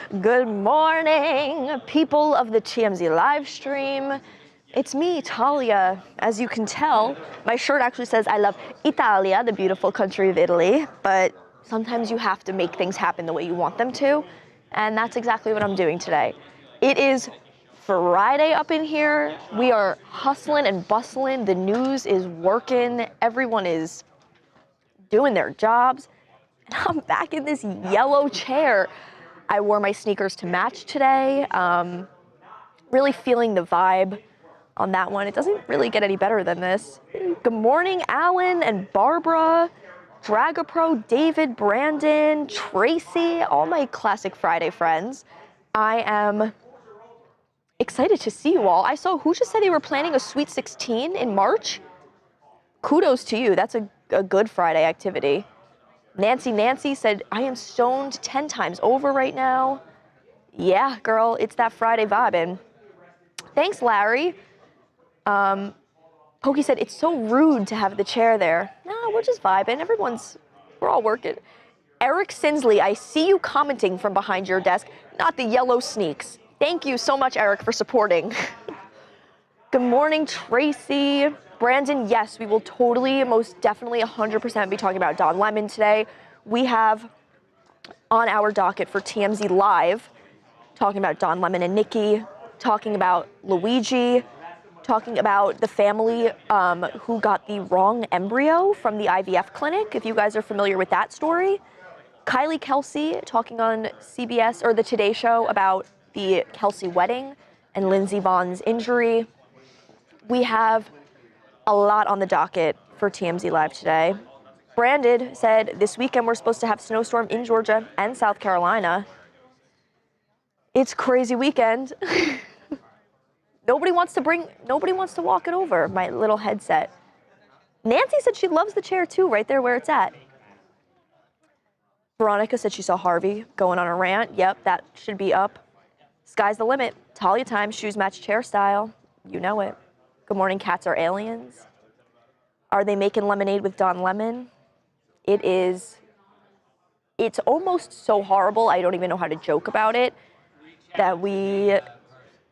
Good morning, people of the TMZ live stream. It's me, Talia. As you can tell, my shirt actually says I love Italia, the beautiful country of Italy, but sometimes you have to make things happen the way you want them to, and that's exactly what I'm doing today. It is Friday up in here. We are hustling and bustling. The news is working. Everyone is doing their jobs. And I'm back in this yellow chair. I wore my sneakers to match today. Really feeling the vibe on that one. It doesn't really get any better than this. Good morning, Alan and Barbara, Dragapro, David, Brandon, Tracy, all my classic Friday friends. I am excited to see you all. I saw who just said they were planning a Sweet 16 in March. Kudos to you. That's a good Friday activity. Nancy said, I am stoned 10 times over right now. Yeah, girl, it's that Friday vibing. Thanks, Larry. Pokey said, it's so rude to have the chair there. No, we're just vibing. We're all working. Eric Sinsley, I see you commenting from behind your desk, not the yellow sneaks. Thank you so much, Eric, for supporting. Good morning, Tracy. Brandon, yes, we will totally, most definitely 100% be talking about Don Lemon today. We have on our docket for TMZ Live, talking about Don Lemon and Nikki, talking about Luigi, talking about the family who got the wrong embryo from the IVF clinic, if you guys are familiar with that story. Kylie Kelsey talking on CBS or the Today Show about the Kelsey wedding and Lindsey Vohn's injury. We have a lot on the docket for TMZ Live today. Brandon said this weekend we're supposed to have snowstorm in Georgia and South Carolina. It's crazy weekend. Nobody wants to walk it over, my little headset. Nancy said she loves the chair too, right there where it's at. Veronica said she saw Harvey going on a rant. Yep, that should be up. Sky's the limit. Talia time, shoes match chair style. You know it. Good morning, cats are aliens. Are they making lemonade with Don Lemon? It's almost so horrible, I don't even know how to joke about it, that we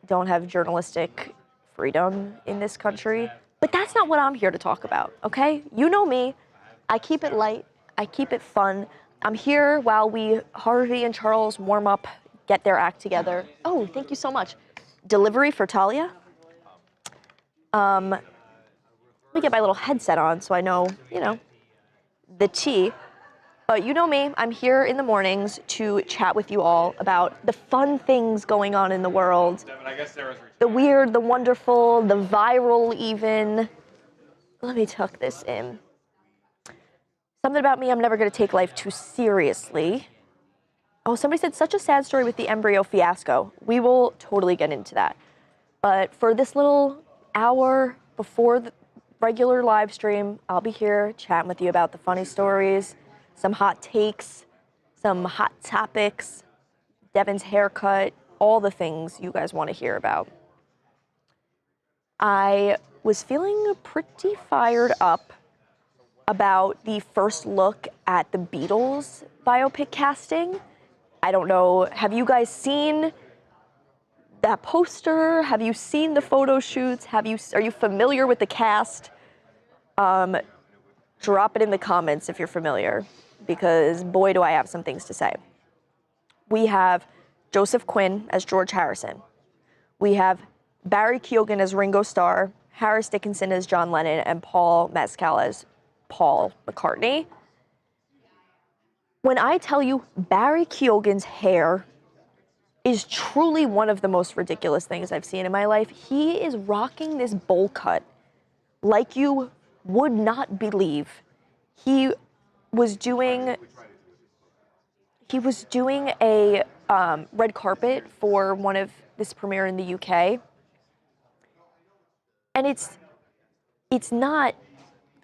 don't have journalistic freedom in this country. But that's not what I'm here to talk about, okay? You know me. I keep it light. I keep it fun. I'm here while Harvey and Charles warm up, get their act together. Oh, thank you so much. Delivery for Talia. Let me get my little headset on so I know, the tea. But you know me, I'm here in the mornings to chat with you all about the fun things going on in the world. The weird, the wonderful, the viral even. Let me tuck this in. Something about me, I'm never going to take life too seriously. Oh, somebody said such a sad story with the embryo fiasco. We will totally get into that. But for this little hour before the regular live stream, I'll be here chatting with you about the funny stories, some hot takes, some hot topics, Devin's haircut, all the things you guys want to hear about. I was feeling pretty fired up about the first look at the Beatles biopic casting. I don't know, have you guys seen that poster? Have you seen the photo shoots? Are you familiar with the cast? Drop it in the comments if you're familiar, because boy, do I have some things to say. We have Joseph Quinn as George Harrison. We have Barry Keoghan as Ringo Starr, Harris Dickinson as John Lennon, and Paul Mescal as Paul McCartney. When I tell you Barry Keoghan's hair is truly one of the most ridiculous things I've seen in my life. He is rocking this bowl cut like you would not believe. He was doing a red carpet for this premiere in the UK. And it's not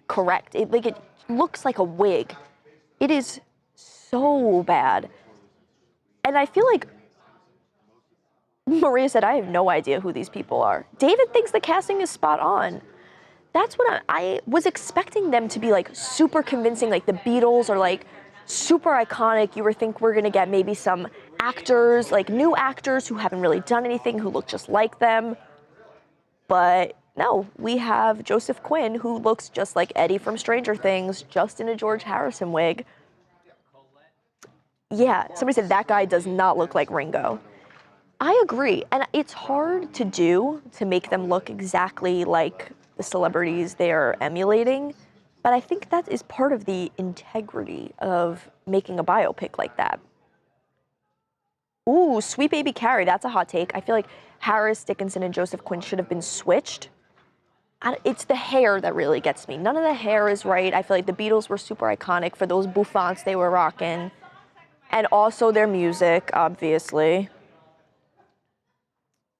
correct. It looks like a wig. It is so bad. And I feel like Maria said, I have no idea who these people are. David thinks the casting is spot on. That's what I was expecting them to be like super convincing, like the Beatles are like super iconic. You would think we're gonna get maybe some actors, like new actors who haven't really done anything, who look just like them. But no, we have Joseph Quinn, who looks just like Eddie from Stranger Things, just in a George Harrison wig. Yeah, somebody said that guy does not look like Ringo. I agree, and it's hard to do to make them look exactly like the celebrities they are emulating, but I think that is part of the integrity of making a biopic like that. Ooh, Sweet Baby Carrie, that's a hot take. I feel like Harris Dickinson and Joseph Quinn should have been switched. It's the hair that really gets me. None of the hair is right. I feel like the Beatles were super iconic for those bouffants they were rocking, and also their music, obviously.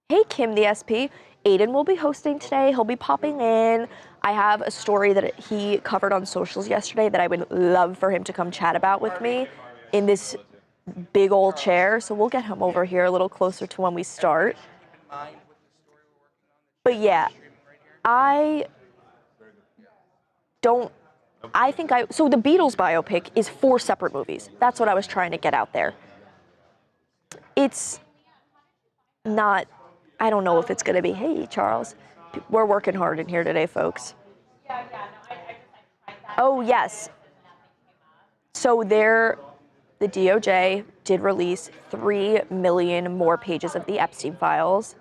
Hey, Kim, the SP. Aiden will be hosting today. He'll be popping in. I have a story that he covered on socials yesterday that I would love for him to come chat about with me in this big old chair. So we'll get him over here a little closer to when we start. But yeah, so the Beatles biopic is 4 separate movies. That's what I was trying to get out there. It's not, I don't know if it's going to be, hey, Charles, we're working hard in here today, folks. Oh, yes. So the DOJ did release 3 million more pages of the Epstein files.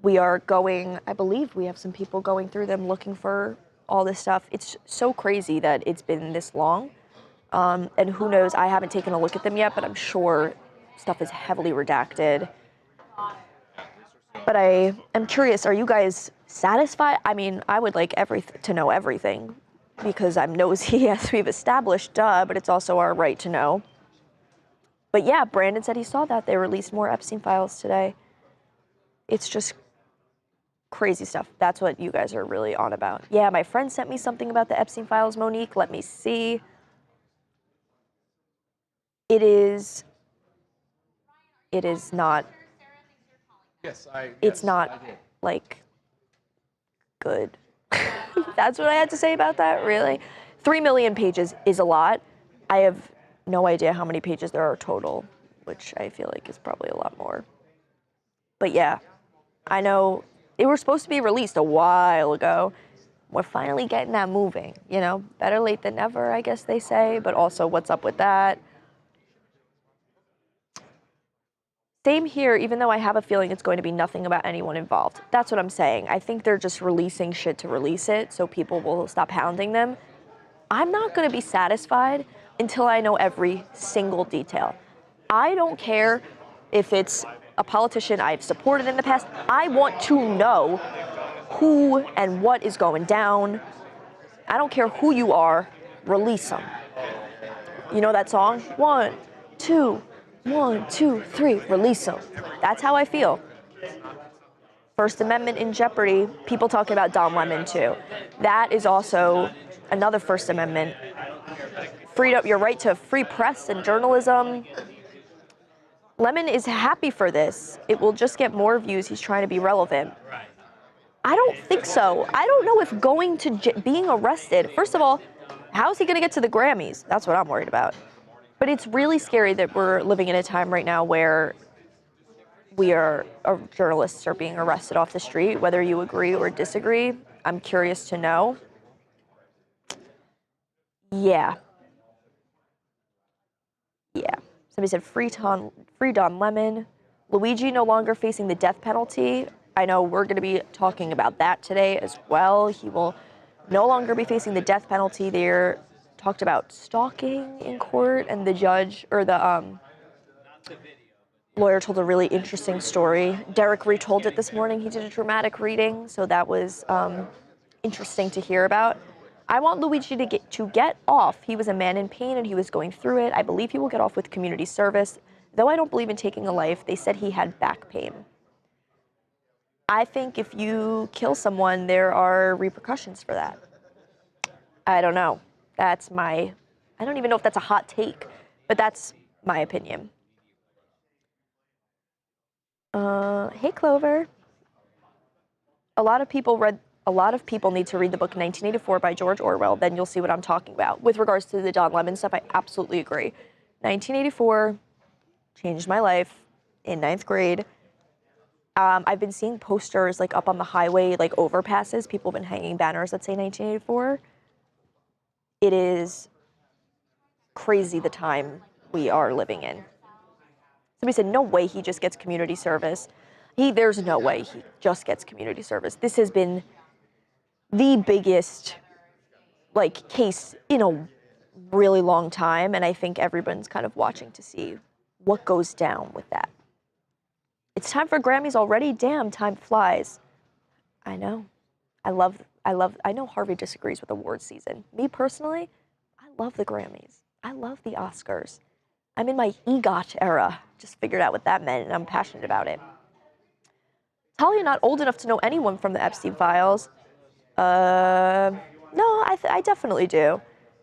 We are going, I believe we have some people going through them looking for all this stuff. It's so crazy that it's been this long. And who knows, I haven't taken a look at them yet, but I'm sure stuff is heavily redacted. But I am curious, are you guys satisfied? I mean, I would like to know everything because I'm nosy, as we've established, but it's also our right to know. But yeah, Brandon said he saw that. They released more Epstein files today. It's just crazy stuff. That's what you guys are really on about. Yeah, my friend sent me something about the Epstein files, Monique. Let me see. It is not. It's not like good. That's what I had to say about that, really. 3 million pages is a lot. I have no idea how many pages there are total, which I feel like is probably a lot more. But yeah, I know they were supposed to be released a while ago. We're finally getting that moving, you know? Better late than never, I guess they say, but also what's up with that? Same here, even though I have a feeling it's going to be nothing about anyone involved. That's what I'm saying. I think they're just releasing shit to release it so people will stop hounding them. I'm not going to be satisfied until I know every single detail. I don't care if it's a politician I've supported in the past. I want to know who and what is going down. I don't care who you are, release them. You know that song? 1, 2, 1, 2, 3, release them. That's how I feel. First Amendment in jeopardy. People talking about Don Lemon too. That is also another First Amendment. Freedom, your right to free press and journalism. Lemon is happy for this. It will just get more views. He's trying to be relevant. I don't think so. I don't know if going to being arrested, first of all, how is he going to get to the Grammys? That's what I'm worried about. But it's really scary that we're living in a time right now where journalists are being arrested off the street, whether you agree or disagree. I'm curious to know. Yeah. Somebody said free Don Lemon. Luigi no longer facing the death penalty. I know we're going to be talking about that today as well. He will no longer be facing the death penalty. They're talked about stalking in court, and the judge or the lawyer told a really interesting story. Derek retold it this morning. He did a dramatic reading, so that was interesting to hear about. I want Luigi to get off. He was a man in pain and he was going through it. I believe he will get off with community service. Though I don't believe in taking a life, they said he had back pain. I think if you kill someone, there are repercussions for that. I don't know. I don't even know if that's a hot take, but that's my opinion. Hey, Clover. A lot of people need to read the book 1984 by George Orwell, then you'll see what I'm talking about. With regards to the Don Lemon stuff, I absolutely agree. 1984, changed my life in 9th grade. I've been seeing posters like up on the highway, like overpasses. People have been hanging banners that say 1984. It is crazy the time we are living in. Somebody said, no way he just gets community service. There's no way he just gets community service. This has been the biggest case in a really long time, and I think everyone's kind of watching to see what goes down with that. It's time for Grammys already. Damn, time flies. I know. I know Harvey disagrees with award season. Me personally, I love the Grammys. I love the Oscars. I'm in my EGOT era. Just figured out what that meant, and I'm passionate about it. Talia not old enough to know anyone from the Epstein files. No, I definitely do.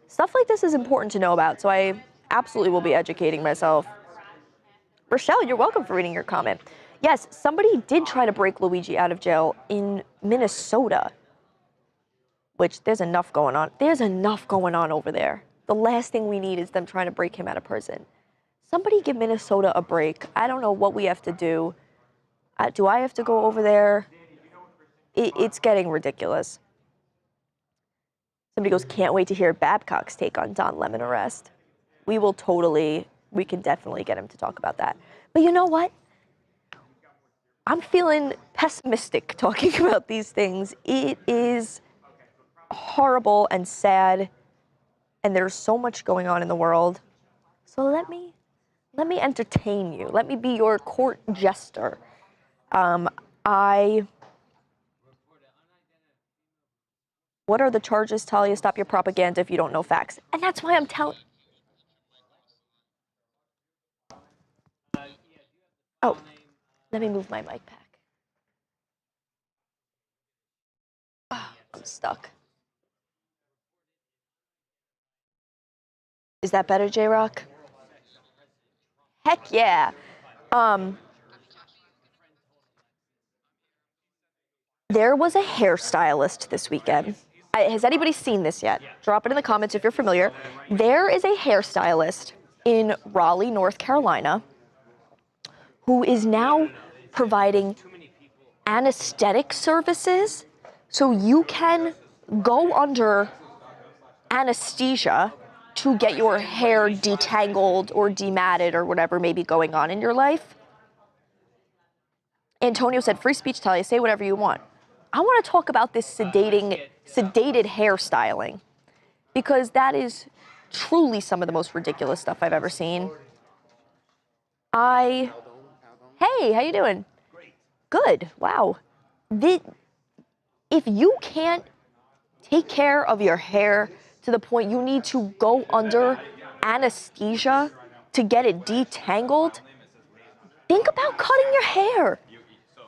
Stuff like this is important to know about, so I absolutely will be educating myself. Rochelle, you're welcome for reading your comment. Yes, somebody did try to break Luigi out of jail in Minnesota, which there's enough going on. There's enough going on over there. The last thing we need is them trying to break him out of prison. Somebody give Minnesota a break. I don't know what we have to do. Do I have to go over there? It's getting ridiculous. Somebody goes, can't wait to hear Babcock's take on Don Lemon arrest. We can definitely get him to talk about that. But you know what? I'm feeling pessimistic talking about these things. It is horrible and sad, and there's so much going on in the world. So let me entertain you. Let me be your court jester. What are the charges, Talia? Stop your propaganda if you don't know facts. And that's why I'm telling. Oh, let me move my mic back. Oh, I'm stuck. Is that better, J-Rock? Heck yeah. There was a hairstylist this weekend. Has anybody seen this yet? Drop it in the comments if you're familiar. There is a hairstylist in Raleigh, North Carolina, who is now providing anesthetic services. So you can go under anesthesia to get your hair detangled or dematted or whatever may be going on in your life. Antonio said, free speech, Talia, say whatever you want. I want to talk about this sedated hairstyling, because that is truly some of the most ridiculous stuff I've ever seen. Hey, how you doing? Great. Good, wow. If you can't take care of your hair to the point you need to go under anesthesia to get it detangled, think about cutting your hair.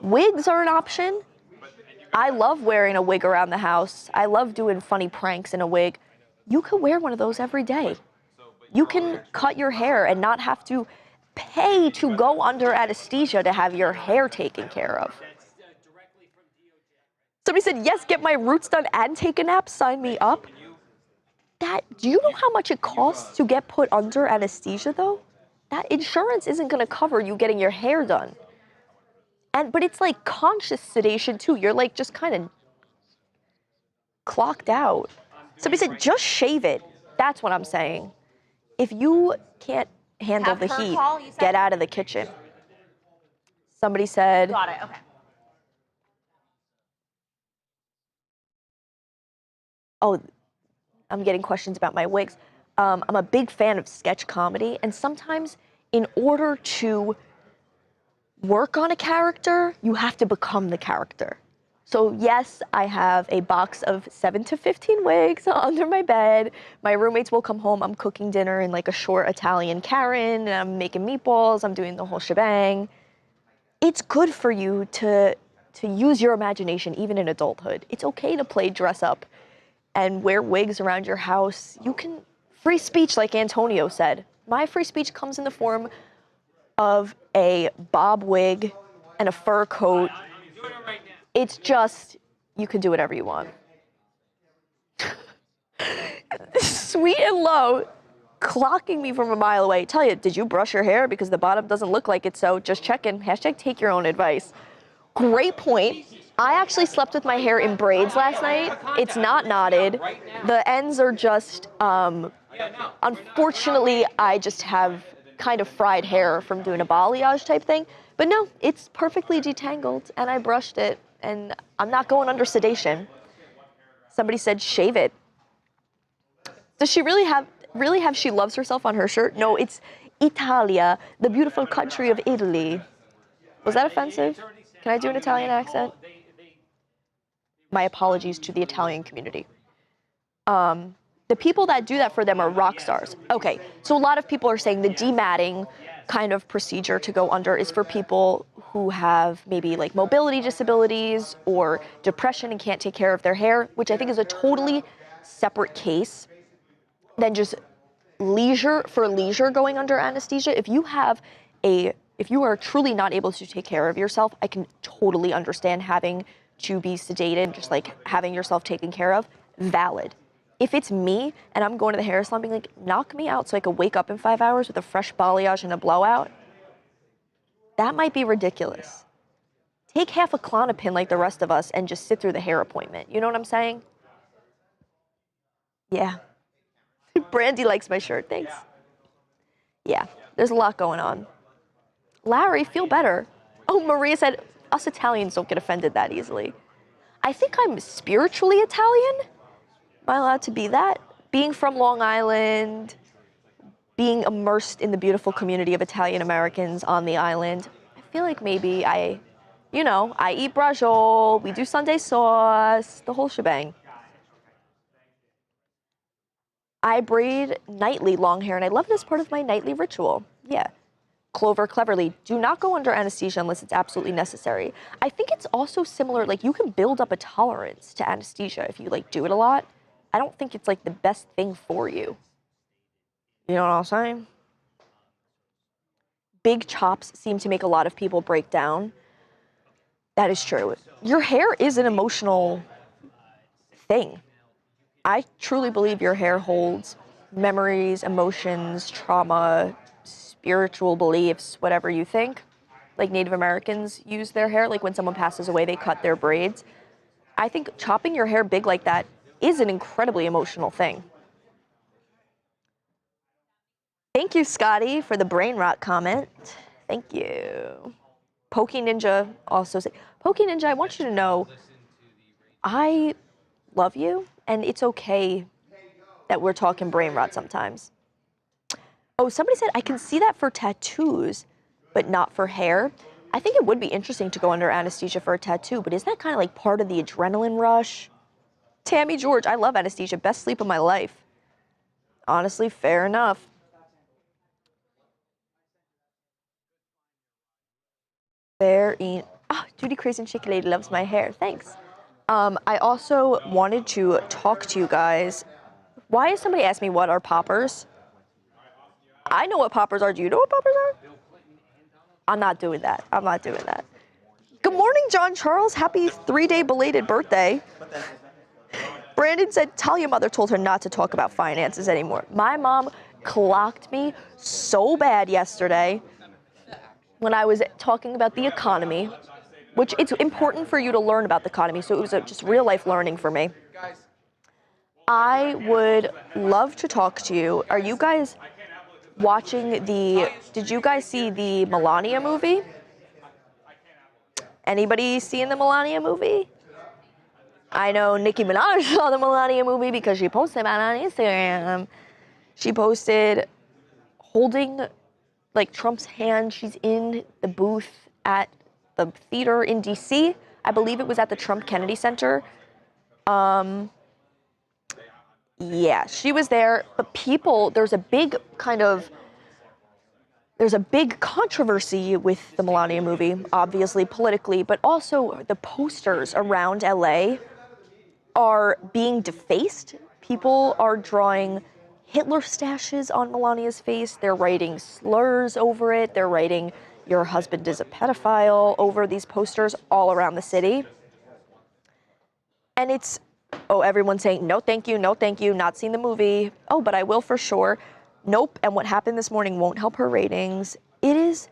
Wigs are an option. I love wearing a wig around the house. I love doing funny pranks in a wig. You could wear one of those every day. You can cut your hair and not have to pay to go under anesthesia to have your hair taken care of. Somebody said, yes, get my roots done and take a nap, sign me up. Do you know how much it costs to get put under anesthesia, though? That insurance isn't going to cover you getting your hair done. But it's like conscious sedation, too. You're like just kind of clocked out. Somebody said, just shave it. That's what I'm saying. If you can't handle the heat, get out of the kitchen. Somebody said... Got it, okay. Oh, I'm getting questions about my wigs. I'm a big fan of sketch comedy, and sometimes in order to work on a character, you have to become the character. So yes, I have a box of 7 to 15 wigs under my bed. My roommates will come home, I'm cooking dinner in like a short Italian Karen, and I'm making meatballs, I'm doing the whole shebang. It's good for you to use your imagination even in adulthood. It's okay to play dress up and wear wigs around your house. You can, free speech like Antonio said. My free speech comes in the form of a bob wig and a fur coat. It's just, you can do whatever you want. Sweet and low. clocking me from a mile away. Tell you, did you brush your hair? Because the bottom doesn't look like it, so just checking. Hashtag take your own advice. Great point. I actually slept with my hair in braids last night. It's not knotted. The ends are just, unfortunately, I just have kind of fried hair from doing a balayage type thing. But no, it's perfectly detangled, and I brushed it, and I'm not going under sedation. Somebody said shave it. Does she really have she loves herself on her shirt? No, it's Italia, the beautiful country of Italy. Was that offensive? Can I do an Italian accent? My apologies to the Italian community. The people that do that for them are rock stars. Okay, so a lot of people are saying the dematting kind of procedure to go under is for people who have maybe like mobility disabilities or depression and can't take care of their hair, which I think is a totally separate case than just leisure going under anesthesia. If you are truly not able to take care of yourself, I can totally understand having to be sedated, just like having yourself taken care of, valid. If it's me and I'm going to the hair salon being like, knock me out so I could wake up in 5 hours with a fresh balayage and a blowout, that might be ridiculous. Take half a Klonopin like the rest of us and just sit through the hair appointment. You know what I'm saying? Yeah. Brandy likes my shirt, thanks. Yeah, there's a lot going on. Larry, feel better. Oh, Maria said, us Italians don't get offended that easily. I think I'm spiritually Italian. Am I allowed to be that? Being from Long Island, being immersed in the beautiful community of Italian Americans on the island, I feel like maybe I eat braciole, we do Sunday sauce, the whole shebang. I braid nightly long hair, and I love it as part of my nightly ritual. Yeah. Clover cleverly, do not go under anesthesia unless it's absolutely necessary. I think it's also similar, like you can build up a tolerance to anesthesia if you like do it a lot. I don't think it's like the best thing for you. You know what I'm saying? Big chops seem to make a lot of people break down. That is true. Your hair is an emotional thing. I truly believe your hair holds memories, emotions, trauma, spiritual beliefs, whatever you think. Like Native Americans use their hair, like when someone passes away, they cut their braids. I think chopping your hair big like that is an incredibly emotional thing. Thank you, Scotty, for the brain rot comment. Thank you. Pokey Ninja also said, Pokey Ninja, I want you to know, I love you, and it's okay that we're talking brain rot sometimes. Oh, somebody said, I can see that for tattoos, but not for hair. I think it would be interesting to go under anesthesia for a tattoo, but is that kind of like part of the adrenaline rush? Tammy George, I love anesthesia. Best sleep of my life. Honestly, fair enough. Judy Crazy and Chicken Lady loves my hair. Thanks. I also wanted to talk to you guys. Why is somebody asking me what are poppers? I know what poppers are. Do you know what poppers are? I'm not doing that. I'm not doing that. Good morning, John Charles. Happy 3-day belated birthday. Brandon said Talia mother told her not to talk about finances anymore. My mom clocked me so bad yesterday when I was talking about the economy, which it's important for you to learn about the economy, so it was just real life learning for me. I would love to talk to you. Are you guys watching did you guys see the Melania movie? Anybody seen the Melania movie? I know Nicki Minaj saw the Melania movie because she posted about it on Instagram. She posted holding like Trump's hand. She's in the booth at the theater in DC. I believe it was at the Trump Kennedy Center. Yeah, she was there, but there's a big controversy with the Melania movie, obviously politically, but also the posters around LA are being defaced. People are drawing Hitler stashes on Melania's face. They're writing slurs over it. They're writing, your husband is a pedophile over these posters all around the city. And everyone's saying, no, thank you, not seen the movie. Oh, but I will for sure. Nope, and what happened this morning won't help her ratings. It is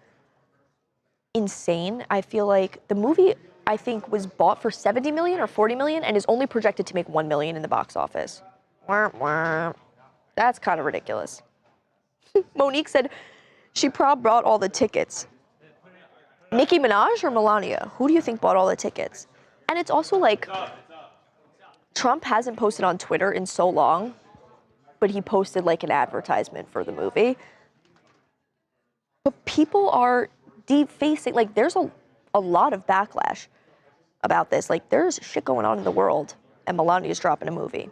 insane. I feel like the movie, I think, was bought for 70 million or 40 million and is only projected to make 1 million in the box office. That's kind of ridiculous. Monique said she bought all the tickets. Nicki Minaj or Melania? Who do you think bought all the tickets? And it's also like, Trump hasn't posted on Twitter in so long, but he posted like an advertisement for the movie. But people are defacing, like there's a lot of backlash about this. Like there's shit going on in the world and Melania's dropping a movie.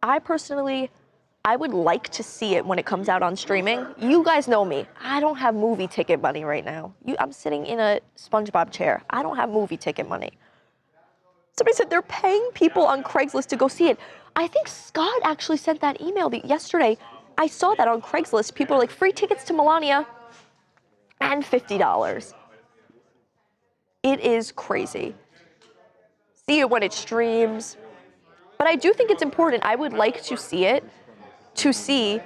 I would like to see it when it comes out on streaming. You guys know me. I don't have movie ticket money right now. I'm sitting in a SpongeBob chair. I don't have movie ticket money. Somebody said they're paying people on Craigslist to go see it. I think Scott actually sent that email yesterday. I saw that on Craigslist. People are like, free tickets to Melania and $50. It is crazy. See it when it streams. But I do think it's important. I would like to see it, to see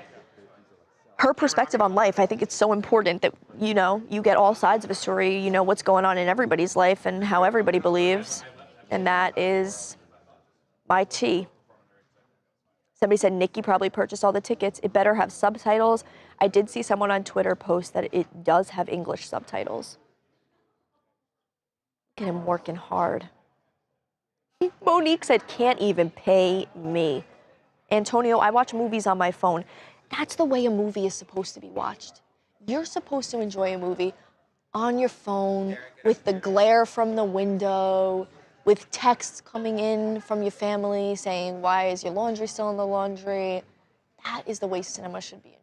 her perspective on life. I think it's so important that, you get all sides of a story, what's going on in everybody's life and how everybody believes. And that is my tea. Somebody said Nicki probably purchased all the tickets. It better have subtitles. I did see someone on Twitter post that it does have English subtitles. Get him working hard. Monique said, can't even pay me. Antonio, I watch movies on my phone. That's the way a movie is supposed to be watched. You're supposed to enjoy a movie on your phone with the glare from the window, with texts coming in from your family saying, why is your laundry still in the laundry? That is the way cinema should be enjoyed.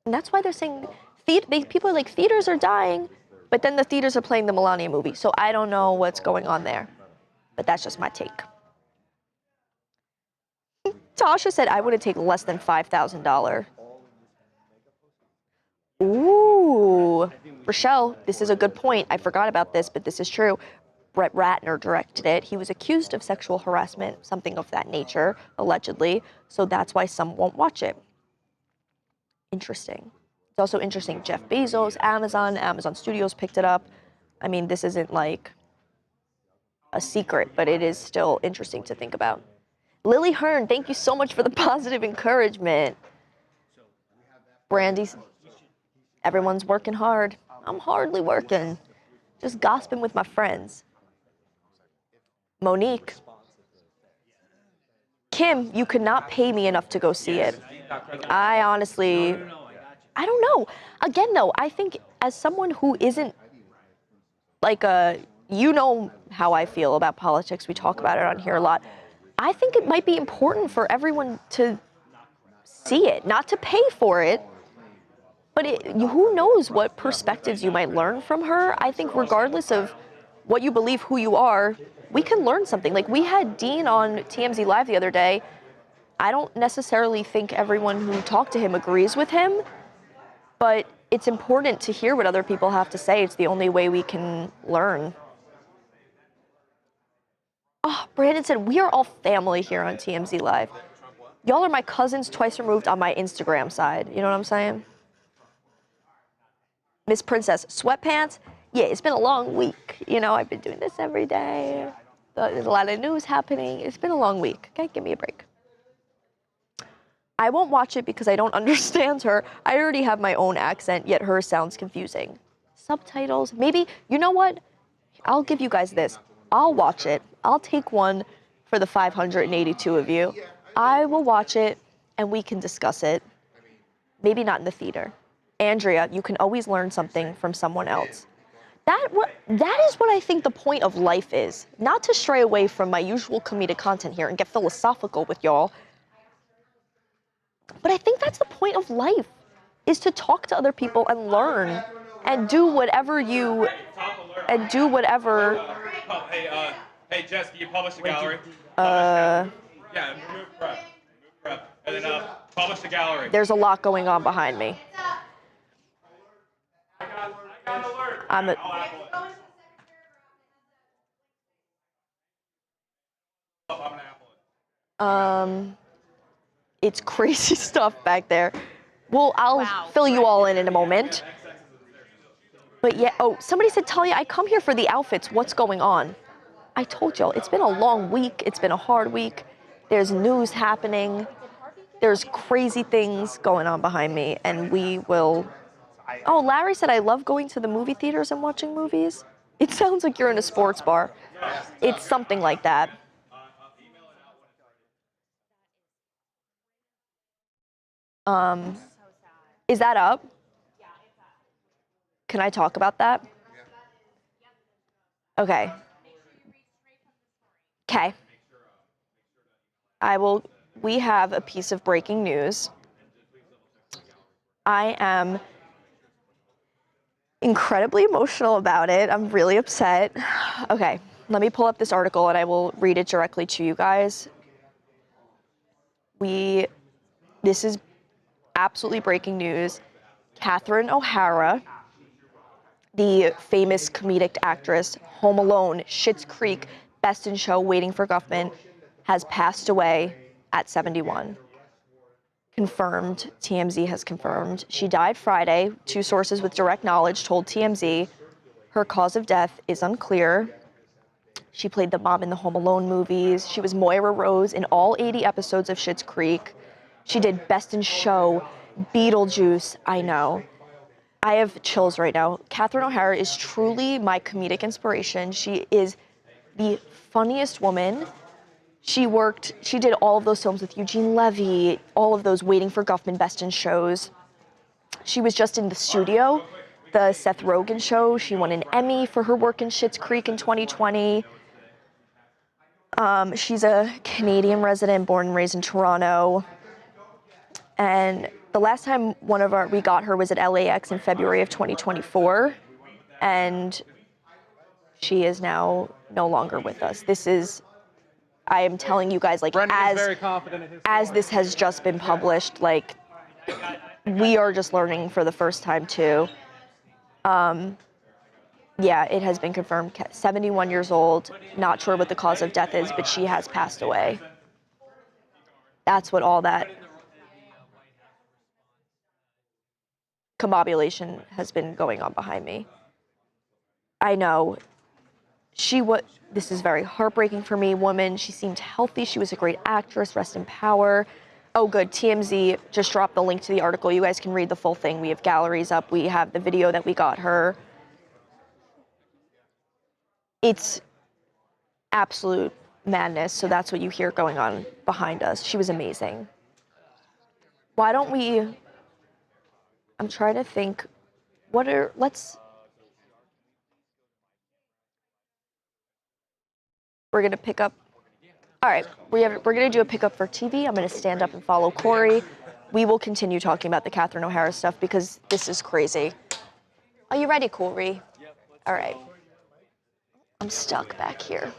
And that's why they're saying, people are like, theaters are dying, but then the theaters are playing the Melania movie. So I don't know what's going on there, but that's just my take. Tasha said, I wouldn't take less than $5,000. Ooh, Rochelle, this is a good point. I forgot about this, but this is true. Brett Ratner directed it. He was accused of sexual harassment, something of that nature, allegedly. So that's why some won't watch it. Interesting. It's also interesting. Jeff Bezos, Amazon Studios picked it up. I mean, this isn't like a secret, but it is still interesting to think about. Lily Hearn, thank you so much for the positive encouragement. Brandy, everyone's working hard. I'm hardly working. Just gossiping with my friends. Monique. Kim, you could not pay me enough to go see it. I honestly, I don't know. Again, though, I think as someone who isn't like how I feel about politics. We talk about it on here a lot. I think it might be important for everyone to see it, not to pay for it, but who knows what perspectives you might learn from her. I think regardless of what you believe, who you are, we can learn something. Like we had Dean on TMZ Live the other day. I don't necessarily think everyone who talked to him agrees with him, but it's important to hear what other people have to say. It's the only way we can learn. Oh, Brandon said, we are all family here on TMZ Live. Y'all are my cousins twice removed on my Instagram side. You know what I'm saying? Miss Princess, sweatpants? Yeah, it's been a long week. I've been doing this every day. There's a lot of news happening. It's been a long week. Okay, give me a break. I won't watch it because I don't understand her. I already have my own accent, yet hers sounds confusing. Subtitles, maybe, you know what? I'll give you guys this. I'll watch it. I'll take one for the 582 of you. I will watch it and we can discuss it. Maybe not in the theater. Andrea, you can always learn something from someone else. That is what I think the point of life is. Not to stray away from my usual comedic content here and get philosophical with y'all. But I think that's the point of life, is to talk to other people and learn and do whatever Hey, Jess, can you publish the gallery? Yeah, remove prep. And then publish the gallery. There's a lot going on behind me. It's crazy stuff back there. Well, I'll fill you all in a moment. But yeah, oh, somebody said, Talia, I come here for the outfits. What's going on? I told y'all, it's been a long week. It's been a hard week. There's news happening. There's crazy things going on behind me, and we will... Oh, Larry said, I love going to the movie theaters and watching movies. It sounds like you're in a sports bar. It's something like that. Is that up? Can I talk about that? Okay. Okay. We have a piece of breaking news. I am incredibly emotional about it. I'm really upset. Okay, let me pull up this article and I will read it directly to you guys. This is absolutely breaking news. Catherine O'Hara, the famous comedic actress, Home Alone, Schitt's Creek, Best in Show, Waiting for Guffman, has passed away at 71. Confirmed, TMZ has confirmed. She died Friday. 2 sources with direct knowledge told TMZ. Her cause of death is unclear. She played the mom in the Home Alone movies. She was Moira Rose in all 80 episodes of Schitt's Creek. She did Best in Show, Beetlejuice, I know. I have chills right now. Catherine O'Hara is truly my comedic inspiration. She is the funniest woman. She did all of those films with Eugene Levy, all of those Waiting for Guffman Best in Shows. She was just in The Studio, the Seth Rogen show. She won an Emmy for her work in Schitt's Creek in 2020. She's a Canadian resident, born and raised in Toronto. And the last time we got her was at LAX in February of 2024. And she is now no longer with us. I am telling you guys, like, as this has just been published, like, we are just learning for the first time too. Yeah, it has been confirmed. 71 years old. Not sure what the cause of death is, but she has passed away. That's what all that combobulation has been going on behind me. I know. This is very heartbreaking for me, woman. She seemed healthy. She was a great actress. Rest in power. Oh, good. TMZ just dropped the link to the article. You guys can read the full thing. We have galleries up. We have the video that we got her. It's absolute madness. So that's what you hear going on behind us. She was amazing. Why don't we... I'm trying to think. We're going to pick up. All right, we're going to do a pickup for TV. I'm going to stand up and follow Corey. We will continue talking about the Catherine O'Hara stuff because this is crazy. Are you ready, Corey? Yep. All right. I'm stuck back here.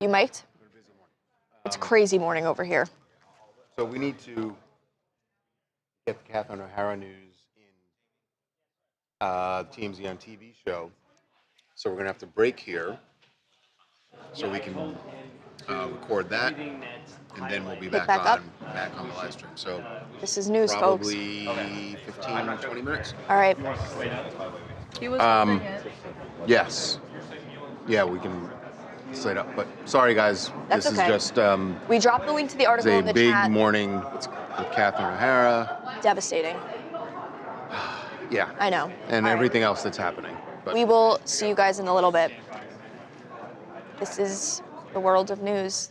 You mic'd? It's a crazy morning over here. So we need to get the Catherine O'Hara news in TMZ on TV show. So we're going to have to break here so we can record that, and then we'll be back on the live stream. So this is news, folks. Probably 15, 20 minutes. All right. Yes. Yeah, we can slate up. But sorry, guys. That's this okay. is just... we dropped the link to the article in the chat. It's a big morning with Catherine O'Hara. Devastating. Yeah. I know. And everything else that's happening. But we will see you guys in a little bit. This is the world of news.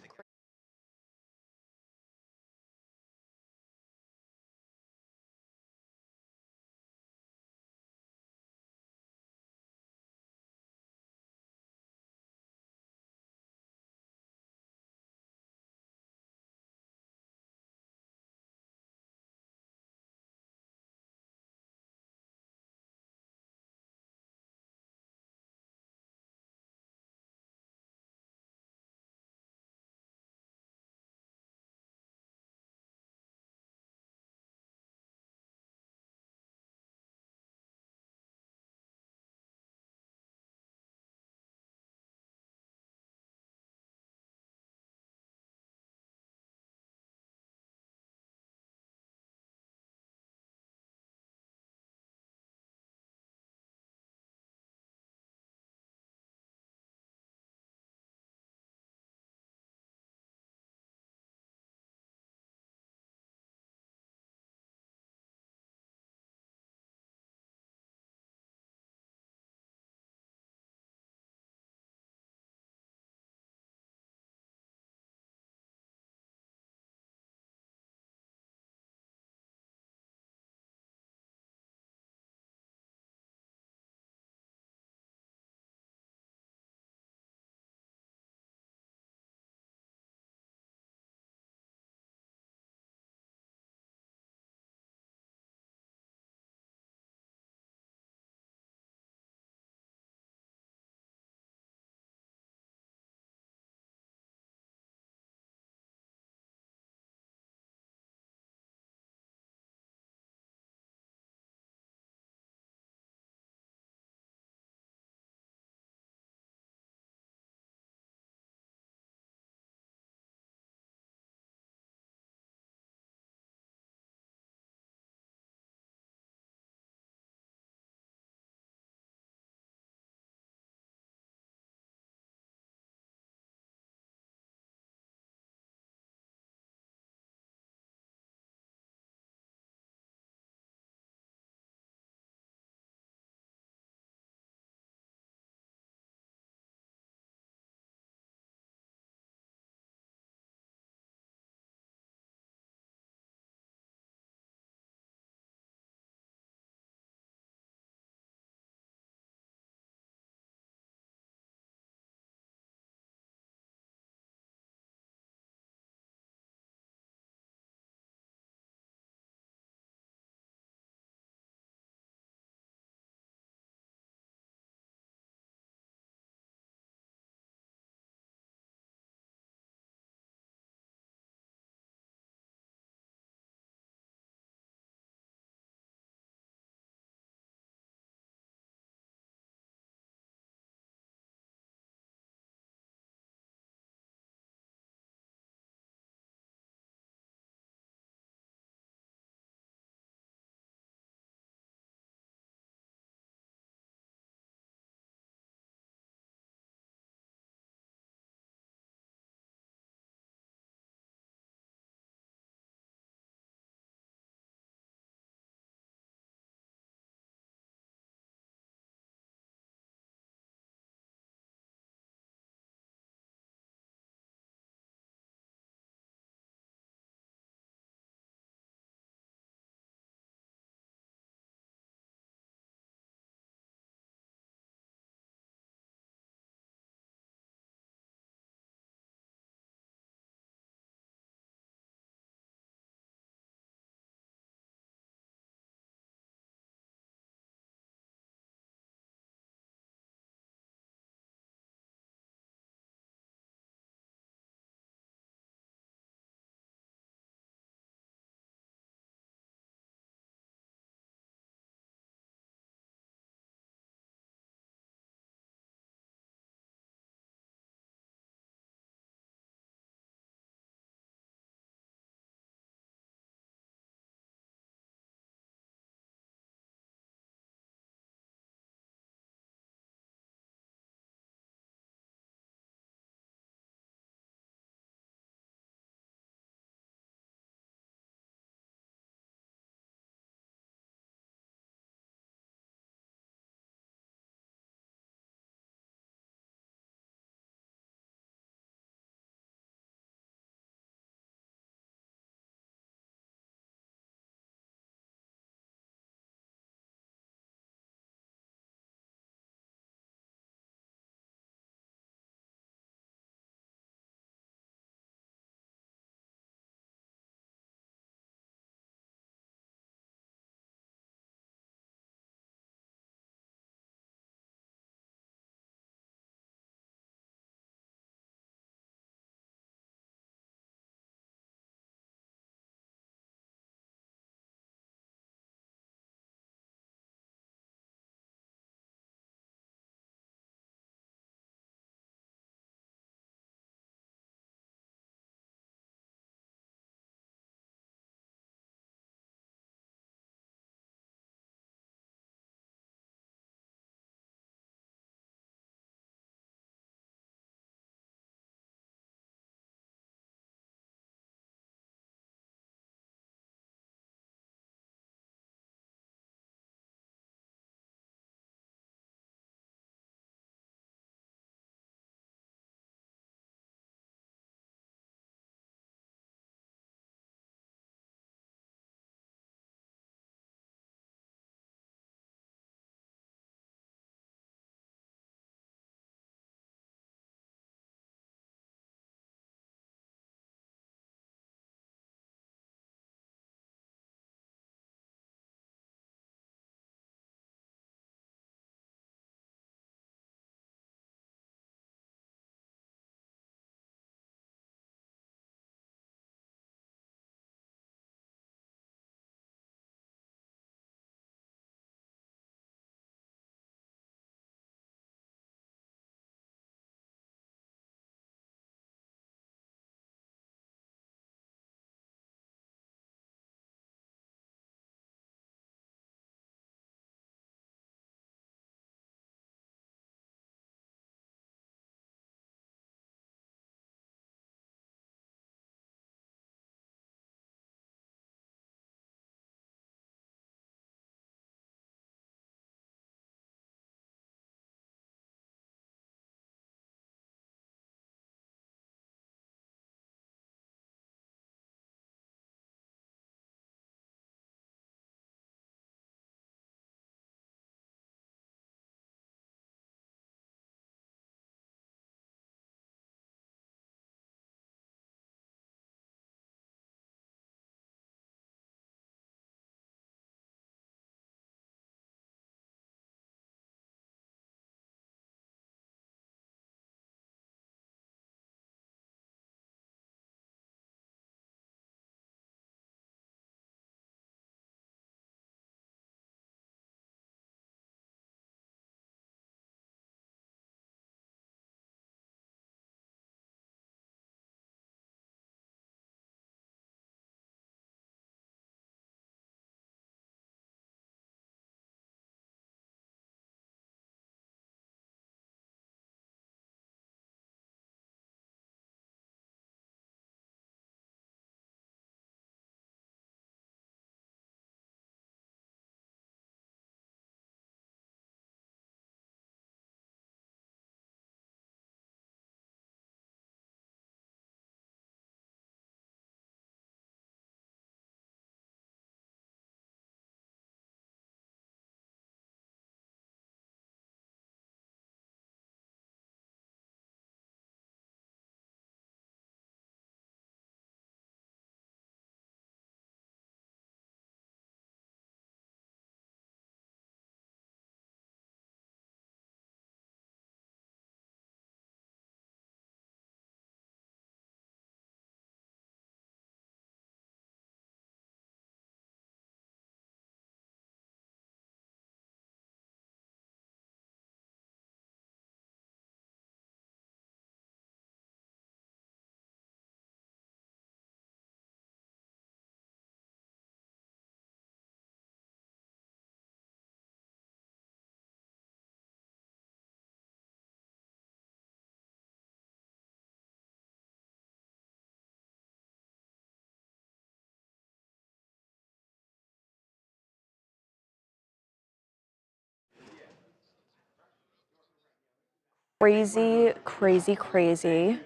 Crazy, crazy, crazy.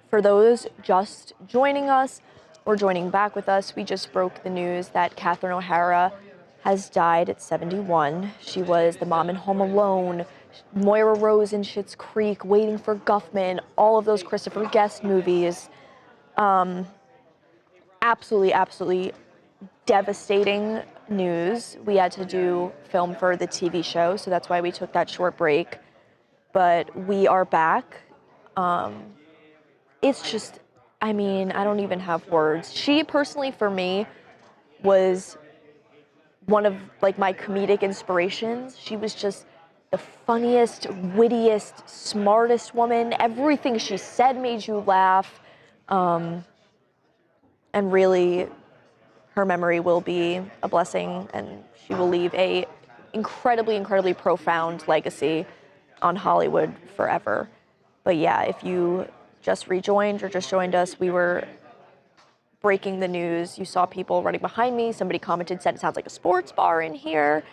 For those just joining us or joining back with us, we just broke the news that Catherine O'Hara has died at 71. She was the mom in Home Alone, Moira Rose in Schitt's Creek, Waiting for Guffman, all of those Christopher Guest movies. Absolutely, absolutely devastating news. We had to do film for the TV show, so that's why we took that short break. But we are back. It's just, I mean, I don't even have words. She personally, for me, was one of like my comedic inspirations. She was just the funniest, wittiest, smartest woman. Everything she said made you laugh. And really, her memory will be a blessing, and she will leave a incredibly, incredibly profound legacy on Hollywood forever. But yeah, if you just rejoined or just joined us, we were breaking the news. You saw people running behind me. Somebody commented, said it sounds like a sports bar in here.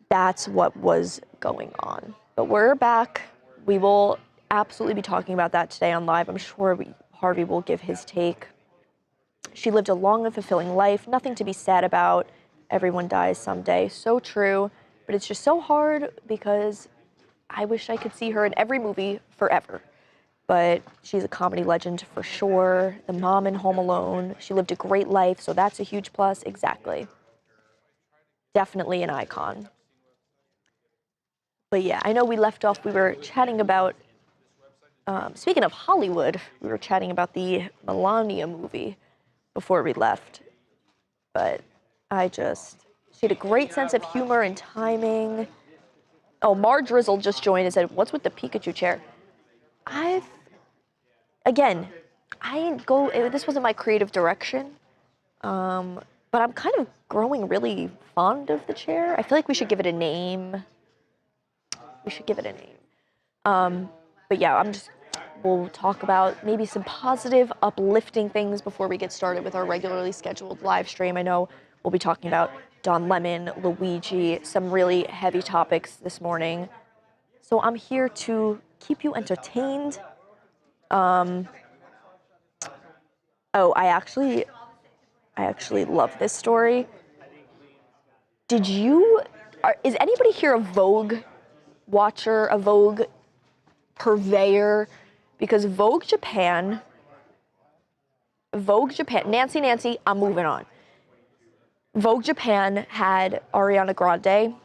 That's what was going on. But we're back. We will absolutely be talking about that today on live. I'm sure Harvey will give his take. She lived a long and fulfilling life, nothing to be sad about. Everyone dies someday. So true. But it's just so hard because I wish I could see her in every movie forever. But she's a comedy legend for sure. The mom in Home Alone. She lived a great life, so that's a huge plus. Exactly. Definitely an icon. But yeah, I know we left off, we were chatting about, speaking of Hollywood, we were chatting about the Melania movie before we left. But she had a great sense of humor and timing. Oh, Mar Drizzle just joined and said, what's with the Pikachu chair? This wasn't my creative direction, but I'm kind of growing really fond of the chair. I feel like we should give it a name. But yeah, we'll talk about maybe some positive, uplifting things before we get started with our regularly scheduled live stream. I know we'll be talking about Don Lemon, Luigi, some really heavy topics this morning. So I'm here to keep you entertained. I actually love this story. Is anybody here a Vogue watcher, a Vogue purveyor? Because Vogue Japan, Nancy, I'm moving on. Vogue Japan had Ariana Grande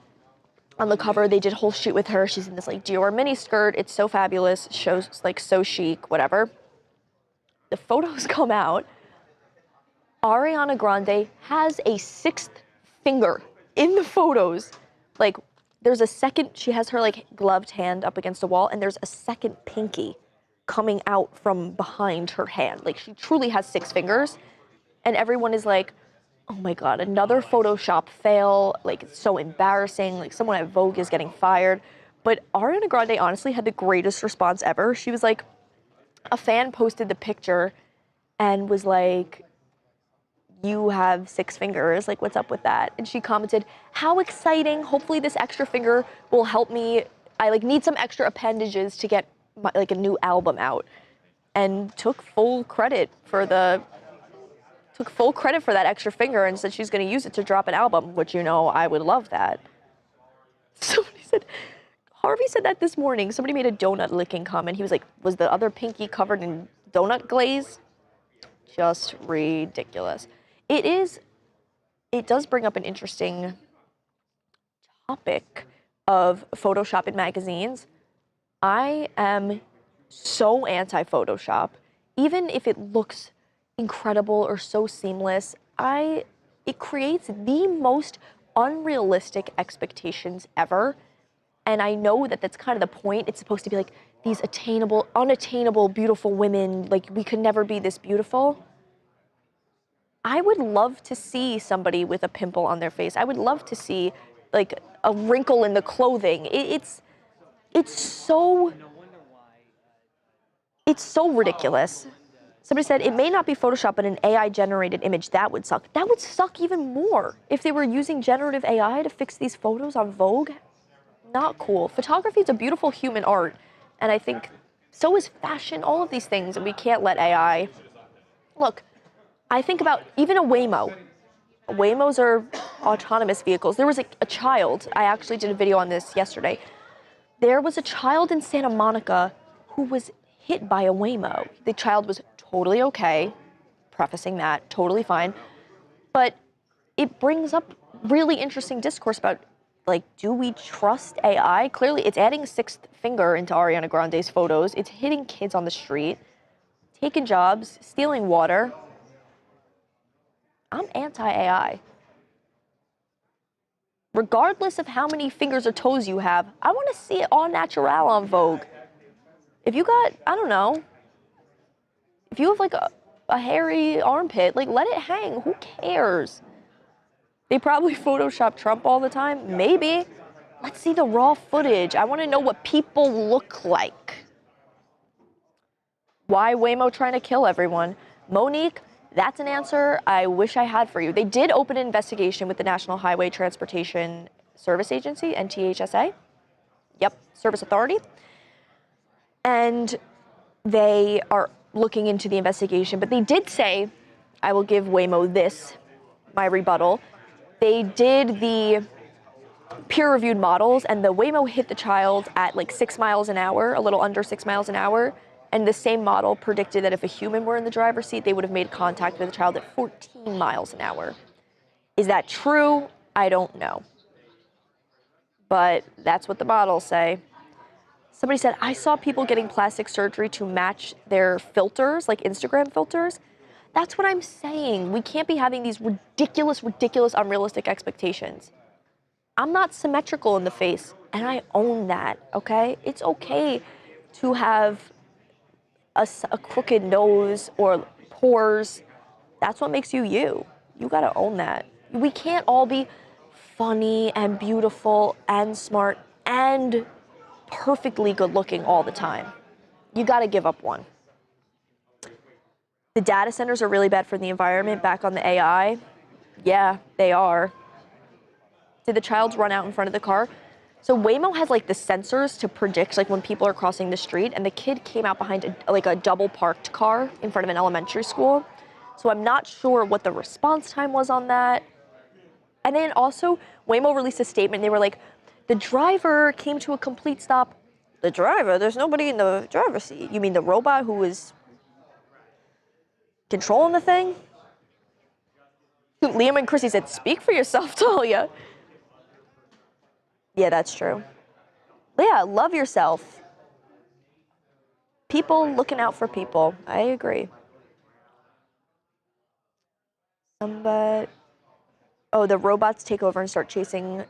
on the cover. They did a whole shoot with her. She's in this like Dior mini skirt. It's so fabulous. Shows like so chic, whatever. The photos come out. Ariana Grande has a sixth finger in the photos. Like she has her like gloved hand up against a wall, and there's a second pinky coming out from behind her hand. Like she truly has six fingers, and everyone is like, oh my God, another Photoshop fail. Like it's so embarrassing. Like someone at Vogue is getting fired. But Ariana Grande honestly had the greatest response ever. She was like, a fan posted the picture and was like, you have six fingers, like what's up with that? And she commented, how exciting, hopefully this extra finger will help me. I like need some extra appendages to get a new album out. And took full credit for that extra finger and said she's gonna use it to drop an album, which I would love that. Harvey said that this morning. Somebody made a donut licking comment. He was like, was the other pinky covered in donut glaze? Just ridiculous. It does bring up an interesting topic of Photoshop in magazines. I am so anti-Photoshop. Even if it looks incredible or so seamless, it creates the most unrealistic expectations ever. And I know that that's kind of the point. It's supposed to be like these unattainable, beautiful women. Like we could never be this beautiful. I would love to see somebody with a pimple on their face. I would love to see like a wrinkle in the clothing. It's so ridiculous. Somebody said, it may not be Photoshop, but an AI-generated image. That would suck. That would suck even more if they were using generative AI to fix these photos on Vogue. Not cool. Photography is a beautiful human art, and I think so is fashion, all of these things, and we can't let AI. Look, I think about even a Waymo. Waymos are autonomous vehicles. There was a child, I actually did a video on this yesterday. There was a child in Santa Monica who was hit by a Waymo. The child was totally okay, prefacing that, totally fine. But it brings up really interesting discourse about, like, do we trust AI? Clearly, it's adding a sixth finger into Ariana Grande's photos. It's hitting kids on the street, taking jobs, stealing water. I'm anti-AI. Regardless of how many fingers or toes you have, I want to see it all natural on Vogue. If you got, I don't know, if you have like a hairy armpit, like let it hang, who cares? They probably Photoshop Trump all the time, maybe. Let's see the raw footage. I want to know what people look like. Why Waymo trying to kill everyone? Monique, that's an answer I wish I had for you. They did open an investigation with the National Highway Transportation Service Agency, NTHSA. Yep, Service Authority. And they are looking into the investigation, but they did say, I will give Waymo this, my rebuttal. They did the peer-reviewed models, and the Waymo hit the child at like 6 miles an hour, a little under 6 miles an hour. And the same model predicted that if a human were in the driver's seat, they would have made contact with the child at 14 miles an hour. Is that true? I don't know. But that's what the models say. Somebody said, I saw people getting plastic surgery to match their filters, like Instagram filters. That's what I'm saying. We can't be having these ridiculous, unrealistic expectations. I'm not symmetrical in the face, and I own that, okay? It's okay to have a crooked nose or pores. That's what makes you you. You gotta own that. We can't all be funny and beautiful and smart and perfectly good looking all the time. You gotta give up one. The data centers are really bad for the environment. Back on the AI. Yeah, they are. Did the child run out in front of the car? So Waymo has like the sensors to predict like when people are crossing the street, and the kid came out behind a double parked car in front of an elementary school. So I'm not sure what the response time was on that. And then also Waymo released a statement. They were like, the driver came to a complete stop. The driver? There's nobody in the driver's seat. You mean the robot who was controlling the thing? Liam and Chrissy said, speak for yourself, Talia. Yeah, that's true. Yeah, love yourself. People looking out for people. I agree. But oh, the robots take over and start chasing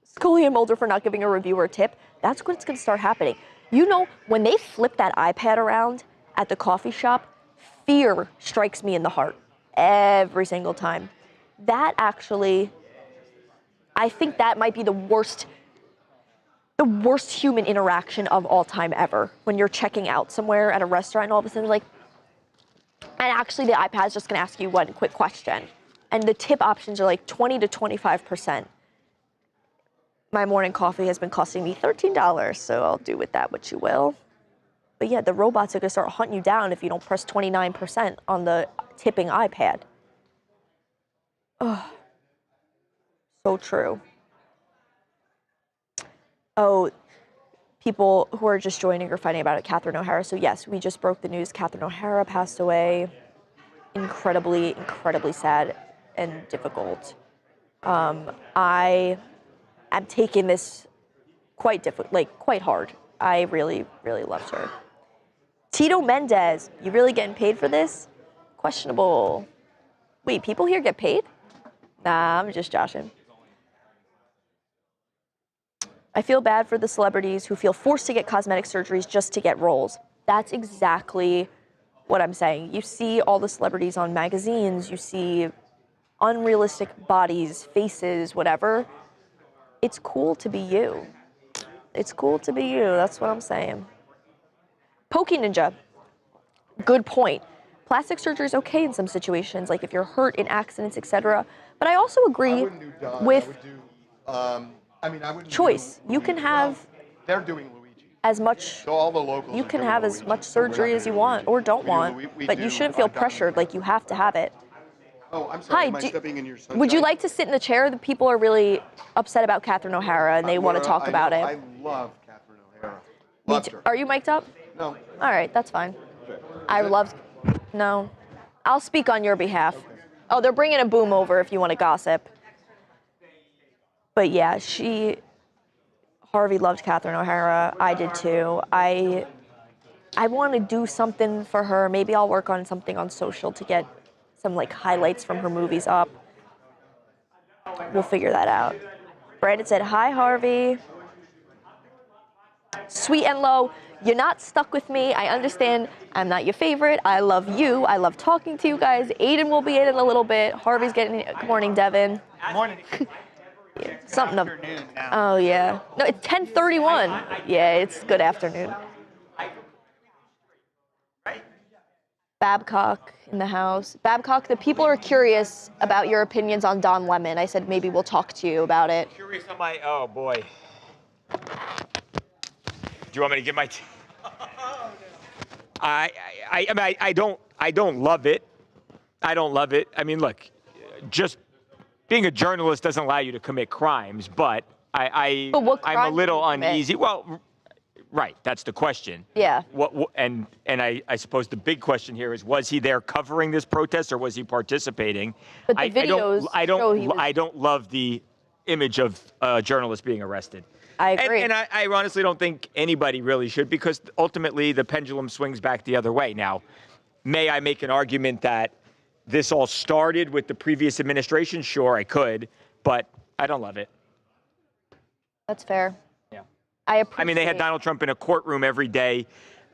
Scully and Mulder for not giving a reviewer a tip. That's what's going to start happening. You know, when they flip that iPad around at the coffee shop, fear strikes me in the heart every single time. That actually, I think that might be the worst human interaction of all time ever. When you're checking out somewhere at a restaurant and all of a sudden like, and actually the iPad's just gonna ask you one quick question. And the tip options are like 20 to 25%. My morning coffee has been costing me $13, so I'll do with that what you will. But yeah, the robots are gonna start hunting you down if you don't press 29% on the tipping iPad. Oh, so true. Oh, people who are just joining or finding about it, Catherine O'Hara. So yes, we just broke the news. Catherine O'Hara passed away. Incredibly sad and difficult. I am taking this quite hard. I really loved her. Tito Mendez, you really getting paid for this? Questionable. Wait, people here get paid? Nah, I'm just joshing. I feel bad for the celebrities who feel forced to get cosmetic surgeries just to get roles. That's exactly what I'm saying. You see all the celebrities on magazines, you see unrealistic bodies, faces, whatever. It's cool to be you. It's cool to be you, that's what I'm saying. Pokey Ninja, good point. Plastic surgery is okay in some situations, like if you're hurt in accidents, etc. But I also agree with... I mean, I wouldn't. choice. You can have They're doing Luigi. as much. So all the locals. You are can doing have as Luigi, much so we're not surgery gonna as you do want Luigi. or don't We do want, we but do you shouldn't feel pressured like you have to have it. Oh, I'm sorry. Am I Hi. stepping in your sunshine? Would you like to sit in the chair? The people are really upset about Catherine O'Hara and they want to Well, talk about it. I love Catherine O'Hara. Me Loved too. her. Are you mic'd up? No. All right, that's fine. Okay. I Is it? loved. No, I'll speak on your behalf. Oh, they're bringing a boom over if you want to gossip. But yeah, Harvey loved Catherine O'Hara. I did too. I want to do something for her. Maybe I'll work on something on social to get some like highlights from her movies up. We'll figure that out. Brandon said, "Hi, Harvey. Sweet and low. You're not stuck with me. I understand I'm not your favorite. I love you. I love talking to you guys. Aiden will be in a little bit. Harvey's getting in. Good morning, Devin. Morning. Yeah, something up. Afternoon now. Oh, yeah. No, it's 10:31. Yeah, it's good afternoon. Babcock in the house. Babcock, the people are curious about your opinions on Don Lemon. I said maybe we'll talk to you about it. Curious on my. Oh boy. Do you want me to give my? I don't love it. I don't love it. I mean, look, just being a journalist doesn't allow you to commit crimes, but But what I'm a crimes little did you commit? uneasy. Well, right, that's the question. Yeah. And I suppose the big question here is, was he there covering this protest or was he participating? But the videos show he was- I don't love the image of a journalist being arrested. I agree. And I honestly don't think anybody really should, because ultimately the pendulum swings back the other way. Now, may I make an argument that this all started with the previous administration? Sure, I could, but I don't love it. That's fair. Yeah. I mean, they had Donald Trump in a courtroom every day.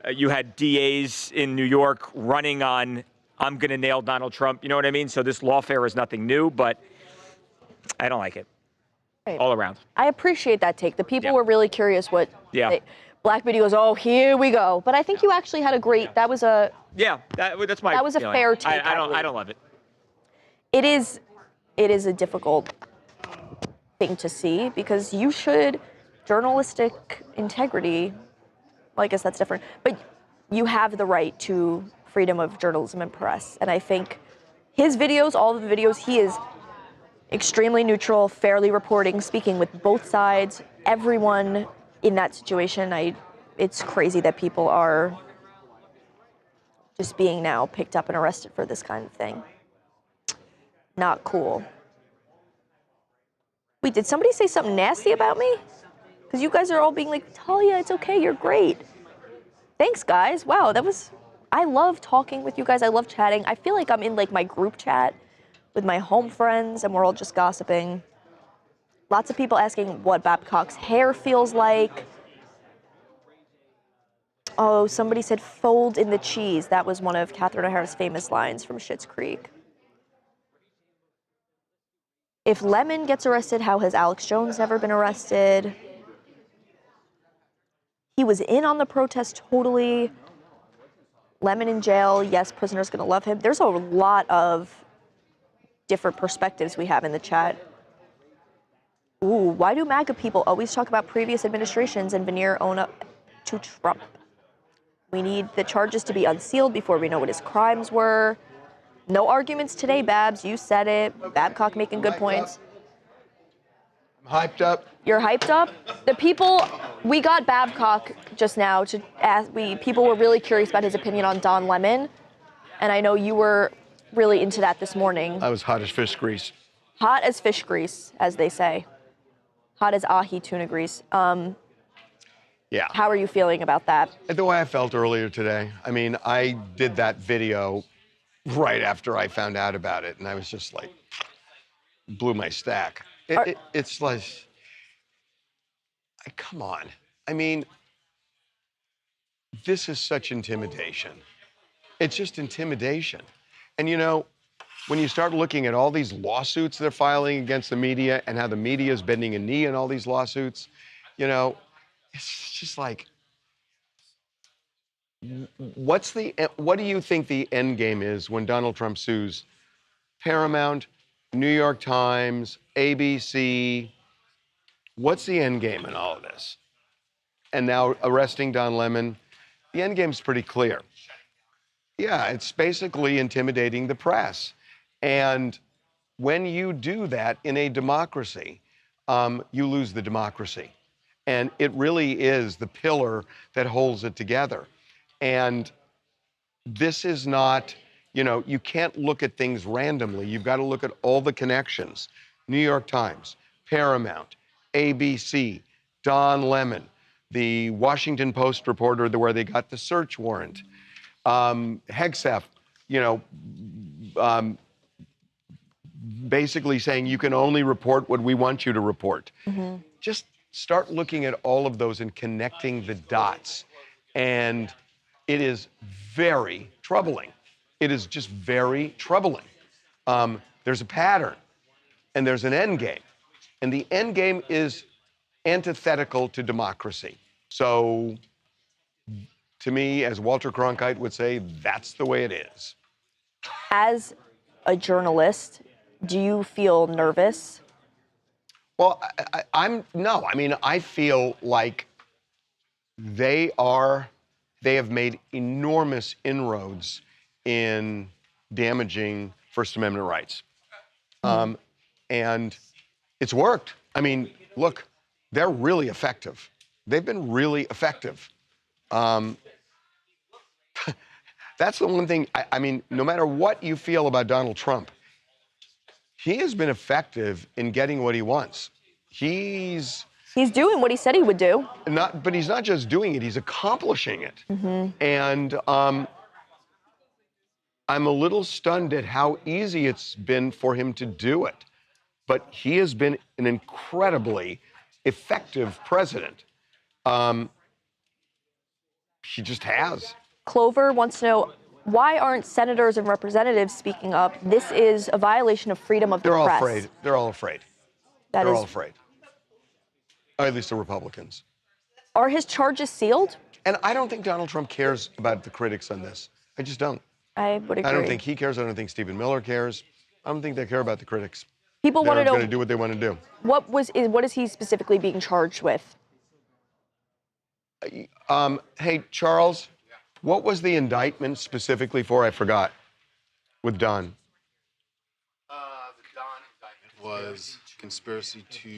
You had DAs in New York running on, I'm going to nail Donald Trump. You know what I mean? So this lawfare is nothing new, but I don't like it. Right. All around. I appreciate that take. The people Yeah. were really curious what. Yeah. Black Beauty goes, oh, here we go. But I think you actually had a great. That was a. Yeah, that's my. That was a feeling. fair take, I I believe. don't love it. It is a difficult thing to see because you should journalistic integrity. Well, I guess that's different, but you have the right to freedom of journalism and press, and I think his videos, all of the videos, he is extremely neutral, fairly reporting, speaking with both sides. Everyone in that situation, it's crazy that people are just being now picked up and arrested for this kind of thing. Not cool. Wait, did somebody say something nasty about me? Because you guys are all being like, Talia, it's okay, you're great. Thanks, guys. Wow, I love talking with you guys. I love chatting. I feel like I'm in like my group chat with my home friends and we're all just gossiping. Lots of people asking what Babcock's hair feels like. Oh, somebody said fold in the cheese. That was one of Catherine O'Hara's famous lines from Schitt's Creek. If Lemon gets arrested, how has Alex Jones never been arrested? He was in on the protest totally. Lemon in jail. Yes, prisoner's gonna love him. There's a lot of different perspectives we have in the chat. Ooh, why do MAGA people always talk about previous administrations and veneer own up to Trump? We need the charges to be unsealed before we know what his crimes were. No arguments today, Babs. You said it. Babcock making good points. I'm hyped up. You're hyped up? The people, we got Babcock just now to ask, people were really curious about his opinion on Don Lemon. And I know you were really into that this morning. I was hot as fish grease. Hot as fish grease, as they say. Hot as ahi tuna grease. Yeah. How are you feeling about that? The way I felt earlier today. I mean, I did that video right after I found out about it, and I was just like, blew my stack. It's like, come on. I mean, this is such intimidation. It's just intimidation. And you know, when you start looking at all these lawsuits they're filing against the media and how the media is bending a knee in all these lawsuits, you know, it's just like, what do you think the end game is when Donald Trump sues Paramount, New York Times, ABC? what's the end game in all of this? And now arresting Don Lemon, the end game's pretty clear. Yeah, it's basically intimidating the press. And when you do that in a democracy, you lose the democracy. And it really is the pillar that holds it together. And this is not, you can't look at things randomly. You've got to look at all the connections. New York Times, Paramount, ABC, Don Lemon, the Washington Post reporter where they got the search warrant, Hegseth, basically saying you can only report what we want you to report. Mm-hmm. Just start looking at all of those and connecting the dots. And it is very troubling. It is just very troubling. There's a pattern and there's an end game. And the end game is antithetical to democracy. So to me, as Walter Cronkite would say, that's the way it is. As a journalist, do you feel nervous? Well, I feel like they have made enormous inroads in damaging First Amendment rights. And it's worked. I mean, look, they're really effective. They've been really effective. That's the one thing, no matter what you feel about Donald Trump, he has been effective in getting what he wants. He's doing what he said he would do. But he's not just doing it, he's accomplishing it. Mm-hmm. And I'm a little stunned at how easy it's been for him to do it. But he has been an incredibly effective president. He just has. Clover wants to know, why aren't senators and representatives speaking up? This is a violation of freedom of the press. They're all afraid. They're all afraid. Or at least the Republicans. Are his charges sealed? And I don't think Donald Trump cares about the critics on this. I just don't. I would agree. I don't think he cares. I don't think Stephen Miller cares. I don't think they care about the critics. People want to know. They're going to do what they want to do. What is he specifically being charged with? Hey, Charles, what was the indictment specifically for? I forgot. With Don. The Don indictment was conspiracy to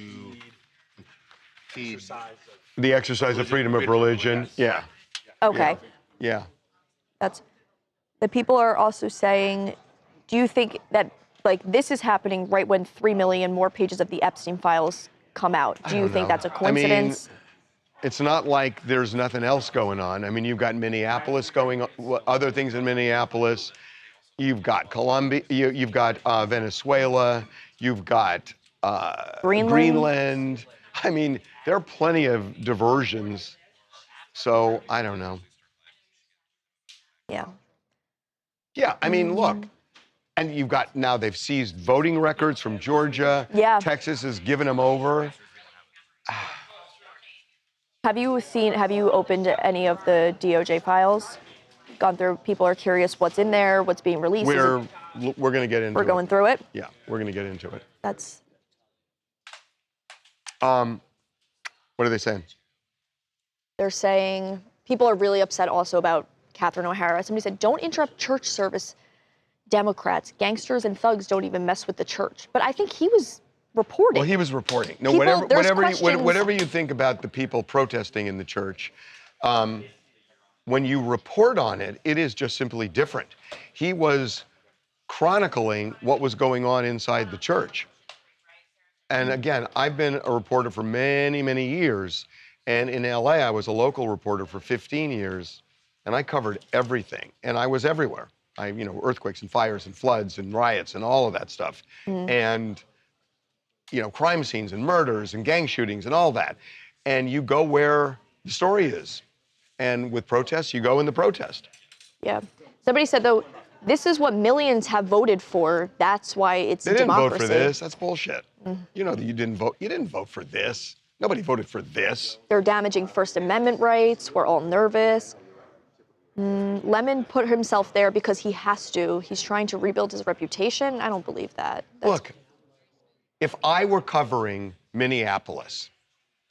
impede the exercise of freedom of religion. Yeah. Okay. Yeah. The people are also saying, do you think that this is happening right when 3 million more pages of the Epstein files come out? Do you think that's a coincidence? It's not like there's nothing else going on. I mean, you've got Minneapolis other things in Minneapolis. You've got Colombia, you've got Venezuela, you've got Greenland. I mean, there are plenty of diversions. So, I don't know. Yeah. Yeah, I mean, look. And you've got, now they've seized voting records from Georgia. Yeah. Texas has given them over. Have you opened any of the DOJ files? Gone through, people are curious what's in there, what's being released. We're going to get into it. We're going through it? Yeah, we're going to get into it. That's... What are they saying? They're saying, people are really upset also about Catherine O'Hara. Somebody said, don't interrupt church service, Democrats. Gangsters and thugs don't even mess with the church. But I think he was reporting. Well, he was reporting. No, people, whatever you think about the people protesting in the church, when you report on it, it is just simply different. He was chronicling what was going on inside the church. And again, I've been a reporter for many, many years. And in LA, I was a local reporter for 15 years. And I covered everything. And I was everywhere. Earthquakes and fires and floods and riots and all of that stuff. Mm. And crime scenes and murders and gang shootings and all that. And you go where the story is. And with protests, you go in the protest. Yeah. Somebody said, though, this is what millions have voted for. That's why it's democracy. They didn't vote for this. That's bullshit. Mm. You know that you didn't vote. You didn't vote for this. Nobody voted for this. They're damaging First Amendment rights. We're all nervous. Lemon put himself there because he has to. He's trying to rebuild his reputation. I don't believe that. Look, if I were covering Minneapolis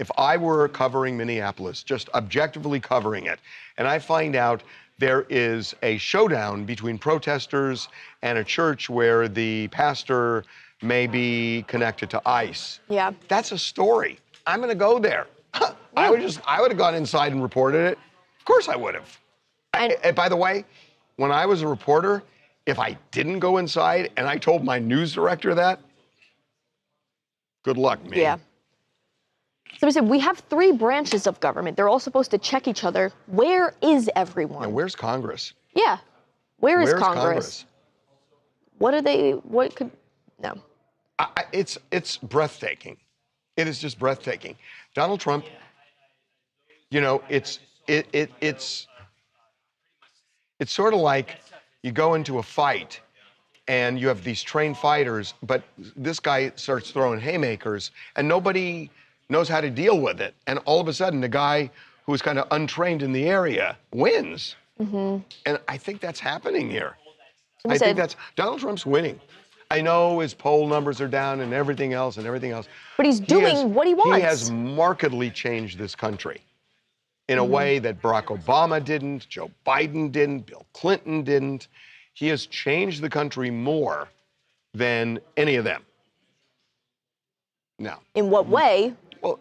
if I were covering Minneapolis, just objectively covering it, and I find out there is a showdown between protesters and a church where the pastor may be connected to ICE. Yeah. That's a story. I'm going to go there. I would have gone inside and reported it. Of course I would have. And by the way, when I was a reporter, if I didn't go inside and I told my news director that, good luck, me. Yeah. Somebody said, we have 3 branches of government. They're all supposed to check each other. Where is everyone? And where's Congress? Yeah. Where's Congress? Congress? What could, no. It's breathtaking. It is just breathtaking. Donald Trump, you know, it's sort of like you go into a fight and you have these trained fighters, but this guy starts throwing haymakers and nobody knows how to deal with it. And all of a sudden, the guy who is kind of untrained in the area wins. And I think that's happening here. I think that's, Donald Trump's winning. I know his poll numbers are down and everything else. But he's doing what he wants. He has markedly changed this country in a way that Barack Obama didn't, Joe Biden didn't, Bill Clinton didn't. He has changed the country more than any of them. Now, in what way? Well,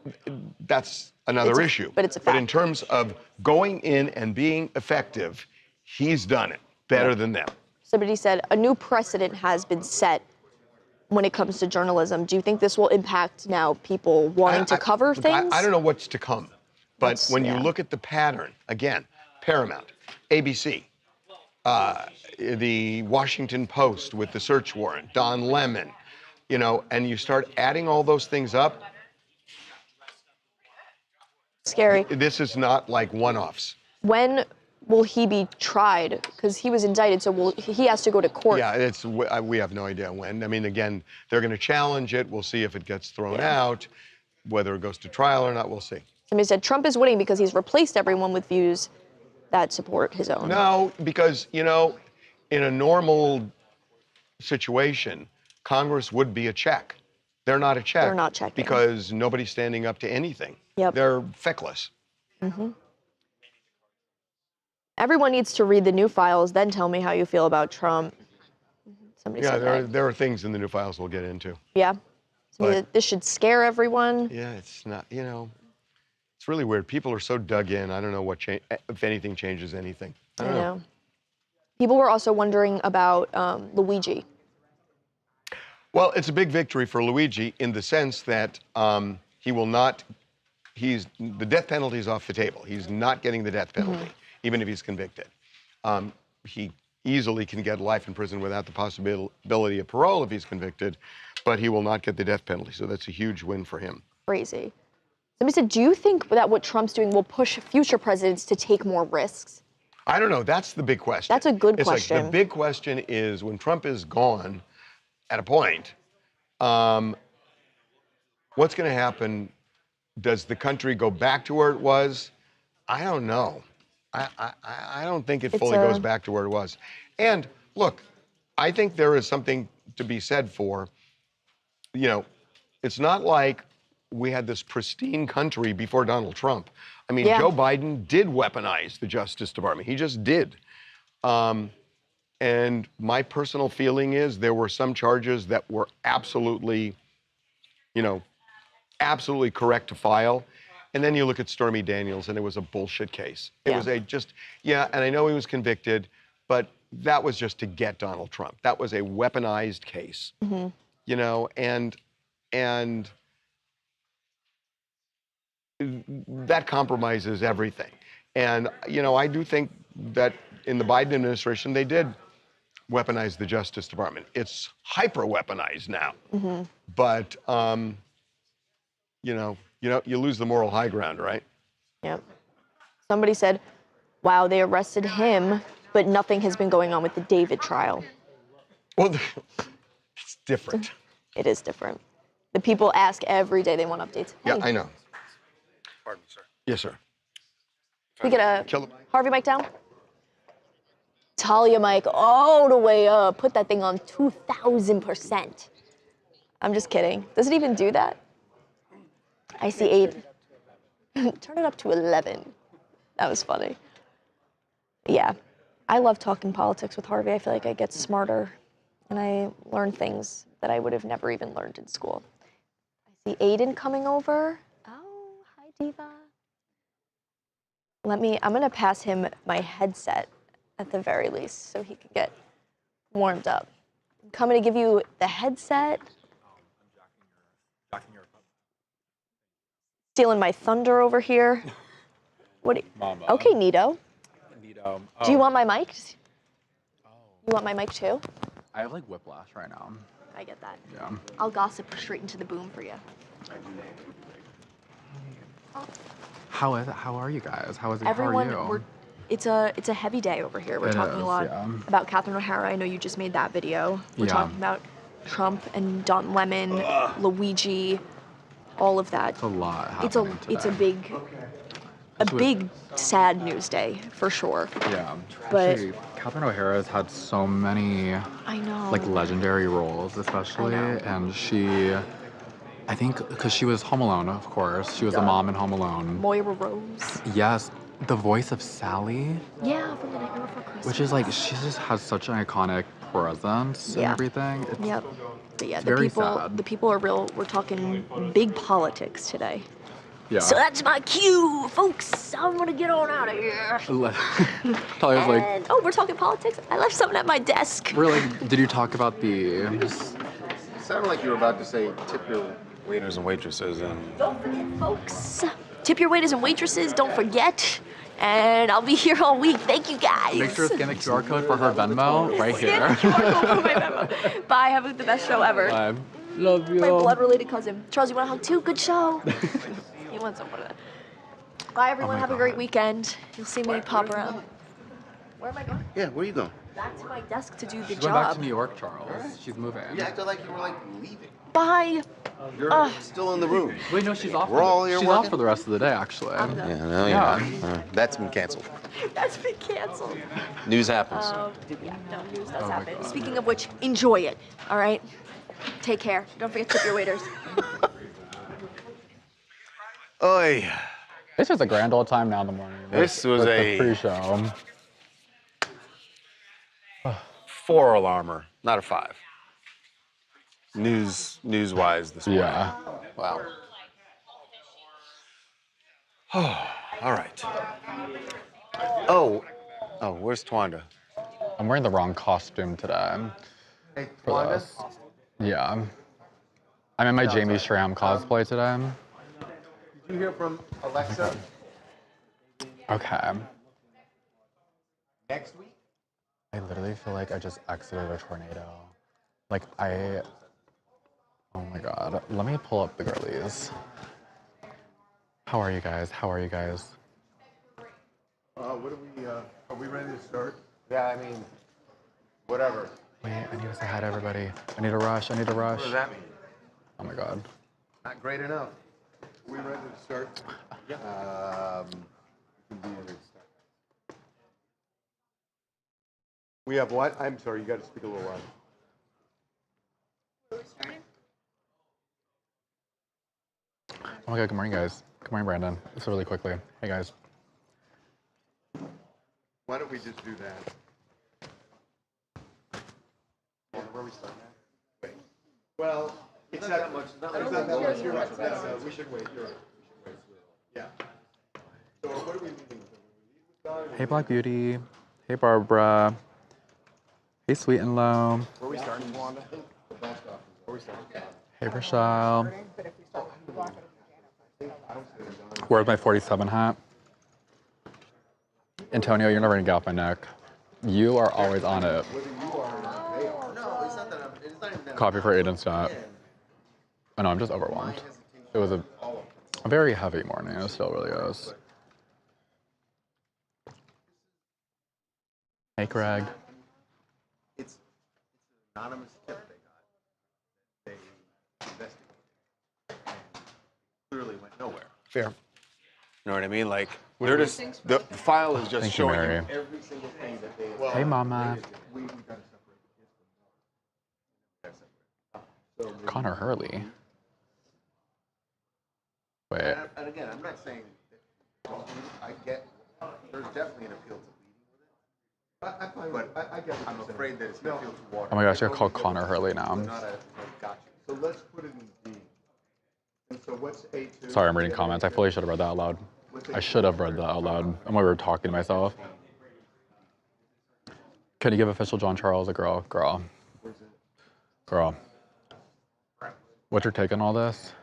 that's another issue. But it's a fact. But in terms of going in and being effective, he's done it better than them. Somebody said a new precedent has been set when it comes to journalism. Do you think this will impact now people wanting to cover things? I don't know what's to come. But when you look at the pattern, again, Paramount, ABC, the Washington Post with the search warrant, Don Lemon, you know, and you start adding all those things up. Scary. This is not like one-offs. When will he be tried? Because he was indicted, so he has to go to court. Yeah, we have no idea when. I mean, again, they're going to challenge it. We'll see if it gets thrown out. Whether it goes to trial or not, we'll see. Somebody said Trump is winning because he's replaced everyone with views that support his own. No, because, you know, in a normal situation, Congress would be a check. They're not a check. They're not checking. Because nobody's standing up to anything. Yep. They're feckless. Everyone needs to read the new files, then tell me how you feel about Trump. Somebody said that. There are things in the new files we'll get into. Yeah. This should scare everyone. Yeah, it's not, you know, it's really weird. People are so dug in. I don't know if anything changes anything. I don't know. People were also wondering about Luigi. Well, it's a big victory for Luigi in the sense that he will not, the death penalty is off the table. He's not getting the death penalty, even if he's convicted. He easily can get life in prison without the possibility of parole if he's convicted, but he will not get the death penalty. So that's a huge win for him. Crazy. Somebody said, do you think that what Trump's doing will push future presidents to take more risks? I don't know. That's the big question. That's a good question. Like the big question is when Trump is gone at a point, what's going to happen? Does the country go back to where it was? I don't know. I don't think it fully goes back to where it was. And look, I think there is something to be said for, you know, it's not like we had this pristine country before Donald Trump. I mean, Joe Biden did weaponize the Justice Department. He just did. And my personal feeling is there were some charges that were absolutely, you know, absolutely correct to file. And then you look at Stormy Daniels and it was a bullshit case. It was and I know he was convicted, but that was just to get Donald Trump. That was a weaponized case, you know, and that compromises everything. And, you know, I do think that in the Biden administration, they did weaponize the Justice Department. It's hyper weaponized now, but, you lose the moral high ground, right? Yep. Somebody said, wow, they arrested him, but nothing has been going on with the David trial. Well, it's different. It is different. The people ask every day, they want updates. Yeah, Hey, I know. Pardon me, sir. Yes, sir. we get a Kill him. Harvey mic down? Talia mic all the way up. Put that thing on 2,000%. I'm just kidding. Does it even do that? I see 8. Turn it up to 11. That was funny. Yeah, I love talking politics with Harvey. I feel like I get smarter and I learn things that I would have never even learned in school. I see Aiden coming over. Oh, hi, Diva. I'm gonna pass him my headset at the very least so he can get warmed up. I'm coming to give you the headset. Stealing my thunder over here. What? Mama. Okay, Nito. Nito. Do you want my mic? You want my mic too? I have like whiplash right now. I get that. Yeah. I'll gossip straight into the boom for you. How is it? How are you guys? How is it? Everyone, How are you? it's a heavy day over here. We're It talking a is, lot yeah. about Catherine O'Hara. I know you just made that video. We're Yeah. talking about Trump and Don Lemon, Luigi, all of that. It's a lot It's a happening it's a today. big sad news day for sure. Yeah. But- Actually, Catherine O'Hara has had so many I know. like legendary roles, especially, I know. and I think because she was Home Alone, of course. She was the mom in Home Alone. Moira Rose. Yes, the voice of Sally, Yeah, from The Nightmare Before Christmas. which is like she just has such an iconic presence and Yeah. everything. It's, Yep. But yeah, very sad. the people are real. We're talking big politics today. Yeah. So that's my cue, folks. I'm gonna get on out of here. Talia's like, And, we're talking politics. I left something at my desk. really? Did you talk about the? Sounded like you were about to say tip your waiters and waitresses and. Don't forget, folks. Tip your waiters and waitresses. Don't forget. And I'll be here all week. Thank you, guys. Make sure to scan the QR code for her Venmo right Scan here. the QR code for my Venmo. Bye. Have the best show ever. Bye. Love you. My blood-related cousin. Charles, you want a hug too? Good show. He wants someone to. Bye, everyone. my Have a great God. weekend. You'll see me pop around. Where am I going? Yeah, where you going? Back to my desk to do the She's going back job. to New York, Charles. She's moving. You acted like you were like leaving. Bye. You're still in the room. Wait, no, she's off. We're all here She's working? off for the rest of the day, actually. I'm done. Yeah, no, Yeah. you're not. That's been canceled. That's been canceled. News happens. Yeah, no news does Oh my happen. God. Speaking of which, enjoy it. All right. Take care. Don't forget to tip your waiters. Oy. It's just a grand old time now in the morning. This was with a- the pre-show. 4 alarmer, not a 5. News-wise this morning. Yeah. Wow. Oh, all right. Oh, where's Twanda? I'm wearing the wrong costume today. Hey, For this. Yeah. I'm in my Jamie Schramm cosplay today. Did you hear from Alexa? Okay. Next week? I literally feel like I just exited a tornado. Like oh my God. Let me pull up the girlies. How are you guys? How are you guys? Are we ready to start? Yeah, I mean, whatever. Wait, I need to say hi to everybody. I need to rush. I need to rush. What does that mean? Oh my God. Not great enough. Are we ready to start? We have what? I'm sorry, you got to speak a little louder. Oh my God, good morning, guys. Good morning, Brandon. So really quickly. Hey, guys. Why don't we just do that? Where are we starting at? Wait. Well, it's not that much. It's not that much. You're right. No, we should wait. You're right. We should wait. Yeah. So what are we leaving? Hey, Black Beauty. Hey, Barbara. Hey, Sweet and Low. Where are we starting, Wanda? Where are we starting? Hey, Rochelle. Where's my 47 hat? Antonio, you're never gonna get off my neck. You are always on it. No, it's not that. It's not even that. Coffee for Aiden's chat. I know, I'm just overwhelmed. It was a very heavy morning. It still really is. Hey, Greg. It's an anonymous tip they got. They investigated. And clearly went nowhere. Fair. You know what I mean? Like, they're just, the file is just Thank you, showing Mary. you every single thing that they. Hey, Mama. We got to separate his from. Connor Hurley. Wait. And again, I'm not saying I get, there's definitely an appeal to leading with it. But I get I'm afraid that it's going to feel too watered. Oh my gosh, I call Connor Hurley now. Not a gotcha. So let's put it in D. And so what's A2? Sorry, I'm reading comments. I fully should have read that out loud. I should have read that out loud. And when we were talking to myself. Can you give official John Charles a girl? Girl. Girl. What's your take on all this?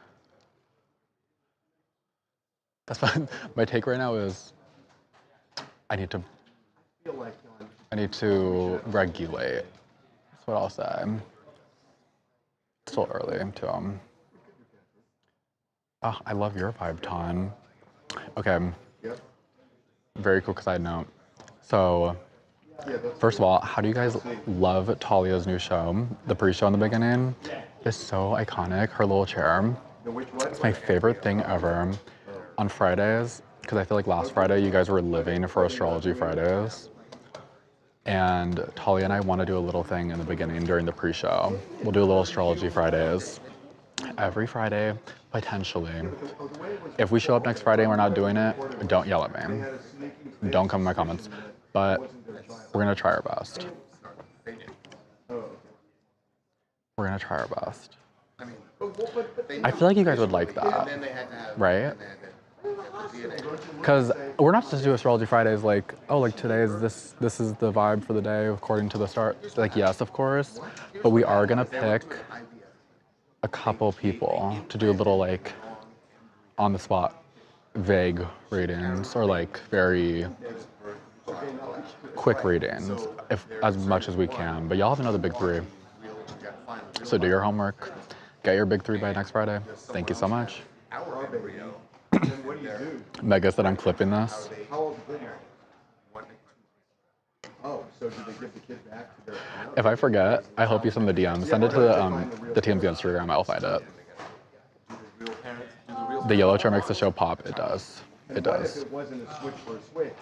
That's fine. My take right now is I need to regulate. That's what I'll say. It's still early too. Oh, I love your vibe, Ton. Okay. Very cool side note. So, first of all, how do you guys love Talia's new show? The pre-show in the beginning is so iconic. Her little chair. It's my favorite thing ever. On Fridays, because I feel like last Friday you guys were living for Astrology Fridays. And Talia and I want to do a little thing in the beginning during the pre-show. We'll do a little Astrology Fridays. Every Friday, potentially. If we show up next Friday and we're not doing it, don't yell at me. Don't come in my comments. But we're going to try our best. We're going to try our best. I feel like you guys would like that, right? Because we're not just do Astrology Fridays like, oh, like today is this is the vibe for the day according to the start. Like, yes, of course, but we are gonna pick a couple people to do a little like on the spot vague readings or like very quick readings, if as much as we can. But y'all have another big three. So do your homework. Get your big three by next Friday. Thank you so much. Mega said I'm clipping this. If I forget, I hope you send the DM. Send it to the TMZ Instagram. I'll find it. The yellow chair makes the show pop. It does. It does. It wasn't a switch for a switch,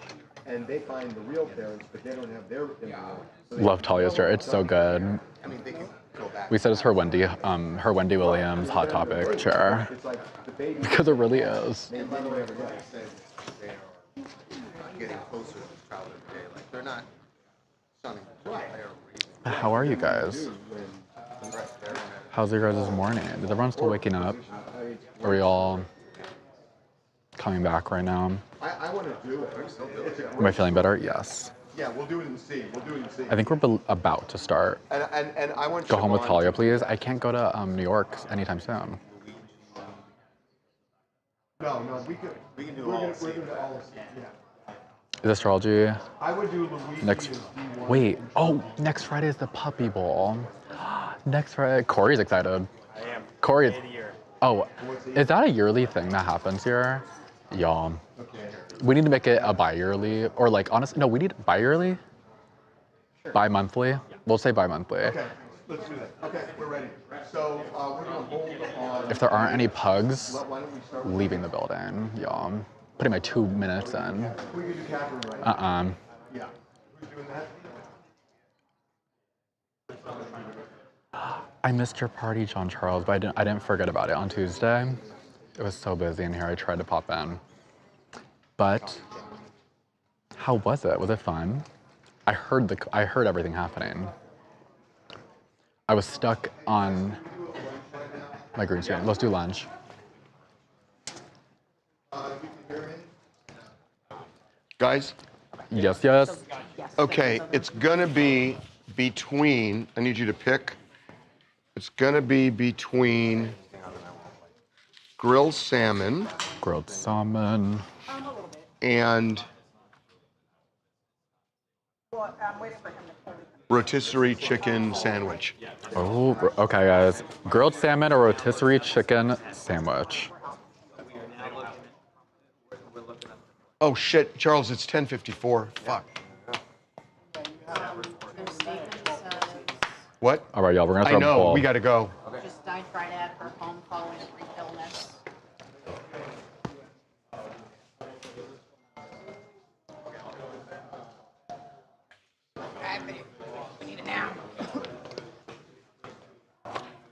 and they find the real parents, but they don't have their. Love Talia's chair. It's so good. We said it's her Wendy Williams Hot Topic chair because it really is. How are you guys? How's your guys' morning? Is everyone still waking up? Are we all coming back right now? I want to do it. Am I feeling better? Yes. Yeah, we'll do it in the C. I think we're about to start. And I want Go home with Talia, please. I can't go to New York anytime soon. No, we can do all C. Is astrology I would do Luigi next? Wait. Oh, next Friday is the Puppy Bowl. Next Friday. Corey's excited. I am. Corey. Oh, is that a yearly thing that happens here? Y'all. We need to make it a bi-yearly, or like, honestly, no, we need bi-yearly? Sure. Bi-monthly? Yeah. We'll say bi-monthly. Okay, let's do that. Okay, we're ready. So we're gonna hold on. If there aren't any pugs leaving the building, y'all. Putting my 2 minutes in. We can do Catherine right. Yeah. Who's doing that? I missed your party, John Charles, but I didn't forget about it on Tuesday. It was so busy in here, I tried to pop in. But how was it? Was it fun? I heard everything happening. I was stuck on my green screen. Let's do lunch. Guys? Yes, yes. Okay, it's gonna be between, I need you to pick. It's gonna be between grilled salmon. Grilled salmon. And rotisserie chicken sandwich. Oh, okay, guys. Grilled salmon or rotisserie chicken sandwich. Oh shit, Charles, it's 10:54. Fuck. What? All right, y'all, we're gonna throw I know, a poll. we gotta go. Just died right at her home following a brief illness. We need it now.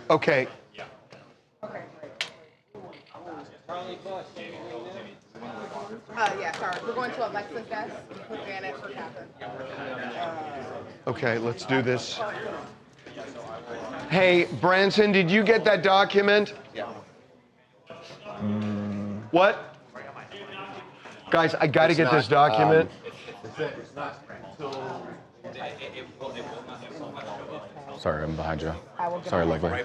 Okay. Okay, great. Yeah, sorry. We're going to Alexa's desk. Put Janet for Catherine. Okay, let's do this. Hey, Branson, did you get that document? Yeah. What? Guys, I got to get this document. Sorry, I'm behind you. Sorry, Legally.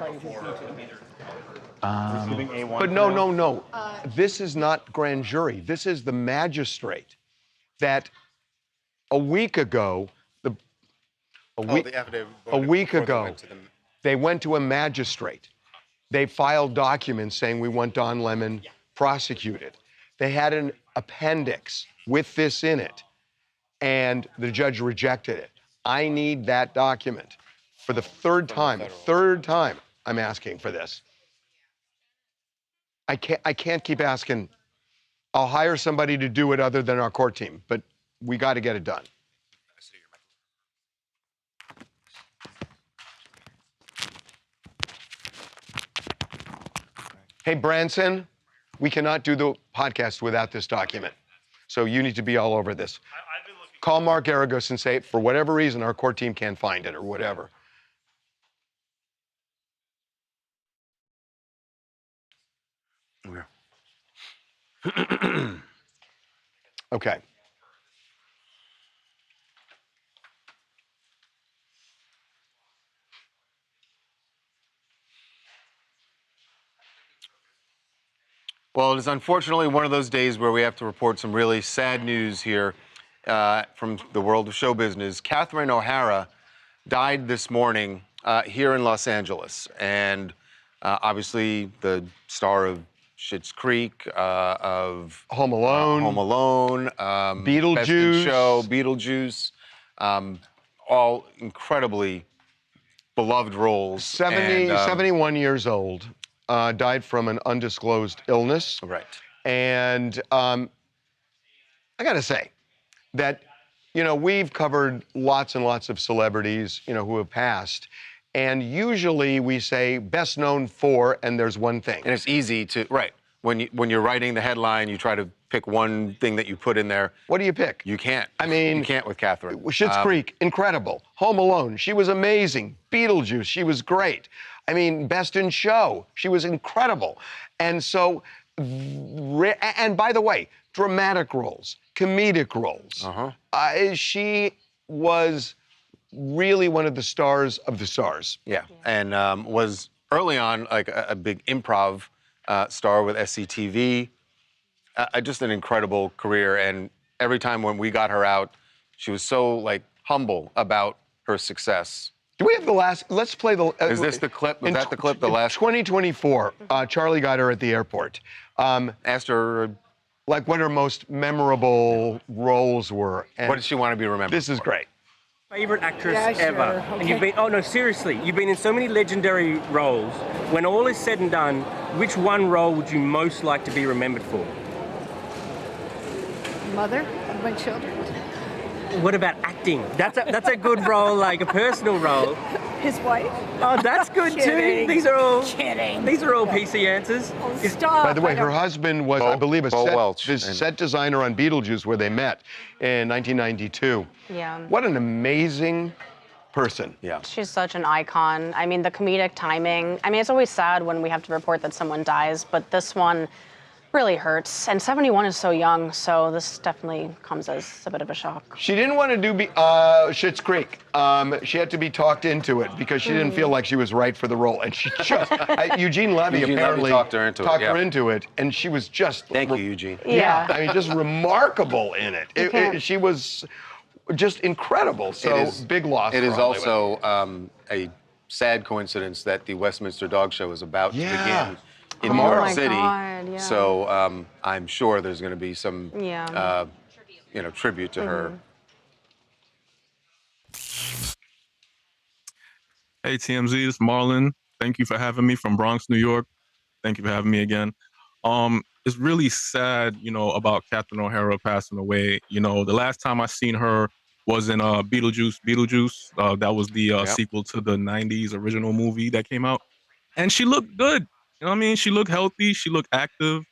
But no. This is not grand jury. This is the magistrate that a week ago, The affidavit. a week before they ago, went to the- they went to a magistrate. They filed documents saying we want Don Lemon prosecuted. They had an appendix with this in it, and the judge rejected it. I need that document for the third time. I'm asking for this. I can't keep asking. I'll hire somebody to do it other than our court team, but we got to get it done. Hey, Branson, we cannot do the podcast without this document. So you need to be all over this. Call Mark Aragos and say, for whatever reason, our court team can't find it or whatever. Okay. Well, it is unfortunately one of those days where we have to report some really sad news here from the world of show business. Catherine O'Hara died this morning here in Los Angeles. And obviously the star of Schitt's Creek, of Home Alone, Beetlejuice. Best in Show, Beetlejuice, all incredibly beloved roles. 71 years old. Died from an undisclosed illness. Right. And I got to say that, we've covered lots and lots of celebrities, who have passed. And usually we say best known for, and there's one thing. And it's easy to, right. When you're writing the headline, you try to pick one thing that you put in there. What do you pick? You can't. I mean, you can't with Catherine. Schitt's Creek, incredible. Home Alone, she was amazing. Beetlejuice, she was great. I mean, Best in Show, she was incredible. And so, and by the way, dramatic roles, comedic roles. She was really one of the stars of the stars. Yeah, and was early on like a big improv star with SCTV. Just an incredible career, and every time when we got her out, she was so like humble about her success. Do we have the last? Let's play the. Is this the clip? Was that the clip? The last. 2024. Charlie got her at the airport. Asked her, like, what her most memorable roles were. And what did she want to be remembered? This is for? great. Favorite actress ever. Okay. And you've been, oh no, seriously, you've been in so many legendary roles. When all is said and done, which one role would you most like to be remembered for? Mother of my children. What about acting? That's a good role, like a personal role. His wife. Oh, that's good too. These are all PC answers. Oh, stop. By the way, her husband was, I believe, a set designer on Beetlejuice, where they met in 1992. Yeah. What an amazing person. Yeah. She's such an icon. I mean, the comedic timing. I mean, it's always sad when we have to report that someone dies, but this one really hurts. And 71 is so young, so this definitely comes as a bit of a shock. She didn't want to do Schitt's Creek. She had to be talked into it because she didn't feel like she was right for the role. And she just, Eugene Levy apparently talked her into it, and she was just... Thank you, Eugene. Yeah. I mean, just remarkable in it. She was just incredible. So big loss. It is also a sad coincidence that the Westminster Dog Show is about to begin in New York City. God, yeah. So I'm sure there's going to be some, tribute to her. Hey, TMZ, it's Marlon. Thank you for having me from Bronx, New York. Thank you for having me again. It's really sad, about Catherine O'Hara passing away. The last time I seen her was in Beetlejuice. That was the sequel to the 90s original movie that came out. And she looked good. You know what I mean? She looked healthy. She looked active.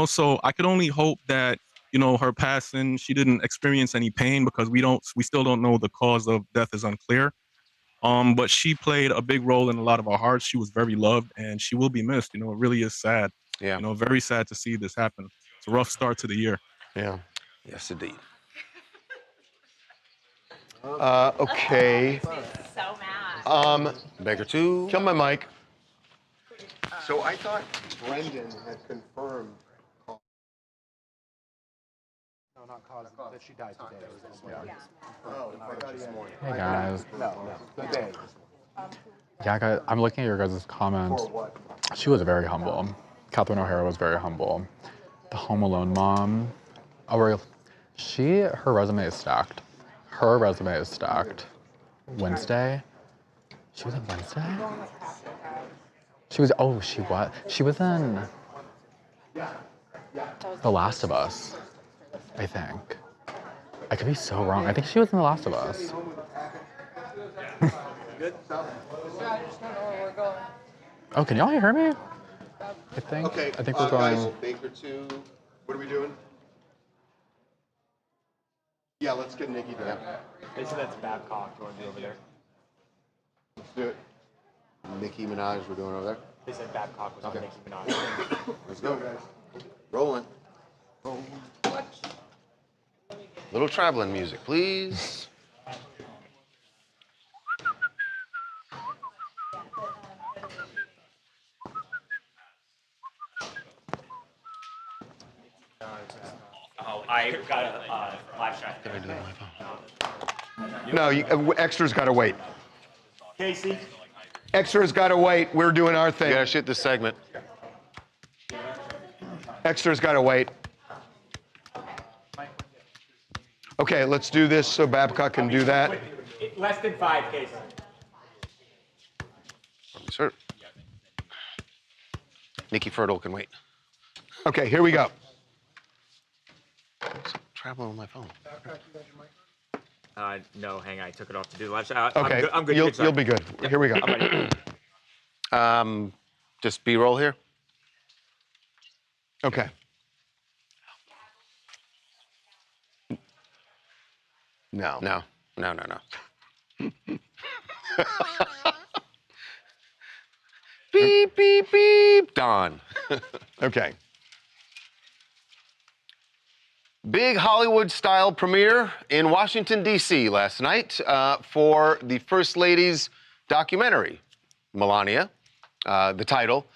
So I could only hope that her passing. She didn't experience any pain because we still don't know the cause of death is unclear. But she played a big role in a lot of our hearts. She was very loved, and she will be missed. It really is sad. Yeah. Very sad to see this happen. It's a rough start to the year. Yeah. Yes, indeed. Okay. So mad. Baker 2. Kill my mic. So I thought Brendan had confirmed. No, not caught him. That she died today. Oh, I thought this morning. Hey guys. No, today. Yeah, guys, I'm looking at your guys' comments. She was very humble. Catherine O'Hara was very humble. The Home Alone mom. Her resume is stacked. Her resume is stacked. Wednesday. She was in Wednesday? She was in The Last of Us, I think. I could be so wrong. I think she was in The Last of Us. Oh, can y'all hear me? I think. Okay. I think we're going. Guys, Baker 2. What are we doing? Yeah, let's get Nikki down. They said that's Babcock going to be over there. Let's do it. Nicki Minaj, we're doing over there. They said Babcock was on Nicki Minaj. Let's go, guys. Rolling. Little traveling music, please. Oh, I got a flashlight. What did I do on my phone? No, extras got to wait. Casey. Extras got to wait. We're doing our thing. You gotta shoot this segment. Extras got to wait. Okay, let's do this so Babcock can do that. Less than 5, Casey. Sir. Nikki Fertile can wait. Okay, here we go. Traveling on my phone. No, hang on. I took it off to do the live. Okay, I'm good. You'll be good. Yep. Here we go. I'm ready. Just B-roll here. Okay. No. No. Beep, beep, beep. Dawn. Okay. Big Hollywood-style premiere in Washington, D.C. last night for the First Lady's documentary, Melania, the title,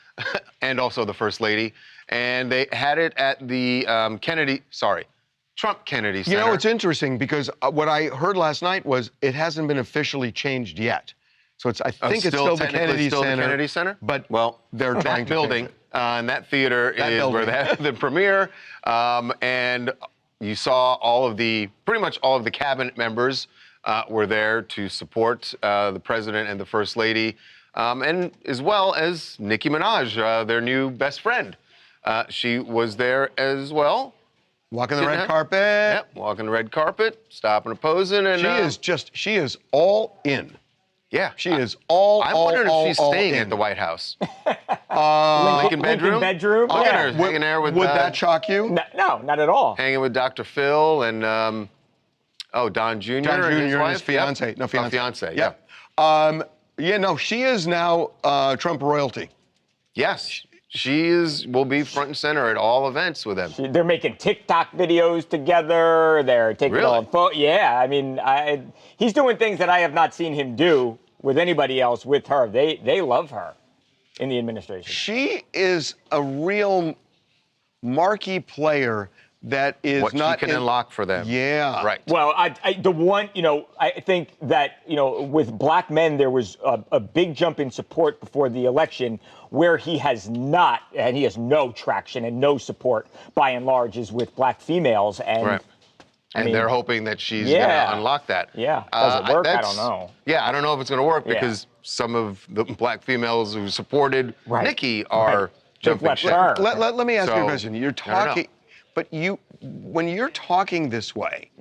and also the First Lady. And they had it at the Trump Kennedy Center. You know, it's interesting because what I heard last night was it hasn't been officially changed yet. So I think it's still the Kennedy Center. The Kennedy Center? But well, they're trying that building and that theater is where they had the premiere. And you saw pretty much all of the cabinet members were there to support the president and the first lady, and as well as Nicki Minaj, their new best friend. She was there as well. Walking the red carpet. Yep, walking the red carpet, stopping and posing. And she is all in. Yeah. She is all I'm wondering if she's staying in. at the White House. Lincoln bedroom? Look at her hanging there with... Would that shock you? No, not at all. Hanging with Dr. Phil and, Don Jr. And his fiance. Yep. No, fiance. Fiance, yeah. No, she is now Trump royalty. Yes. Will be front and center at all events with them. They're making TikTok videos together. They're taking all photos. Yeah, I mean, he's doing things that I have not seen him do with anybody else with her. They love her in the administration. She is a real marquee player that is what not she can unlock for them. Yeah. Right. Well, I think that, with black men, there was a big jump in support before the election where he has not, and he has no traction and no support by and large is with black females. And right. And they're hoping that she's going to unlock that. Yeah. Does it work? I don't know. Yeah, I don't know if it's going to work because some of the black females who supported Nikki are jumping ship. Let me ask you a question. You're talking, but when you're talking this way,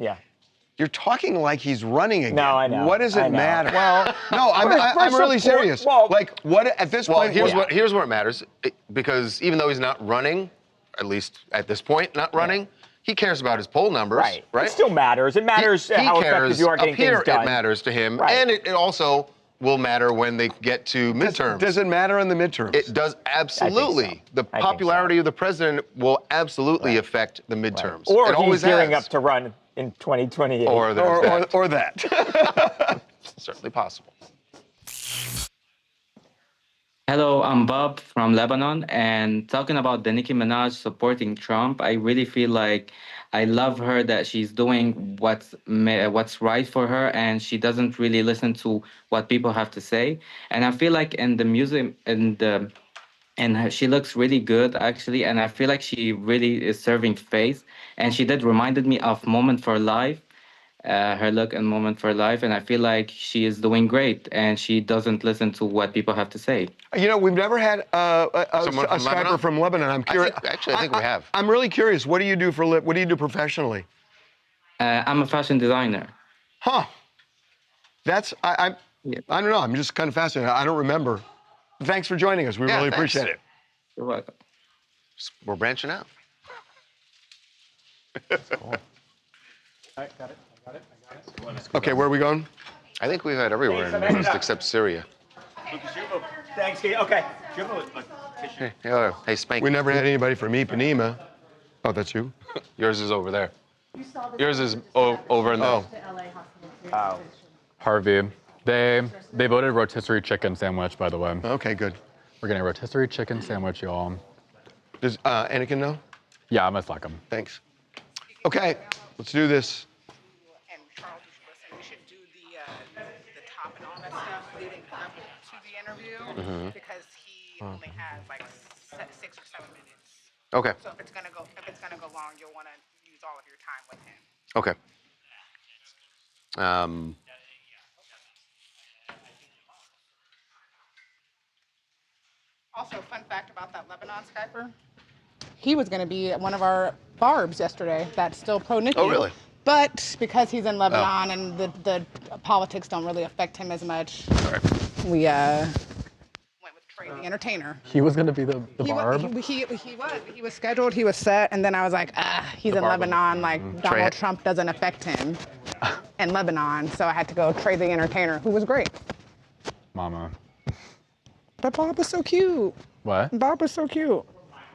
you're talking like he's running again. No, I know. What does it matter? Well, no, I'm really serious. Well, what at this point? Here's where it matters, because even though he's not running, at least at this point, not running, He cares about his poll numbers, right? It still matters. It matters how effective you are getting things done. It matters to him, and it also will matter when they get to midterms. Does it matter in the midterms? It does absolutely. The popularity of the president will absolutely affect the midterms. Or it always he's gearing has. up to run in 2028. Or that. Certainly possible. Hello, I'm Bob from Lebanon, and talking about the Nicki Minaj supporting Trump, I really feel like I love her that she's doing what's right for her, and she doesn't really listen to what people have to say. And I feel like in the music, she looks really good actually, and I feel like she really is serving face. And she did reminded me of Moment for Life. Her look and Moment for Life, and I feel like she is doing great, and she doesn't listen to what people have to say. You know, we've never had a from Skyper Lebanon? from Lebanon. I'm curious. I think we have. I'm really curious. What do you do what do you do professionally? I'm a fashion designer. Huh. That's I don't know. I'm just kind of fascinated. I don't remember. Thanks for joining us. We really appreciate it. You're welcome. We're branching out. Cool. Okay, where are we going? I think we've had everywhere in the Middle East except Syria. Thanks, Kate. Okay. Hey, Spank. We never had anybody from Ipanema. Oh, that's you? Yours is over there. Yours is over in the... Oh. Harvey. They voted rotisserie chicken sandwich, by the way. Okay, good. We're getting a rotisserie chicken sandwich, y'all. Does Anakin know? Yeah, I'm gonna Slack him. Thanks. Okay, let's do this. Because he only has like 6 or 7 minutes. Okay. So if it's gonna go long, you'll want to use all of your time with him. Okay. Also, fun fact about that Lebanon Skyper. He was gonna be one of our barbs yesterday. That's still pro Nicki. Oh, really? But because he's in Lebanon and the politics don't really affect him as much, we went with Trey the Entertainer. He was gonna be the barb? He was scheduled, he was set, and then I was like, he's in Lebanon, like Donald Trump doesn't affect him in Lebanon, so I had to go Trey the Entertainer, who was great. Mama. But Bob was so cute. What? Bob was so cute.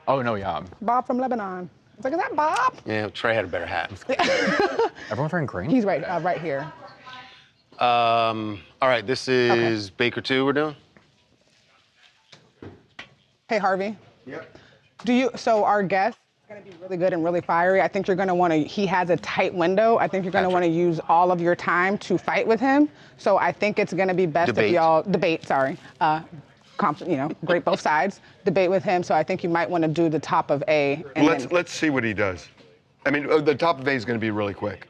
Oh, no, yeah. Bob from Lebanon. I was like, is that Bob? Yeah, Trey had a better hat. Everyone's wearing green? He's right here. All right, this is Baker 2 we're doing? Hey, Harvey. Yep. So our guest is going to be really good and really fiery. I think you're going to want to, he has a tight window. I think you're going to want to use all of your time to fight with him. So I think it's going to be best if y'all, great both sides, debate with him. So I think you might want to do the top of A. Let's see what he does. I mean, the top of A is going to be really quick.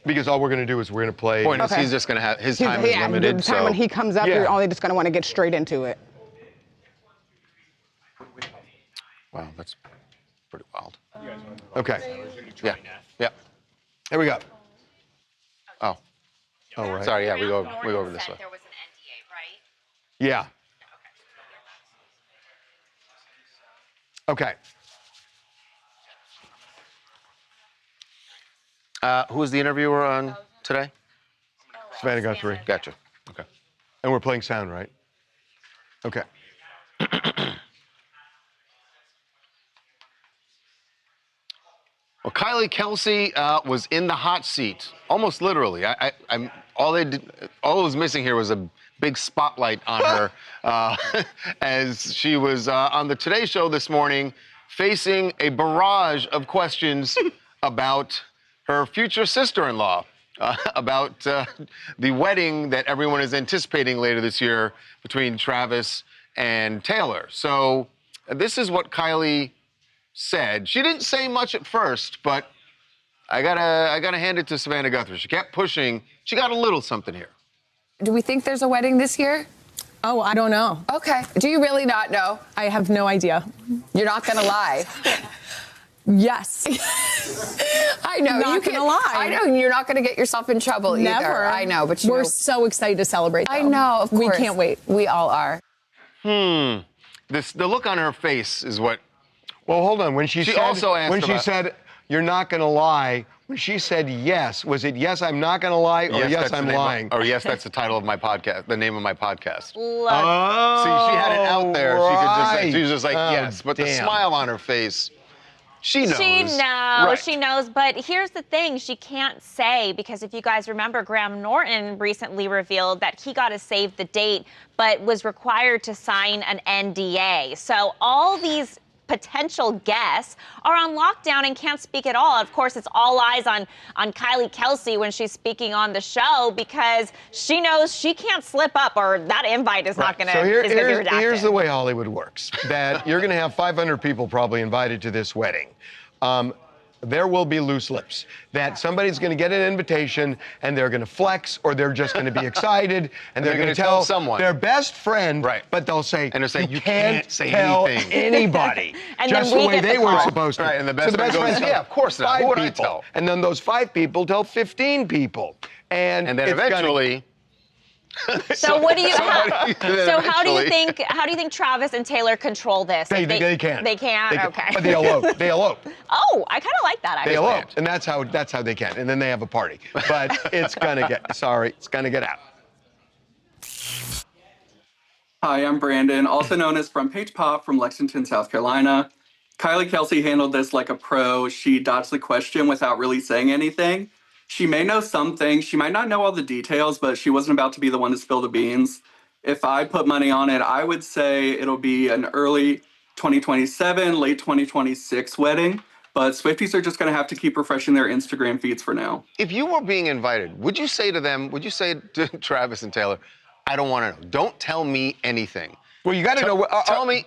Because all we're going to do is we're going to play. Point is, he's just going to have, his time is limited. The time when he comes up, you're only just going to want to get straight into it. Wow, that's pretty wild. Okay. Yeah. Here we go. Oh. Oh, right. Sorry, we go over this way. There was an NDA, right? Yeah. Okay. Who was the interviewer on today? Savannah Guthrie. Gotcha. Okay. And we're playing sound, right? Okay. Well, Kylie Kelsey was in the hot seat, almost literally. All that was missing here was a big spotlight on her as she was on the Today Show this morning, facing a barrage of questions about her future sister-in-law, about the wedding that everyone is anticipating later this year between Travis and Taylor. So this is what Kylie said. She didn't say much at first, but I gotta hand it to Savannah Guthrie. She kept pushing. She got a little something here. Do we think there's a wedding this year? Oh, I don't know. Okay. Do you really not know? I have no idea. You're not gonna lie. Yes. I know. Not gonna lie. I know you're not gonna get yourself in trouble either. Never. I know, but we're so excited to celebrate. Though. I know. Of course. We can't wait. We all are. The look on her face is what. Well, hold on. When she also asked she said, you're not going to lie. When she said yes, was it yes, I'm not going to lie, or yes, that's I'm the name lying? Or yes, that's the title of my podcast, the name of my podcast. Oh, see, she had it out there. Right. She was just like, Oh, yes, but the damn. smile on her face, she knows. She knows. Right. She knows. But here's the thing. She can't say, because if you guys remember, Graham Norton recently revealed that he got a save the date, but was required to sign an NDA. So all these potential guests are on lockdown and can't speak at all. Of course, it's all eyes on Kylie Kelsey when she's speaking on the show, because she knows she can't slip up, or that invite is not going to be redacted. Here's the way Hollywood works. That you're going to have 500 people probably invited to this wedding. There will be loose lips. That somebody's going to get an invitation and they're going to flex, or they're just going to be excited and they're going to tell someone, their best friend. Right. But they'll say, and they'll say, you can't say tell anything. anybody. And just then the we way get they the were call. supposed to. Right, and the So best friend goes, friend, yeah, of course not. 5 Who would I people. tell? And then those 5 people tell 15 people. And then it's eventually. So what do you? Somebody- So how do you eventually- think? How do you think Travis and Taylor control this? They Like, can. They can. They can. Okay. But they elope. They elope. Oh, I kind of like that. They Actually. elope, and that's how they can. And then they have a party. But it's gonna get it's gonna get out. Hi, I'm Brandon, also known as Front Page Pop from Lexington, South Carolina. Kylie Kelsey handled this like a pro. She dodged the question without really saying anything. She may know some things. She might not know all the details, but she wasn't about to be the one to spill the beans. If I put money on it, I would say it'll be an early 2027, late 2026 wedding. But Swifties are just going to have to keep refreshing their Instagram feeds for now. If you were being invited, would you say to Travis and Taylor, I don't want to know. Don't tell me anything. Well, you got to know.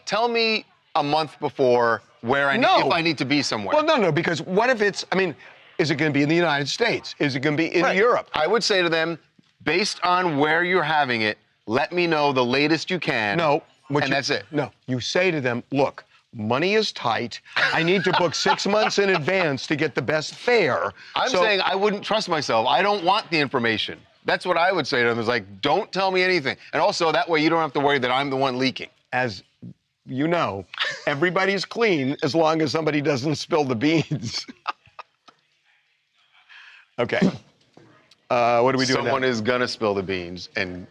Tell me a month before where if I need to be somewhere. Well, no, because what if it's? I mean, is it going to be in the United States? Is it going to be in Europe? I would say to them, based on where you're having it, let me know the latest you can. No, that's it. No, you say to them, look, money is tight. I need to book 6 months in advance to get the best fare. I'm saying I wouldn't trust myself. I don't want the information. That's what I would say to them. Is like, don't tell me anything. And also, that way you don't have to worry that I'm the one leaking. As you know, everybody's clean as long as somebody doesn't spill the beans. Okay. What do we do now? Someone is gonna spill the beans, and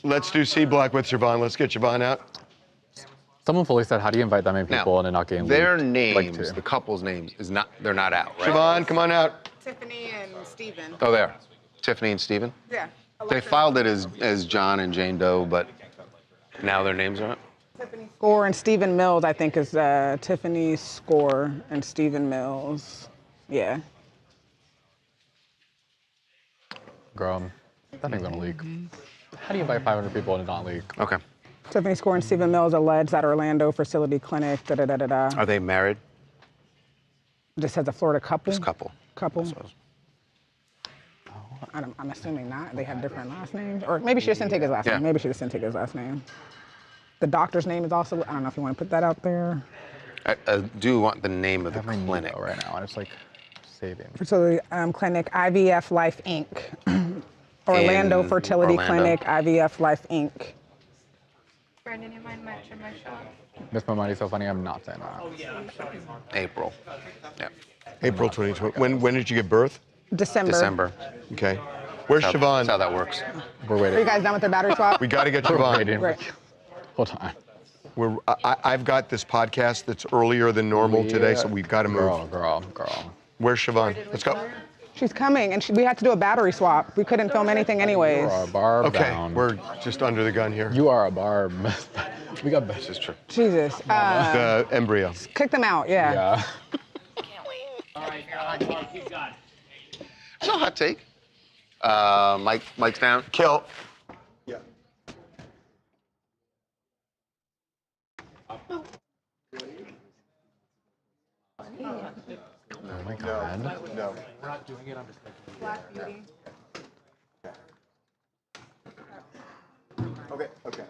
let's do C Block with Siobhan. Let's get Siobhan out. Someone fully said, how do you invite that many people and it not getting their leaked? names, the couple's names, they're not out, right? Siobhan, come on out. Tiffany and Steven. Oh, there. Tiffany and Steven? Yeah. They filed it as John and Jane Doe, but now their names are up. Tiffany Score and Stephen Mills, I think, is Tiffany Score and Stephen Mills. Yeah. Girl, that thing's gonna leak. How do you invite 500 people and it not leak? Okay. Tiffany Score and Stephen Mills alleged that Orlando fertility clinic, da-da-da-da-da. Are they married? Just says a Florida couple? Just couple. Couple. I'm assuming not. They have different last names. Or maybe she just didn't take his last name. Maybe she just didn't take his last name. The doctor's name is also, I don't know if you want to put that out there. I do want the name of the clinic right now. I'm just like saving. Fertility clinic, IVF Life Inc. Orlando Fertility Orlando. Clinic, IVF Life Inc. Brandon, you mind matching my shot? Miss My Money's so funny, I'm not saying that. April. Yeah. April 2020. When did you give birth? December. December. Okay. Where's That's Siobhan? That's how that works. We're Are waiting. you guys done with the battery swap? We got to get We're Siobhan. waiting. Great. Hold on. I've got this podcast that's earlier than normal today, so we've got to move. Girl. Where's Siobhan? Let's go. She's coming, and we had to do a battery swap. We couldn't film anything anyways. You are a barb Okay, down. we're just under the gun here. You are a barb. We got This is true. Jesus. The embryo. Kick them out, yeah. It's a hot take. Mike's down. Kill. Yeah. Oh my God. No. We're not doing it. I'm just thinking. Black Beauty. Okay.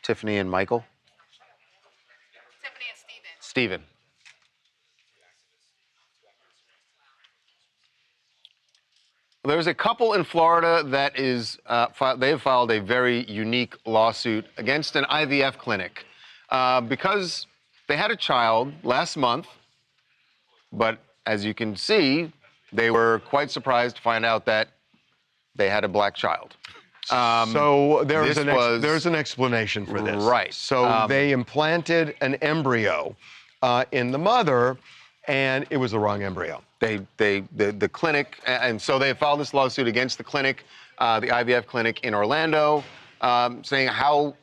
Tiffany and Michael. Tiffany and Steven. Steven. There's a couple in Florida that is, they have filed a very unique lawsuit against an IVF clinic because they had a child last month, but as you can see, they were quite surprised to find out that they had a black child. So there's an explanation for this. Right. So they implanted an embryo in the mother, and it was the wrong embryo. The clinic, and so they filed this lawsuit against the clinic, the IVF clinic in Orlando, saying how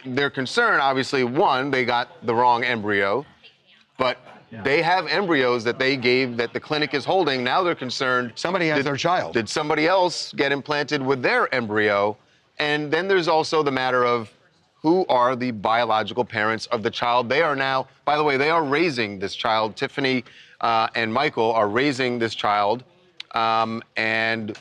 they're concerned. Obviously, one, they got the wrong embryo, but they have embryos that they gave that the clinic is holding. Now they're concerned. Somebody has their child. Did somebody else get implanted with their embryo? And then there's also the matter of who are the biological parents of the child. They are now, by the way, they are raising this child. Tiffany and Michael are raising this child. And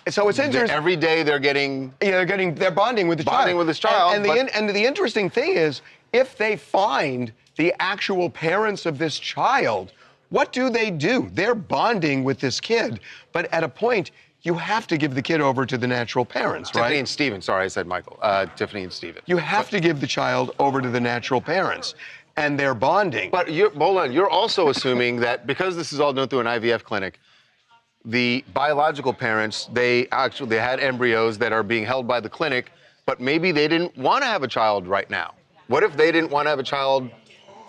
so it's interesting. Every day they're getting... Yeah, they're bonding with the child. Bonding with this child. And the interesting thing is, if they find the actual parents of this child, what do? They're bonding with this kid. But at a point, you have to give the kid over to the natural parents, right? Tiffany and Steven. Sorry, I said Michael. Tiffany and Steven. You have to give the child over to the natural parents, and they're bonding. But hold on, you're also assuming that because this is all done through an IVF clinic, the biological parents, they had embryos that are being held by the clinic, but maybe they didn't want to have a child right now. What if they didn't want to have a child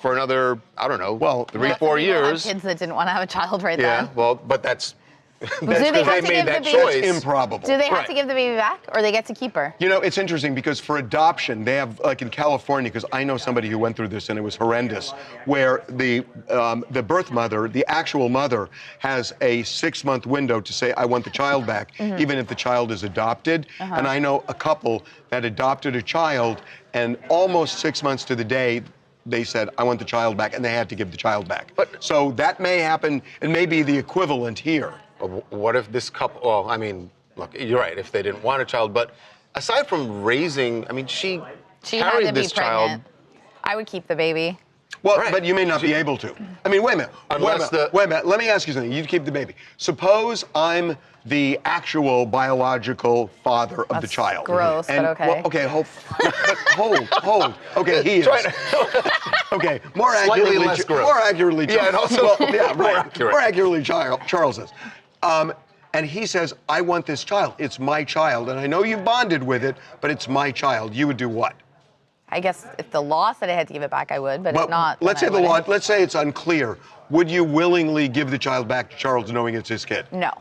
for another, I don't know, 3-4 years? Kids that didn't want to have a child right then. Yeah, well, but that's... Do they have to give the baby? That's improbable. Do they have to give the baby back, or they get to keep her? You know, it's interesting because for adoption, they have, like in California, because I know somebody who went through this and it was horrendous, where the birth mother, the actual mother, has a 6-month window to say, I want the child back, even if the child is adopted. And I know a couple that adopted a child, and almost 6 months to the day, they said, I want the child back, and they had to give the child back. So that may happen, and may be the equivalent here. What if this couple, well, I mean, look, you're right, if they didn't want a child, but aside from raising, I mean, she carried this child. I would keep the baby. Well, but you may not be able to. I mean, wait a minute. Wait a minute. Let me ask you something. You keep the baby. Suppose I'm the actual biological father of the child. Gross, and, but okay. Well, okay, hold. Okay, he is. Okay, more accurately, less gross. More accurately, Yeah, and also more accurately, Charles is. And he says, I want this child. It's my child, and I know you bonded with it, but it's my child. You would do what? I guess if the law said I had to give it back, I would, but if not, let's say let's say it's unclear. Would you willingly give the child back to Charles knowing it's his kid? No.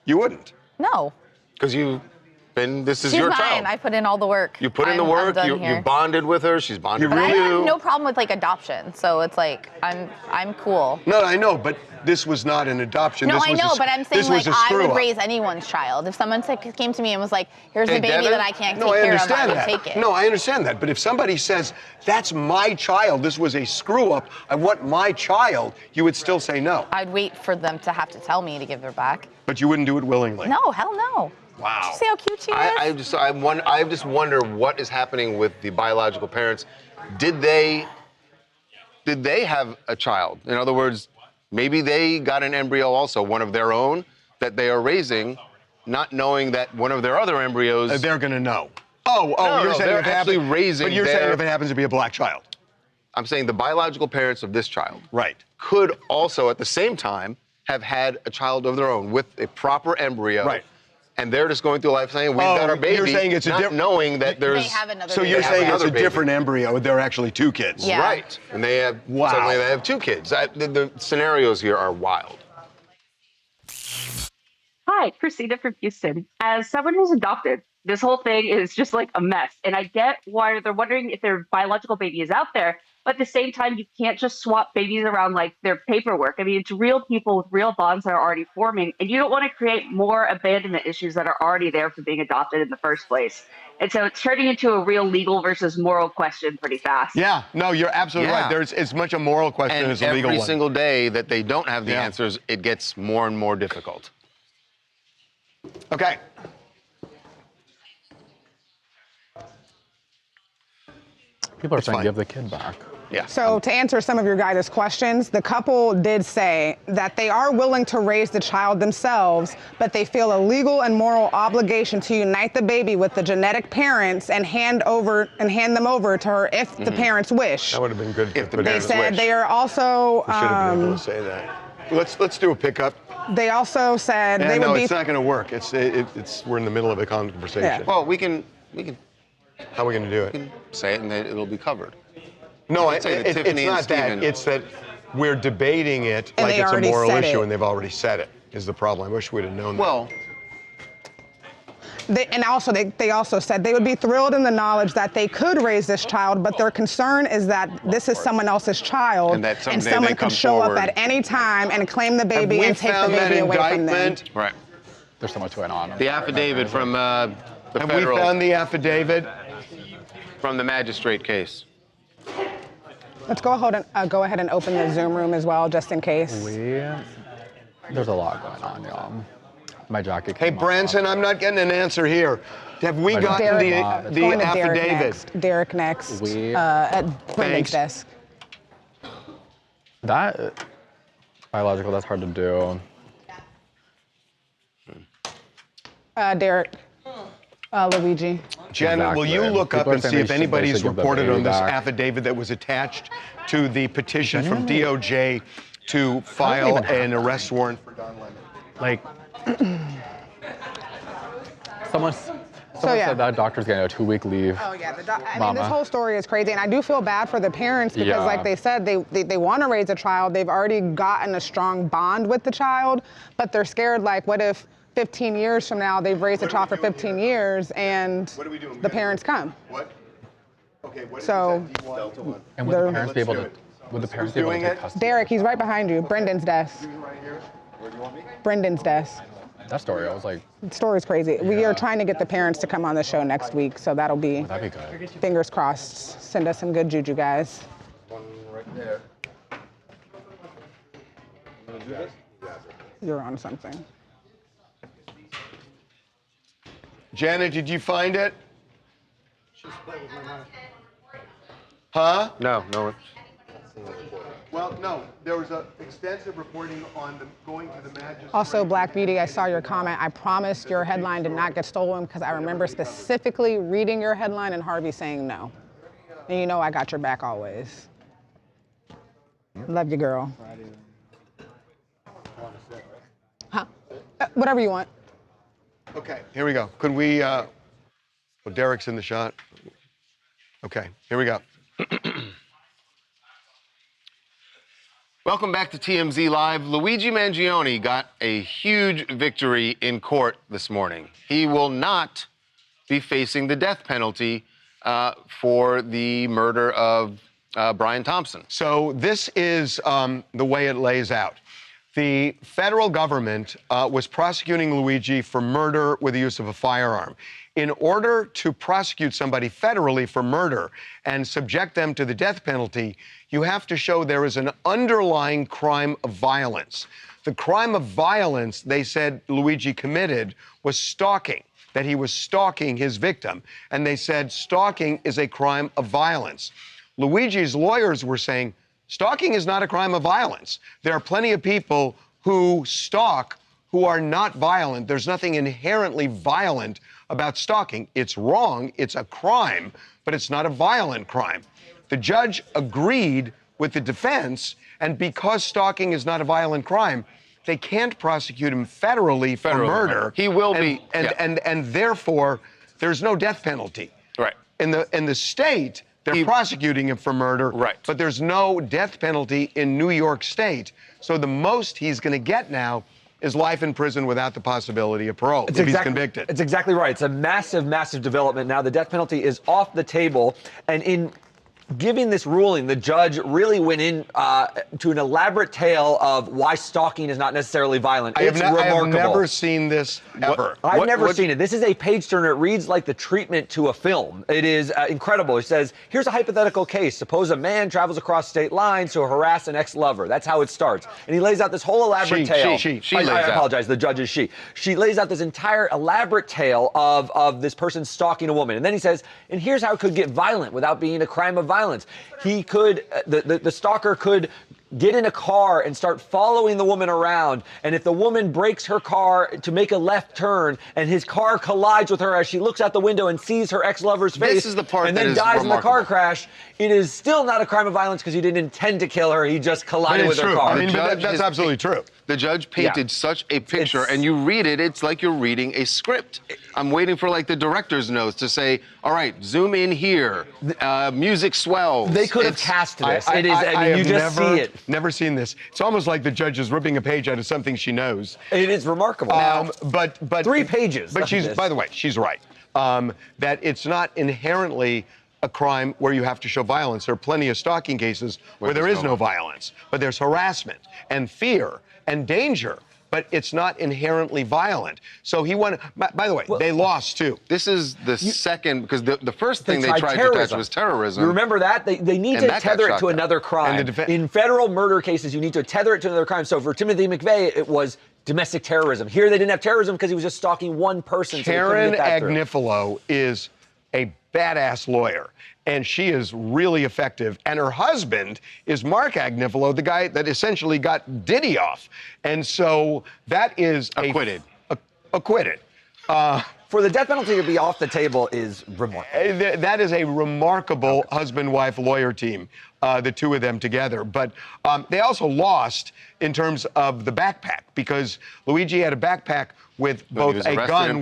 You wouldn't? No. Because this is She's your mine. child. I put in all the work. You put in the work, you bonded with her, she's bonded with I you. have no problem with like adoption, so it's like I'm cool. No, I know, but this was not an adoption. No, this I was know, but I'm saying like I would raise it. anyone's child. If someone came to me and was like, "Here's a baby Devin? that I can't take care of," I would take it. No, I understand that. But if somebody says, that's my child, this was a screw up, I want my child, you would still say no. I'd wait for them to have to tell me to give her back. But you wouldn't do it willingly. No, hell no. Wow. Did you see how cute she is? I just wonder what is happening with the biological parents. Did they have a child? In other words, maybe they got an embryo also, one of their own, that they are raising, not knowing that one of their other embryos... they're going to know. You're saying they're if actually raising But you're saying if it happens to be a black child. I'm saying the biological parents of this child right. could also, at the same time, have had a child of their own with a proper embryo. Right. And they're just going through life saying, we've got our baby, you're saying it's not knowing that there's... So you're saying it's a different embryo, they're actually two kids. Yeah. Right. And they have, suddenly they have two kids. The scenarios here are wild. Hi, Christina from Houston. As someone who's adopted, this whole thing is just like a mess. And I get why they're wondering if their biological baby is out there. But at the same time, you can't just swap babies around like their paperwork. I mean, it's real people with real bonds that are already forming. And you don't want to create more abandonment issues that are already there for being adopted in the first place. And so it's turning into a real legal versus moral question pretty fast. Yeah, no, you're absolutely right. There's as much a moral question as a legal one. Every single day that they don't have the answers, it gets more and more difficult. Okay. People are saying give the kid back. Yeah. So to answer some of your guys' questions, the couple did say that they are willing to raise the child themselves, but they feel a legal and moral obligation to unite the baby with the genetic parents and hand them over to her if the parents wish. That would have been good if the They parents said wish. they are also. We should have been able to say that. Let's do a pickup. They also said they no, would be. it's not going to work. We're in the middle of a conversation. Yeah. Well, we can. How are we going to do it? We can say it and then it'll be covered. No, We can say that it's Tiffany and not that. Stephen- It's that we're debating it And like they it's a already moral said issue, it. and they've already said it. Is the problem? I wish we'd have known. Well, They also said they would be thrilled in the knowledge that they could raise this child, but their concern is that this is someone else's child, And that someday they someone come could show forward. up at any time and claim the baby we and take the found that baby away from them. indictment? right. There's so much going on. The affidavit from the Have federal we found the affidavit? from the magistrate case. Let's go ahead and open the Zoom room as well, just in case. There's a lot going on, y'all. My jacket. Hey, came off. Branson, I'm not getting an answer here. Have we gotten the Going to affidavit? Derek next. We- At Brendan's Thanks. desk. That biological, that's hard to do. Derek. Luigi. Jen, will you Exactly. look up People are and saying see they if should- anybody's they should give the reported baby on this back. affidavit that was attached to the petition from Genuinely? DOJ to file even have an arrest warrant for Don Lemon? Like, someone yeah. said that doctor's getting a 2-week leave. Oh yeah, I mean Mama. this whole story is crazy, and I do feel bad for the parents because, Yeah. like they said, they want to raise a child. They've already gotten a strong bond with the child, but they're scared. Like, what if 15 years from now they've raised a child for 15 years and the parents come? What? Okay, what So, And would the parents be able to? Would the parents be able to doing take it? custody? Derek, he's right behind you. Brendan's desk. Brendan's desk. That story, I was like, The story's crazy. We are trying to get the parents to come on the show next week, so that'll be, that'd be good. fingers crossed. Send us some good juju, guys. One right there. You're on something. Janet, did you find it? Huh? No. Well, no. There was extensive reporting on going to the magistrate. Also, Black Beauty, I saw your comment. I promised your headline did not get stolen because I remember specifically reading your headline and Harvey saying no. And you know I got your back always. Love you, girl. Huh? Whatever you want. Okay, here we go. Could we, Derek's in the shot. Okay, here we go. Welcome back to TMZ Live. Luigi Mangione got a huge victory in court this morning. He will not be facing the death penalty for the murder of Brian Thompson. So this is the way it lays out. The federal government was prosecuting Luigi for murder with the use of a firearm. In order to prosecute somebody federally for murder and subject them to the death penalty, you have to show there is an underlying crime of violence. The crime of violence, they said Luigi committed, was stalking, that he was stalking his victim. And they said stalking is a crime of violence. Luigi's lawyers were saying, stalking is not a crime of violence. There are plenty of people who stalk who are not violent. There's nothing inherently violent about stalking. It's wrong, it's a crime, but it's not a violent crime. The judge agreed with the defense, and because stalking is not a violent crime, they can't prosecute him federally for murder. He will be, and therefore, there's no death penalty. Right. In the state, they're prosecuting him for murder, right? But there's no death penalty in New York State. So the most he's going to get now is life in prison without the possibility of parole if he's convicted. It's exactly right. It's a massive, massive development now. The death penalty is off the table, and in giving this ruling, the judge really went in to an elaborate tale of why stalking is not necessarily violent. It's remarkable. I have never seen this ever. I've never seen it. This is a page turner. It reads like the treatment to a film. It is incredible. It says, here's a hypothetical case. Suppose a man travels across state lines to harass an ex-lover. That's how it starts. And he lays out this whole elaborate tale. I apologize. The judge is she. She lays out this entire elaborate tale of this person stalking a woman. And then he says, and here's how it could get violent without being a crime of violence. violence. He could, the stalker could get in a car and start following the woman around. And if the woman breaks her car to make a left turn and his car collides with her as she looks out the window and sees her ex-lover's face This is the part and that then is dies in the car remarkable. crash, it is still not a crime of violence because he didn't intend to kill her. He just collided with her car. I mean, but that's absolutely true. The judge painted such a picture, and you read it, it's like you're reading a script. I'm waiting for like the director's notes to say, all right, zoom in here, music swells. They could have cast this. It is, I mean, you just see it. Never seen this. It's almost like the judge is ripping a page out of something she knows. It is remarkable. But 3 pages. But she's, by the way, she's right. That it's not inherently a crime where you have to show violence. There are plenty of stalking cases where there is no violence, but there's harassment and fear and danger. But it's not inherently violent. So he won. By the way, they lost too. This is the second, because the first thing they tried to attach was terrorism. You remember that? They need to tether it to another crime. In federal murder cases, you need to tether it to another crime. So for Timothy McVeigh, it was domestic terrorism. Here they didn't have terrorism because he was just stalking one person. Karen Agnifilo is a badass lawyer, and she is really effective. And her husband is Mark Agnifilo, the guy that essentially got Diddy off. And so that is acquitted. Acquitted. For the death penalty to be off the table is remarkable. That is a remarkable husband-wife lawyer team, the two of them together. But they also lost in terms of the backpack, because Luigi had a backpack with both a gun,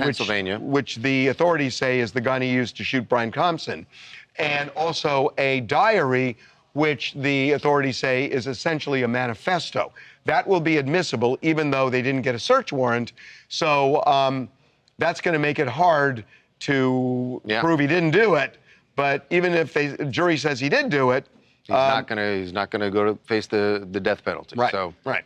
which the authorities say is the gun he used to shoot Brian Thompson, and also a diary, which the authorities say is essentially a manifesto. That will be admissible, even though they didn't get a search warrant. So that's going to make it hard to prove he didn't do it. But even if the jury says he did do it, he's not gonna go to face the death penalty. Right. So right.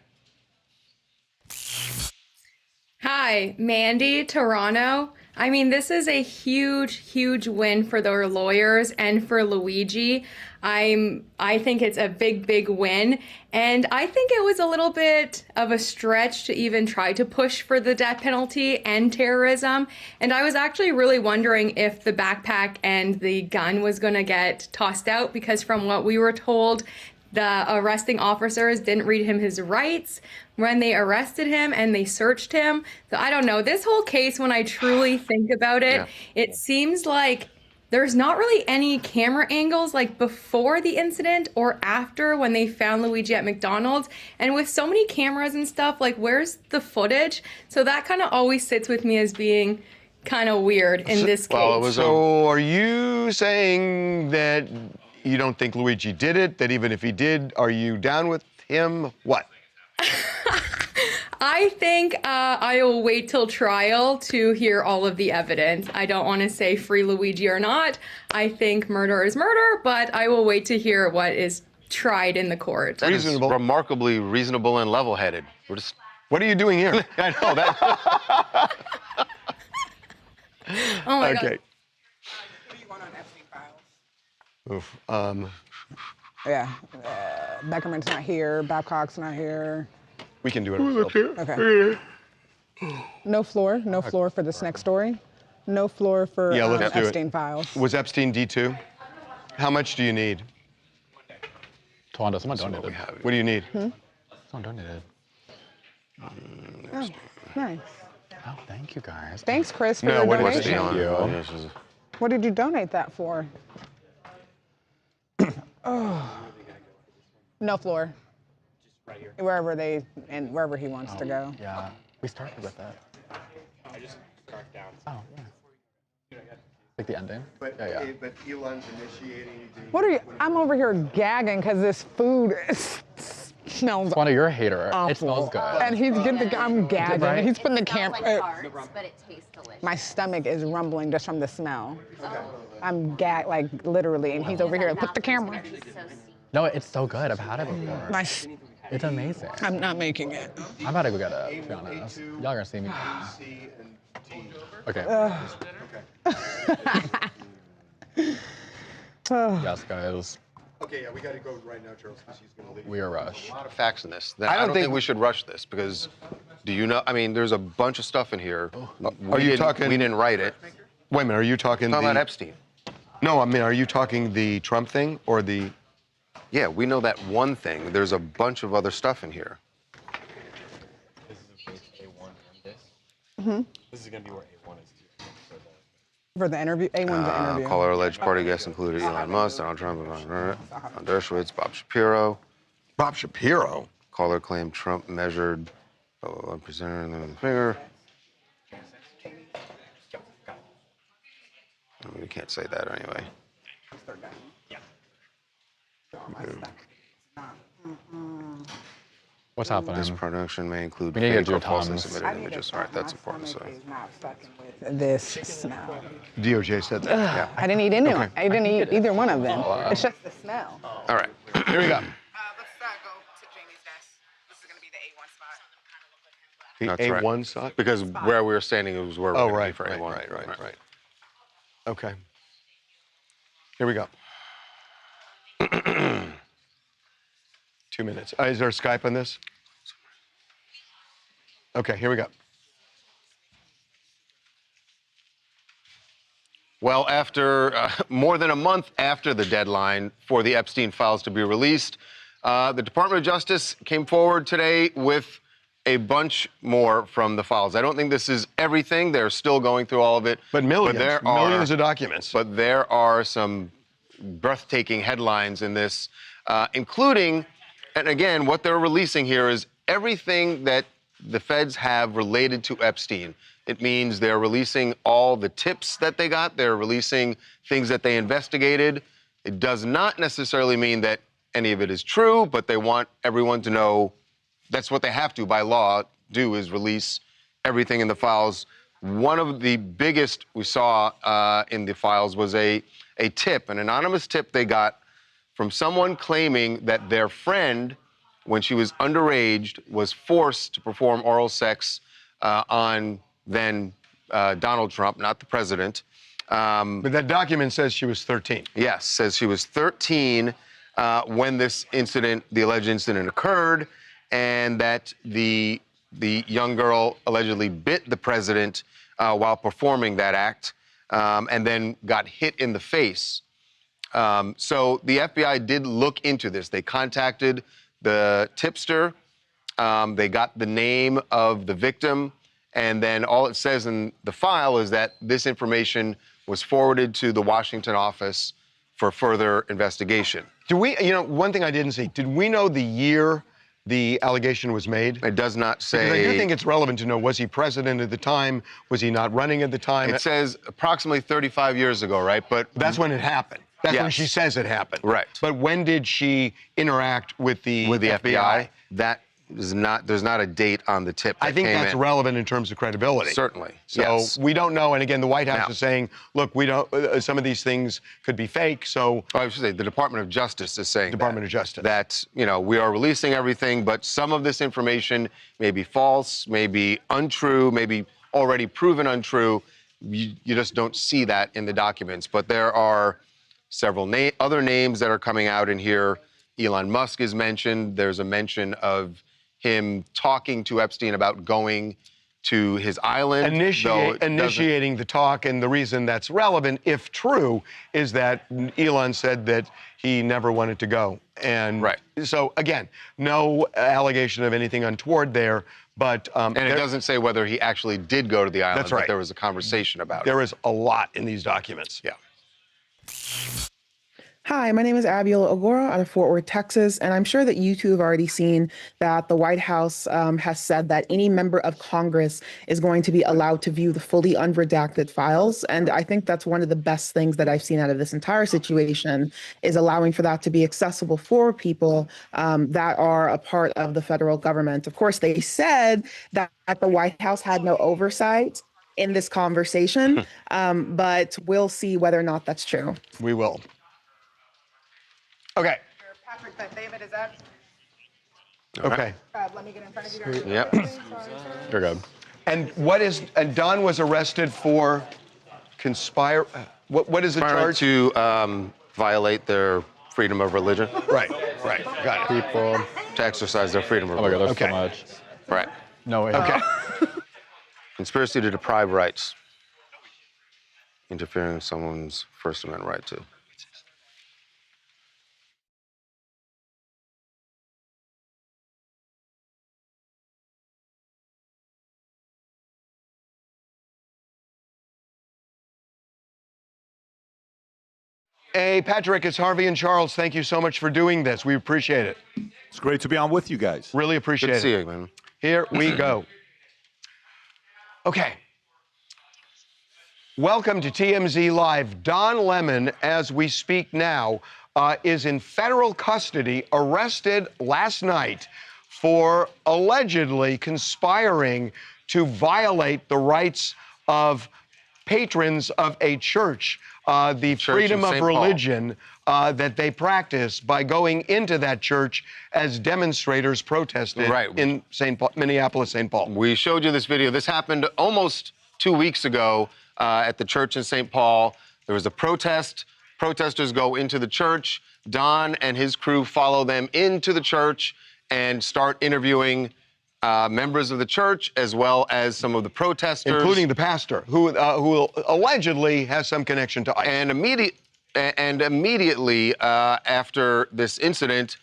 Hi, Mandy, Toronto. I mean, this is a huge, huge win for their lawyers and for Luigi. I think it's a big, big win. And I think it was a little bit of a stretch to even try to push for the death penalty and terrorism. And I was actually really wondering if the backpack and the gun was going to get tossed out, because from what we were told, the arresting officers didn't read him his rights when they arrested him and they searched him. So I don't know. This whole case, when I truly think about it, it seems like there's not really any camera angles like before the incident or after when they found Luigi at McDonald's. And with so many cameras and stuff, like where's the footage? So that kind of always sits with me as being kind of weird in this case. So are you saying that you don't think Luigi did it, that even if he did, are you down with him? What? I think I will wait till trial to hear all of the evidence. I don't want to say free Luigi or not. I think murder is murder, but I will wait to hear what is tried in the court. That is remarkably reasonable and level-headed. We're just. What are you doing here? I know that. Oh my Okay. God. Oof. Yeah. Beckerman's not here. Babcock's not here. We can do it. Okay. No floor. No floor for this next story. No floor for let's do Epstein it. files. Was Epstein D2? How much do you need? Tawanda, someone donated. What do you need? Someone donated. Oh, nice. Oh, thank you guys. Thanks, Chris, for No, your what was it? donation. Thank you. What did you donate that for? Oh. No floor. Right here. Wherever he wants to go. Yeah, we started with that. I just marked down. Oh, yeah. Like the ending? But Elon's initiating. What are you? I'm over here gagging because this food smells. Tawanda, you're a hater. Awful. It smells good. And I'm gagging. Right? He's putting the camera. But it tastes delicious. My stomach is rumbling just from the smell. I'm gagged, like literally, and he's over here. Put the camera. No, it's so good. I've had it before. It's amazing. I'm not making it. I'm about to go get it, to be honest. Y'all gonna see me. Okay. Yes, guys. Okay, yeah, we got to go right now, Charles, because he's going to leave. We are rushed. A lot of facts in this. I don't think we should rush this because, do you know? I mean, there's a bunch of stuff in here. Are you talking? We didn't write it. Wait a minute. Are you talking about Epstein? No, I mean, are you talking the Trump thing or the? Yeah, we know that one thing. There's a bunch of other stuff in here. Mm-hmm. This is gonna be where A1 is too. For the interview, A1's the interview. Caller alleged party guests included Elon Musk, Donald Trump, Von Dershowitz, Bob Shapiro. Bob Shapiro? Caller claimed Trump measured presenter in the finger. I mean, you can't say that anyway. What's happening? This production may include We need to fake do or falsely Tom's. submitted images. All right, that's important to say. This smell. DOJ said that. Ugh, I didn't eat any. Okay. I didn't eat either one of them. It's just the smell. All right. Here we go. The That's A1 right. side? Because where we were standing, it was where we Oh, were gonna be right, for right, A1. right. Okay. Here we go. 2 minutes. Is there Skype on this? Okay, here we go. Well, after more than a month after the deadline for the Epstein files to be released, the Department of Justice came forward today with a bunch more from the files. I don't think this is everything. They're still going through all of it. But millions, millions of documents. But there are some breathtaking headlines in this, including, and again, what they're releasing here is everything that the feds have related to Epstein. It means they're releasing all the tips that they got. They're releasing things that they investigated. It does not necessarily mean that any of it is true, but they want everyone to know that's what they have to, by law, do is release everything in the files. One of the biggest we saw in the files was a tip, an anonymous tip they got from someone claiming that their friend, when she was underage, was forced to perform oral sex on then Donald Trump, not the president. But that document says she was 13. Yes, says she was 13 when this incident, the alleged incident, occurred, and that the young girl allegedly bit the president while performing that act, and then got hit in the face. So the FBI did look into this. They contacted the tipster. They got the name of the victim. And then all it says in the file is that this information was forwarded to the Washington office for further investigation. Do we, one thing I didn't see, did we know the year the allegation was made? It does not say. Because I do think it's relevant to know, was he president at the time? Was he not running at the time? It says approximately 35 years ago, right? But that's when it happened. That's when Yes. she says it happened. Right. But when did she interact with the FBI? That is not, there's not a date on the tip that I think came that's in. relevant in terms of credibility. Certainly. So yes. we don't know. And again, the White House Now- is saying, look, we don't, some of these things could be fake. So I should say the Department of Justice is saying Department of Justice. that, we are releasing everything, but some of this information may be false, may be untrue, may be already proven untrue. You just don't see that in the documents. But there are several other names that are coming out in here. Elon Musk is mentioned. There's a mention of him talking to Epstein about going to his island. Initiating the talk, and the reason that's relevant, if true, is that Elon said that he never wanted to go. And so, again, no allegation of anything untoward there, but... and it doesn't say whether he actually did go to the island, That's right. but there was a conversation about it. There is a lot in these documents. Yeah. Hi, my name is Abiola Ogora out of Fort Worth, Texas, and I'm sure that you two have already seen that the White House has said that any member of Congress is going to be allowed to view the fully unredacted files. And I think that's one of the best things that I've seen out of this entire situation is allowing for that to be accessible for people that are a part of the federal government. Of course, they said that the White House had no oversight in this conversation, but we'll see whether or not that's true. We will. Okay. Patrick, David, is that? Okay. Let me get in front of you. Yep. You're good. And Don was arrested for what is the charge? To violate their freedom of religion. Right, got it. People. To exercise their freedom of Oh my God, religion. there's so much. Right. No way. Okay. Conspiracy to deprive rights. interfering with someone's First Amendment right to. Hey, Patrick, it's Harvey and Charles. Thank you so much for doing this. We appreciate it. It's great to be on with you guys. Really appreciate it. Good to see you, man. Here we go. Okay. Welcome to TMZ Live. Don Lemon, as we speak now, is in federal custody, arrested last night for allegedly conspiring to violate the rights of patrons of a church, the freedom of religion that they practice by going into that church as demonstrators protested in Minneapolis, St. Paul. We showed you this video. This happened almost 2 weeks ago at the church in St. Paul. There was a protest. Protesters go into the church. Don and his crew follow them into the church and start interviewing members of the church as well as some of the protesters, including the pastor, who allegedly has some connection to ICE. And immediately after this incident,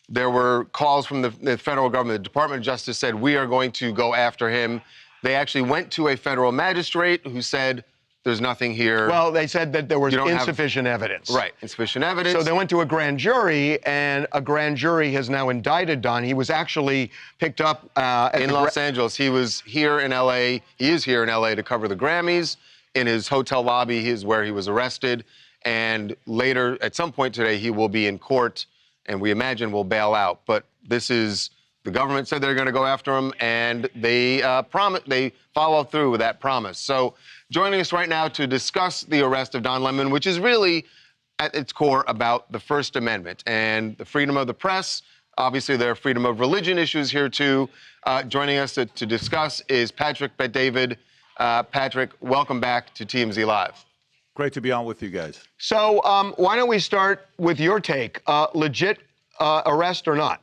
there were calls from the federal government. The Department of Justice said, we are going to go after him. They actually went to a federal magistrate who said, there's nothing here. Well, they said that there was insufficient evidence. Right, insufficient evidence. So they went to a grand jury, and a grand jury has now indicted Don. He was actually picked up in Los Angeles. He was here in L.A. He is here in L.A. to cover the Grammys. In his hotel lobby is where he was arrested. And later, at some point today, he will be in court, and we imagine will bail out. But this is, the government said they're going to go after him, and they follow through with that promise. So joining us right now to discuss the arrest of Don Lemon, which is really at its core about the First Amendment and the freedom of the press. Obviously, there are freedom of religion issues here, too. Joining us to discuss is Patrick Bet-David. Patrick, welcome back to TMZ Live. Great to be on with you guys. So why don't we start with your take? Legit arrest or not?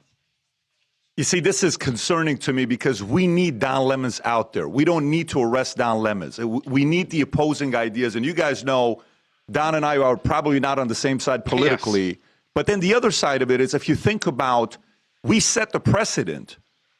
You see, this is concerning to me because we need Don Lemons out there. We don't need to arrest Don Lemons. We need the opposing ideas. And you guys know Don and I are probably not on the same side politically. Yes. But then the other side of it is, if you think about, we set the precedent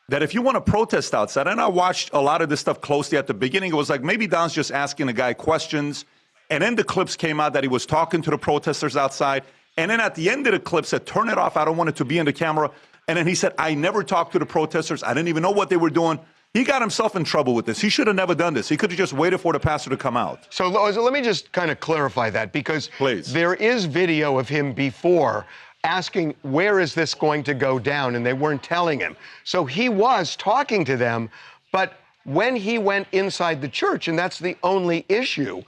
that if you want to protest outside, and I watched a lot of this stuff closely at the beginning, it was like maybe Don's just asking a guy questions. And then the clips came out that he was talking to the protesters outside. And then at the end of the clip said, turn it off. I don't want it to be in the camera. And then he said, I never talked to the protesters. I didn't even know what they were doing. He got himself in trouble with this. He should have never done this. He could have just waited for the pastor to come out. So let me just kind of clarify that, because there is video of him before asking, where is this going to go down? And they weren't telling him. So he was talking to them. But when he went inside the church, and that's the only issue,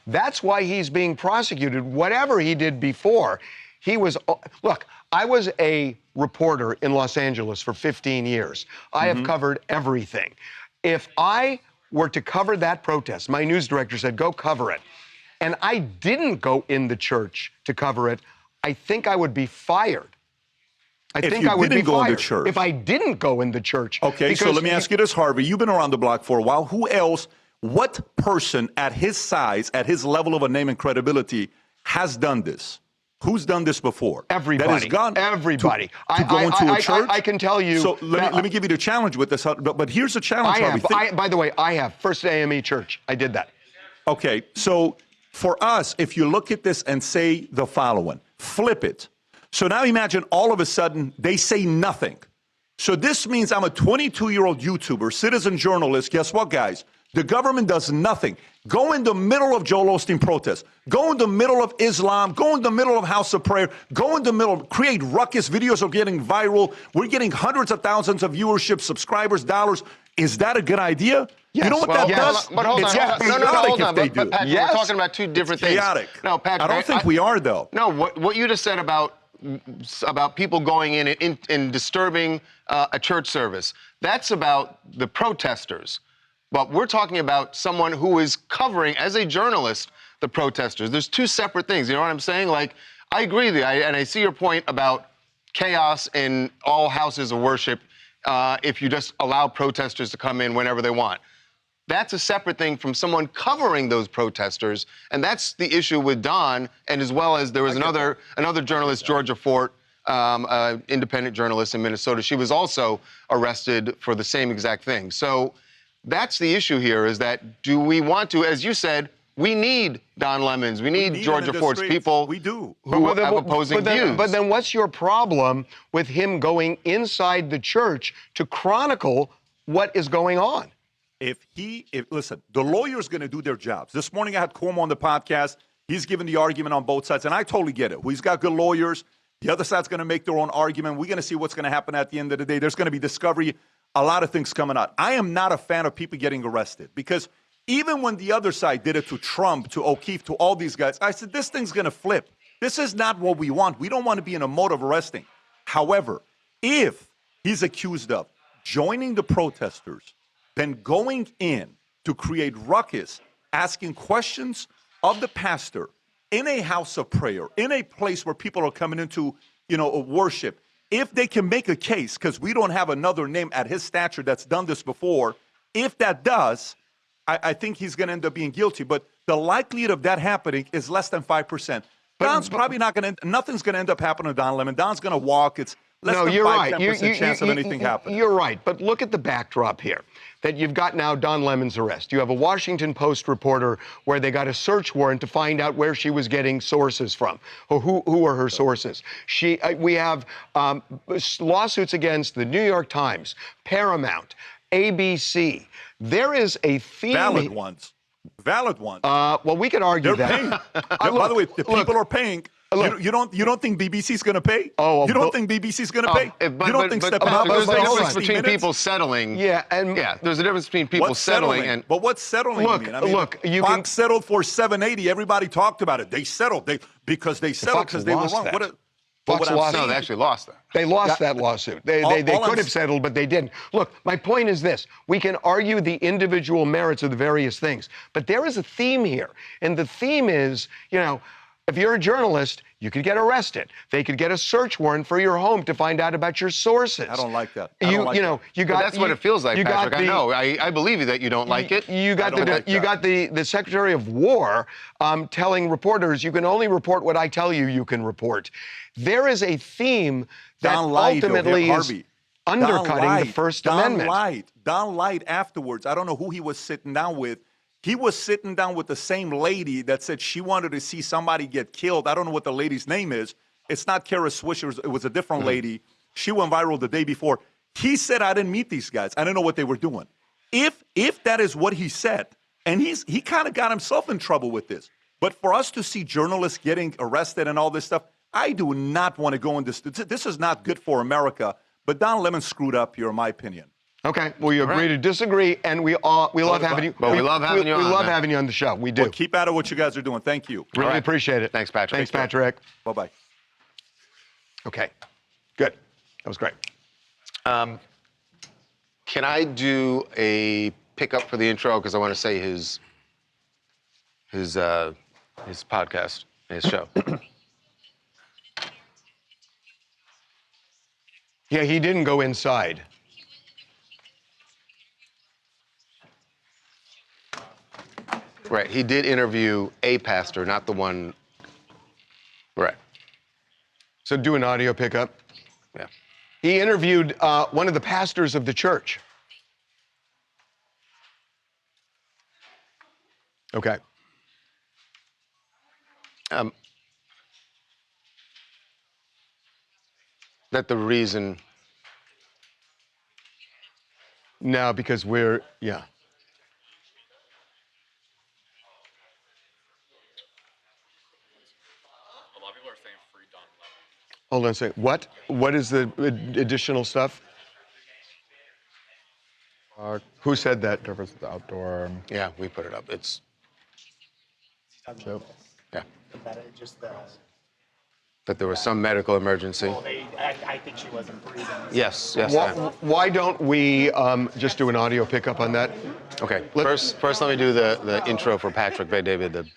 that's why he's being prosecuted. Whatever he did before, he was, look, I was a reporter in Los Angeles for 15 years. I have covered everything. If I were to cover that protest, my news director said, go cover it, and I didn't go in the church to cover it, I think I would be fired. I think I would be fired if I didn't go in the church. Okay, so let me ask you this, Harvey. You've been around the block for a while. Who else, what person at his size, at his level of a name and credibility has done this? Who's done this before? Everybody. That has gone everybody. To go into a church? I can tell you. So let me give you the challenge with this. But here's the challenge, Harvey. By the way, I have First AME Church. I did that. Okay, so for us, if you look at this and say the following, flip it. So now imagine all of a sudden they say nothing. So this means I'm a 22-year-old YouTuber, citizen journalist. Guess what, guys? The government does nothing. Go in the middle of Joel Osteen protests. Go in the middle of Islam. Go in the middle of House of Prayer. Go in the middle, create ruckus. Videos are getting viral. We're getting hundreds of thousands of viewership, subscribers, dollars. Is that a good idea? Yes. You know what that does? But hold on, hold on. But Patrick, we're talking about two different things. Chaotic. No, Patrick, I don't think we are, though. No, what you just said about people going in and disturbing a church service, that's about the protesters. But we're talking about someone who is covering, as a journalist, the protesters. There's two separate things. You know what I'm saying? Like, I agree with you, and I see your point about chaos in all houses of worship if you just allow protesters to come in whenever they want. That's a separate thing from someone covering those protesters, and that's the issue with Don, and as well as there was another journalist, Georgia Fort, independent journalist in Minnesota. She was also arrested for the same exact thing. So that's the issue here, is that do we want to, as you said, we need Don Lemons, we need Georgia Fort's people who have opposing views. But then what's your problem with him going inside the church to chronicle what is going on? Listen, the lawyer's going to do their jobs. This morning I had Cuomo on the podcast. He's given the argument on both sides, and I totally get it. He's got good lawyers. The other side's going to make their own argument. We're going to see what's going to happen at the end of the day. There's going to be discovery, a lot of things coming out. I am not a fan of people getting arrested because even when the other side did it to Trump, to O'Keefe, to all these guys, I said, this thing's going to flip. This is not what we want. We don't want to be in a mode of arresting. However, if he's accused of joining the protesters, then going in to create ruckus, asking questions of the pastor in a house of prayer, in a place where people are coming into, worship, if they can make a case, because we don't have another name at his stature that's done this before, if that does, I think he's going to end up being guilty. But the likelihood of that happening is less than 5%. Don's probably not going to, nothing's going to end up happening to Don Lemon. Don's going to walk. It's less than 5-10% chance of anything happening. You're right, but look at the backdrop here, that you've got now Don Lemon's arrest. You have a Washington Post reporter where they got a search warrant to find out where she was getting sources from, or who were her sources. We have lawsuits against the New York Times, Paramount, ABC. There is a theme. Valid ones. Well, we could argue They're that. paying. By the way, the people are paying. You don't think BBC's going to pay? You don't think BBC's going to pay? You don't think stepping up? There's a difference between people settling. There's a difference between people settling and. But what's settling mean? I mean, Fox settled for $780. Everybody talked about it. They settled because they settled because they were wrong. Fox lost. No, they actually lost that. They lost that lawsuit. They could have settled, but they didn't. Look, my point is this. We can argue the individual merits of the various things, but there is a theme here. And the theme is, if you're a journalist, you could get arrested. They could get a search warrant for your home to find out about your sources. I don't like that. That's what it feels like, Patrick. I know. I believe you that you don't like it. You got the Secretary of War telling reporters, you can only report what I tell you can report. There is a theme that ultimately is undercutting the First Amendment. Don lied afterwards. I don't know who he was sitting down with. He was sitting down with the same lady that said she wanted to see somebody get killed. I don't know what the lady's name is. It's not Kara Swisher. It was a different lady. She went viral the day before. He said, I didn't meet these guys. I didn't know what they were doing. If that is what he said, and he kind of got himself in trouble with this. But for us to see journalists getting arrested and all this stuff, I do not want to go in this. This is not good for America. But Don Lemon screwed up here, in my opinion. Okay, well, you agree to disagree, and we love having you. But we love having you on. We love having you on the show. We do. Well, keep at it what you guys are doing. Thank you. Really appreciate it. Thanks, Patrick. Thanks, Patrick. Bye-bye. Okay, good. That was great. Can I do a pickup for the intro? Because I want to say his podcast, his show. Yeah, he didn't go inside. Right, he did interview a pastor, not the one. Right. So do an audio pickup. Yeah. He interviewed one of the pastors of the church. Okay. That the reason. No, because yeah. Hold on a second. What? What is the additional stuff? Who said that? The outdoor. Yeah, we put it up. It's. Yep. Yeah. Just that there was some medical emergency. Well, I think she wasn't breathing. Yes. Why don't we just do an audio pickup on that? Okay. First, let me do the intro for Patrick Bet-David.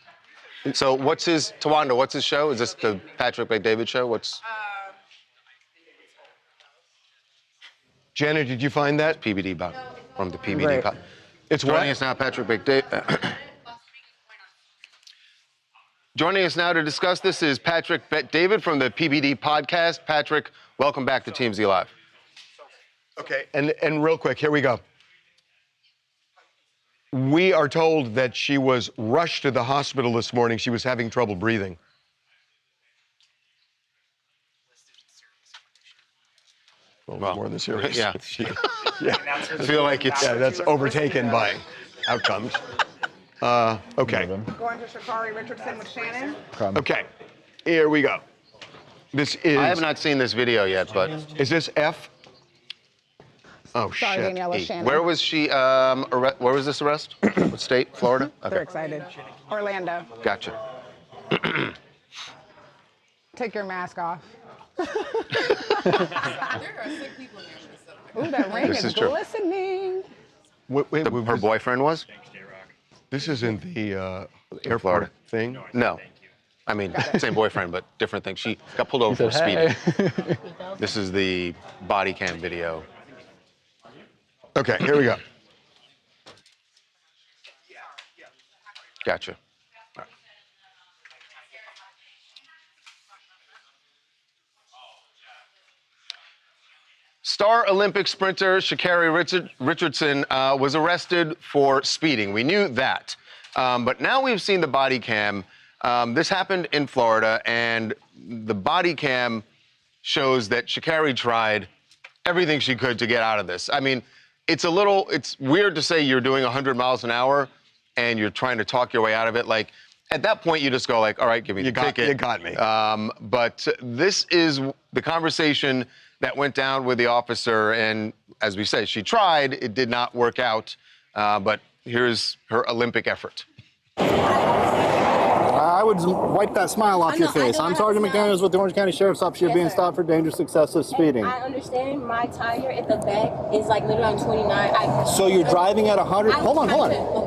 So Tawanda, what's his show? Is this the Patrick Bet-David show? Janet, did you find that? PBD from the PBD. It's Joining what? us now, Patrick Joining us now to discuss this is Patrick Bet-David from the PBD podcast. Patrick, welcome back to TMZ Live. Okay, and real quick, here we go. We are told that she was rushed to the hospital this morning. She was having trouble breathing. Well, more than serious. Yeah. Yeah. I feel like it's... Yeah, that's overtaken by outcomes. Okay. Going to Sha'Carri Richardson with Shannon. Okay, here we go. This is... I have not seen this video yet, but... Is this F? Oh, Sorry, shit. Daniela Shannon. Where was she, where was this arrest? What state? Florida? They're excited. Orlando. Gotcha. Take your mask off. Ooh, that ring This is is true. glistening. Wait, Her boyfriend was? This isn't the airport Florida. thing? No. I mean, same boyfriend, but different thing. She got pulled over for speeding. This is the body cam video. Okay, here we go. Gotcha. Star Olympic sprinter Sha'Carri Richardson was arrested for speeding. We knew that. But now we've seen the body cam. This happened in Florida, and the body cam shows that Sha'Carri tried everything she could to get out of this. I mean, it's weird to say you're doing 100 miles an hour and you're trying to talk your way out of it. Like, at that point, you just go like, all right, give me the ticket. You got me. But this is the conversation that went down with the officer. And as we said, she tried. It did not work out. But here's her Olympic effort. I would wipe that smile off your face. I'm Sergeant McDaniels with the Orange County Sheriff's Office. You're being stopped for dangerous excessive speeding. I understand my tire at the back is like literally on 29. So you're driving at 100, hold on.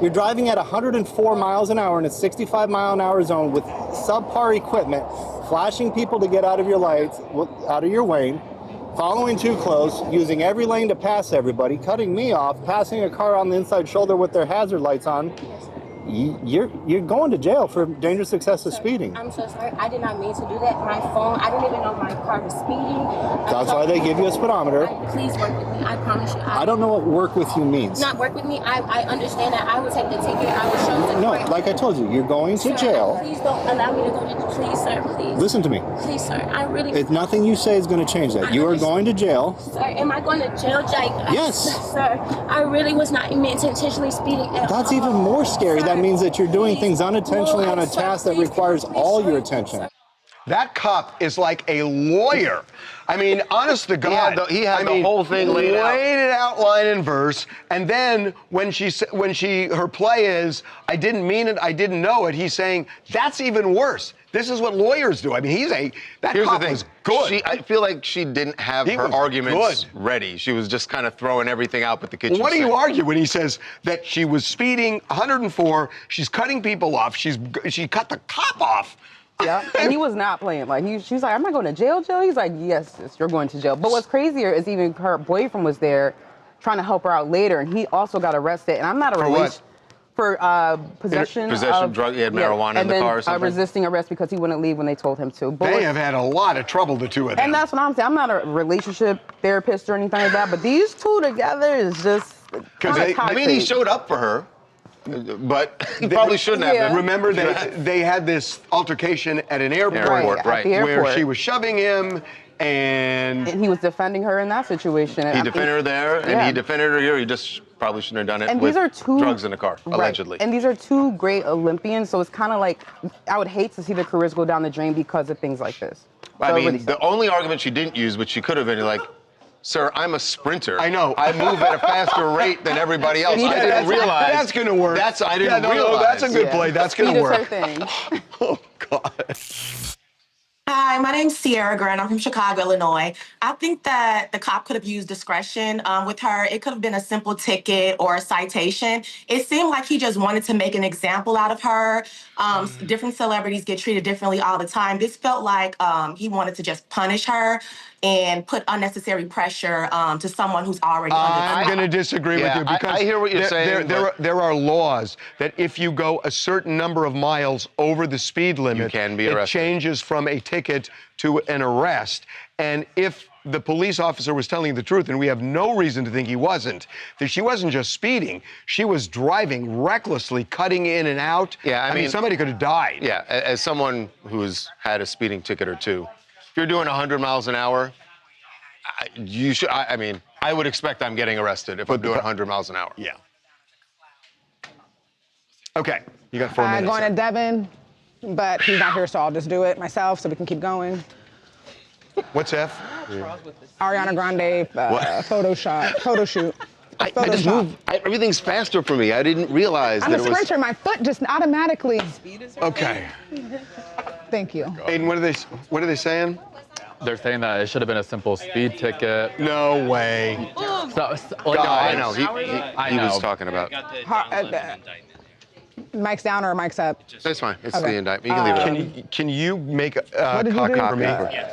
You're driving at 104 miles an hour in a 65 mile an hour zone with subpar equipment, flashing people to get out of your lights, out of your lane, following too close, using every lane to pass everybody, cutting me off, passing a car on the inside shoulder with their hazard lights on. You're going to jail for dangerous excessive speeding. I'm so sorry. I did not mean to do that. My phone, I didn't even know my car was speeding. That's why they give you a speedometer. Please work with me. I promise you. I don't know what work with you means. Not work with me. I understand that. I will take the ticket. I will show the No, like I told you, you're going to jail. Please don't allow me to go to jail. Please, sir, please. Listen to me. Please, sir. I really... It's nothing you say is going to change that. You are going to jail. Sir, am I going to jail, Jake? Yes. Sir, I really was not meant to intentionally speeding at That's all. even more scary. That means that you're doing things unintentionally on a task that requires all your attention. That cop is like a lawyer. I mean, honest to God, He had the whole thing laid out. Laid it out line and verse, and then when her play is, I didn't mean it, I didn't know it. He's saying that's even worse. This is what lawyers do. I mean, Here's cop the thing. was good. I feel like she didn't have her arguments ready. She was just kind of throwing everything out but the kitchen What do sink. you argue when he says that she was speeding 104, she's cutting people off, she cut the cop off? Yeah, and he was not playing. Like she's like, "Am I going to jail, Joe?" He's like, "Yes, sis, you're going to jail." But what's crazier is even her boyfriend was there, trying to help her out later, and he also got arrested. And I'm not a for possession of drug. He had marijuana in the car or something. Resisting arrest because he wouldn't leave when they told him to. But They have had a lot of trouble, the two of them. and that's what I'm saying. I'm not a relationship therapist or anything like that, but these two together is just. I mean, he showed up for her. But he probably shouldn't have. Remember, they had this altercation at an airport, Right. Where she was shoving him, and he was defending her in that situation. He defended her there, and he defended her here. He just probably shouldn't have done it And with these are two drugs in the car, right. allegedly. And these are two great Olympians, so it's kind of like I would hate to see their careers go down the drain because of things like this. I mean, the only argument she didn't use, which she could have been like, "Sir, I'm a sprinter. I know. I move at a faster rate than everybody else. I didn't realize that's going to work. I didn't realize. That's a good play. That's going to work. Oh God. Hi, my name's Sierra Grant. I'm from Chicago, Illinois. I think that the cop could have used discretion with her. It could have been a simple ticket or a citation. It seemed like he just wanted to make an example out of her. Different celebrities get treated differently all the time. This felt like he wanted to just punish her. and put unnecessary pressure to someone who's already under the I'm going to disagree with you because I hear what you're saying. There are laws that if you go a certain number of miles over the speed limit, you can be it arrested. changes from a ticket to an arrest. And if the police officer was telling the truth, and we have no reason to think he wasn't, that she wasn't just speeding, she was driving recklessly, cutting in and out. Yeah, I mean, somebody could have died. Yeah, as someone who's had a speeding ticket or two, if you're doing 100 miles an hour, you should. I mean, I would expect I'm getting arrested if I'm doing 100 miles an hour. Yeah. Okay, you got 4 minutes. Going to Devin, but he's not here, so I'll just do it myself so we can keep going. What's F? Ariana Grande photo shoot. I just move. Everything's faster for me. I didn't realize I'm that a it was. sprinter. My foot just automatically. Okay. Thank you. Aiden, what are they saying? They're saying that it should have been a simple speed ticket. No way. I know. He was talking about. Mic's down or mic's up? That's fine. It's Okay. the indictment. You can leave it up. Can you make a What did you copy do? for me?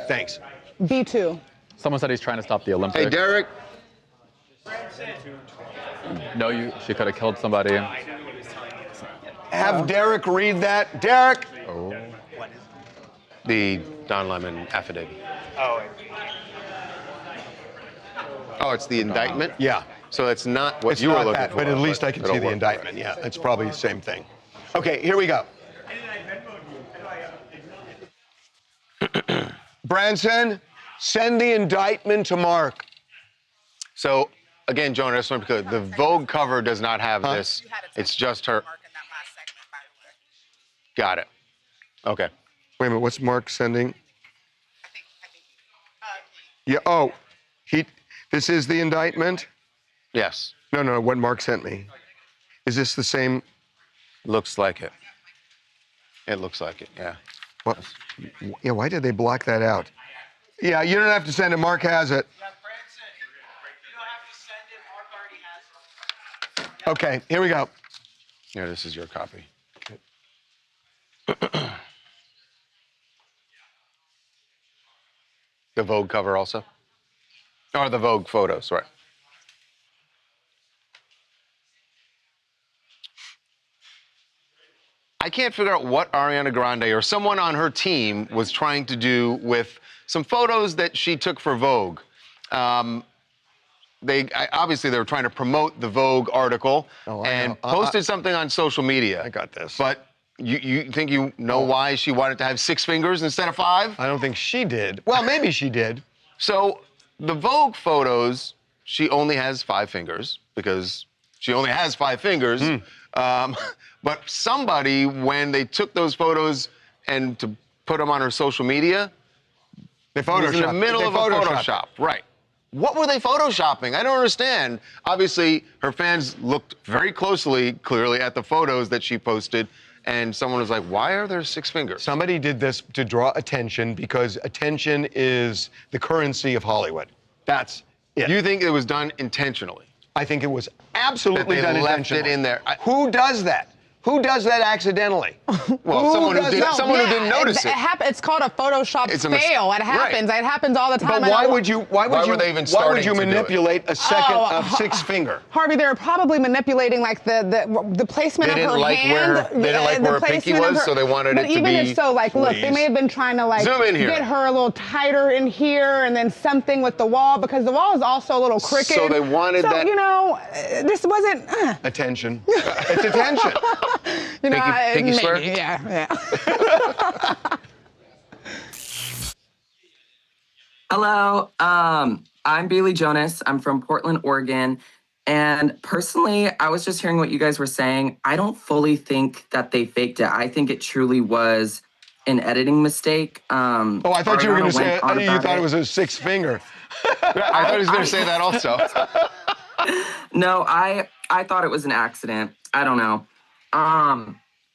Thanks. B2. Someone said he's trying to stop the Olympics. Hey, Derek. No, she could have killed somebody. Have Derek read that. Derek. Oh. The Don Lemon affidavit. Oh. Oh, it's the indictment? Yeah. So it's not what It's you were not looking that, for. but at least I can see it'll the work. indictment. Yeah, it's probably the same thing. Okay, here we go. Branson, send the indictment to Mark. So, again, Jonah, I just want to be clear. The Vogue cover does not have this. It's just her. Got it. Okay. Wait a minute, what's Mark sending? Yeah, oh, this is the indictment? Yes. No, what Mark sent me. Is this the same? Looks like it. It looks like it, yeah. What? Yeah, why did they block that out? Yeah, you don't have to send it, Mark has it. Okay, here we go. Here, this is your copy. The Vogue cover also? Or the Vogue photos, right. I can't figure out what Ariana Grande or someone on her team was trying to do with some photos that she took for Vogue. Obviously they were trying to promote the Vogue article and posted something on social media. I got this. But you think you know why she wanted to have 6 fingers instead of 5? I don't think she did. Well, maybe she did. So the Vogue photos, she only has 5 fingers because she only has 5 fingers. But somebody, when they took those photos and to put them on her social media, they was in the middle of a Photoshop. Right. What were they photoshopping? I don't understand. Obviously, her fans looked very closely, clearly, at the photos that she posted, and someone was like, why are there 6 fingers? Somebody did this to draw attention because attention is the currency of Hollywood. That's it. You think it was done intentionally? I think it was absolutely That they done left intentionally. it in there. Who does that? Who does that accidentally? Well, someone who didn't notice it. It's called a Photoshop fail. It happens. Right. It happens all the time. But why would you manipulate a second of 6 finger? Harvey, they were probably manipulating like the placement They of her didn't like hand. they didn't like where her pinky was, so they wanted it to be. But even if so, like, look, they may have been trying to like Zoom in here. get her a little tighter in here, and then something with the wall because the wall is also a little crooked. So they wanted that. You know, this wasn't. Attention. It's attention. You know, Pinky swear? maybe, yeah. Hello, I'm Bailey Jonas. I'm from Portland, Oregon. And personally, I was just hearing what you guys were saying. I don't fully think that they faked it. I think it truly was an editing mistake. I thought you were going to say, you thought it was a 6 finger. I thought he was going to say that also. No, I thought it was an accident. I don't know.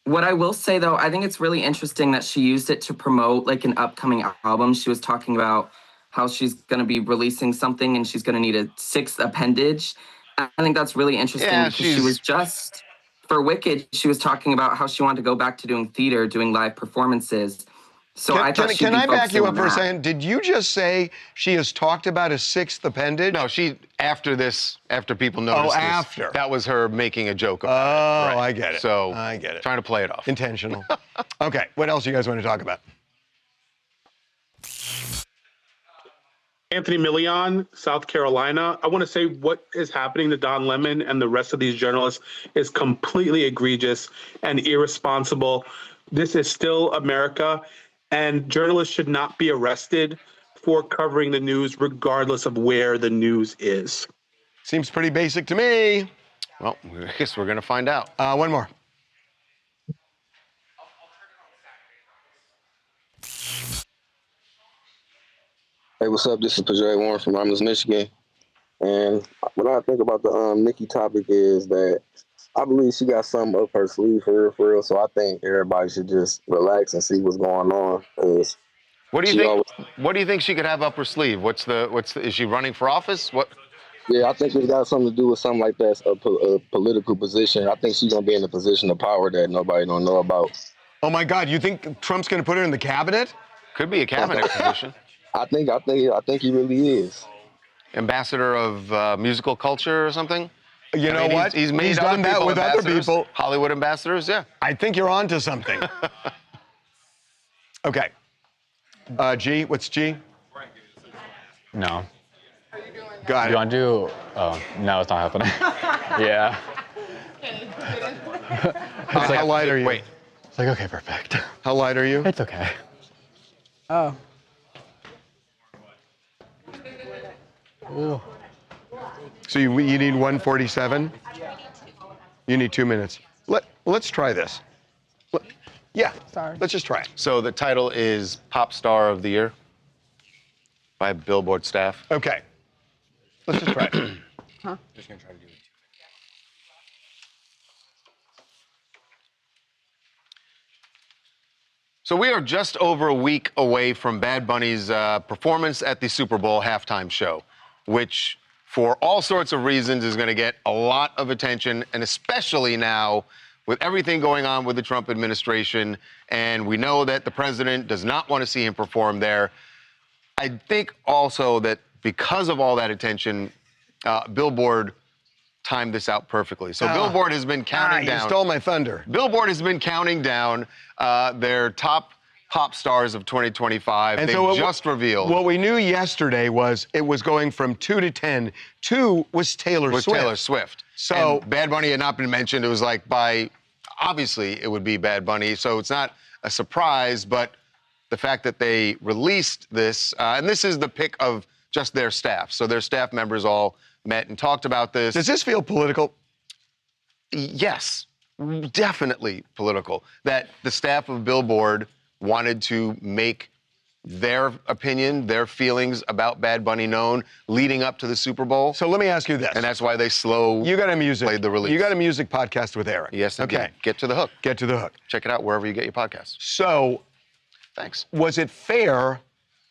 What I will say, though, I think it's really interesting that she used it to promote like an upcoming album. She was talking about how she's going to be releasing something and she's going to need a 6th appendage. I think that's really interesting because she was just, for Wicked, she was talking about how she wanted to go back to doing theater, doing live performances. So I thought she'd Can be I back you focusing up on for a that. second? Did you just say she has talked about a sixth appendage? No, after people noticed this. after. That was her making a joke about it. Oh, I get it. So I get it. Trying to play it off. Intentional. Okay, what else you guys want to talk about? Anthony Millian, South Carolina. I want to say what is happening to Don Lemon and the rest of these journalists is completely egregious and irresponsible. This is still America, and journalists should not be arrested for covering the news regardless of where the news is. Seems pretty basic to me. Well, I guess we're going to find out. One more. Hey, what's up? This is Pajay Warren from Romulus, Michigan. And what I think about the Nikki topic is that I believe she got something up her sleeve for real. So I think everybody should just relax and see what's going on. What do you think? What do you think she could have up her sleeve? Is she running for office? What? Yeah, I think it's got something to do with something like that, a political position. I think she's gonna be in a position of power that nobody don't know about. Oh my God, you think Trump's gonna put her in the cabinet? Could be a cabinet position. I think he really is. Ambassador of musical culture or something? You know what? He's made done that with other people. Hollywood ambassadors, yeah. I think you're on to something. Okay. G, what's G? No. Got Do you want to do? Oh, no, it's not happening. Yeah. How light are you? Wait. It's like, okay, perfect. How light are you? It's okay. Oh. Ooh. So you need 147? You need 2 minutes. Let's try this. Yeah, sorry. Let's just try it. So the title is Pop Star of the Year by Billboard staff. Okay. Let's just try it. Huh? Just gonna try to do it. So we are just over a week away from Bad Bunny's performance at the Super Bowl halftime show, which for all sorts of reasons is going to get a lot of attention, and especially now with everything going on with the Trump administration, and we know that the president does not want to see him perform there. I think also that because of all that attention, Billboard timed this out perfectly. So Billboard has been counting down. You stole my thunder. Billboard has been counting down their top pop stars of 2025. And they so just revealed. What we knew yesterday was it was going from 2 to 10. 2 was Taylor Swift. So and Bad Bunny had not been mentioned. It was like obviously it would be Bad Bunny. So it's not a surprise, but the fact that they released this, and this is the pick of just their staff. So their staff members all met and talked about this. Does this feel political? Yes, definitely political. That the staff of Billboard wanted to make their opinion, their feelings about Bad Bunny known leading up to the Super Bowl. So let me ask you this. And that's why they You got a music. played the release. You got a music podcast with Eric. Yes, indeed. Okay. Get to the hook. Get to the hook. Check it out wherever you get your podcasts. So, thanks. Was it fair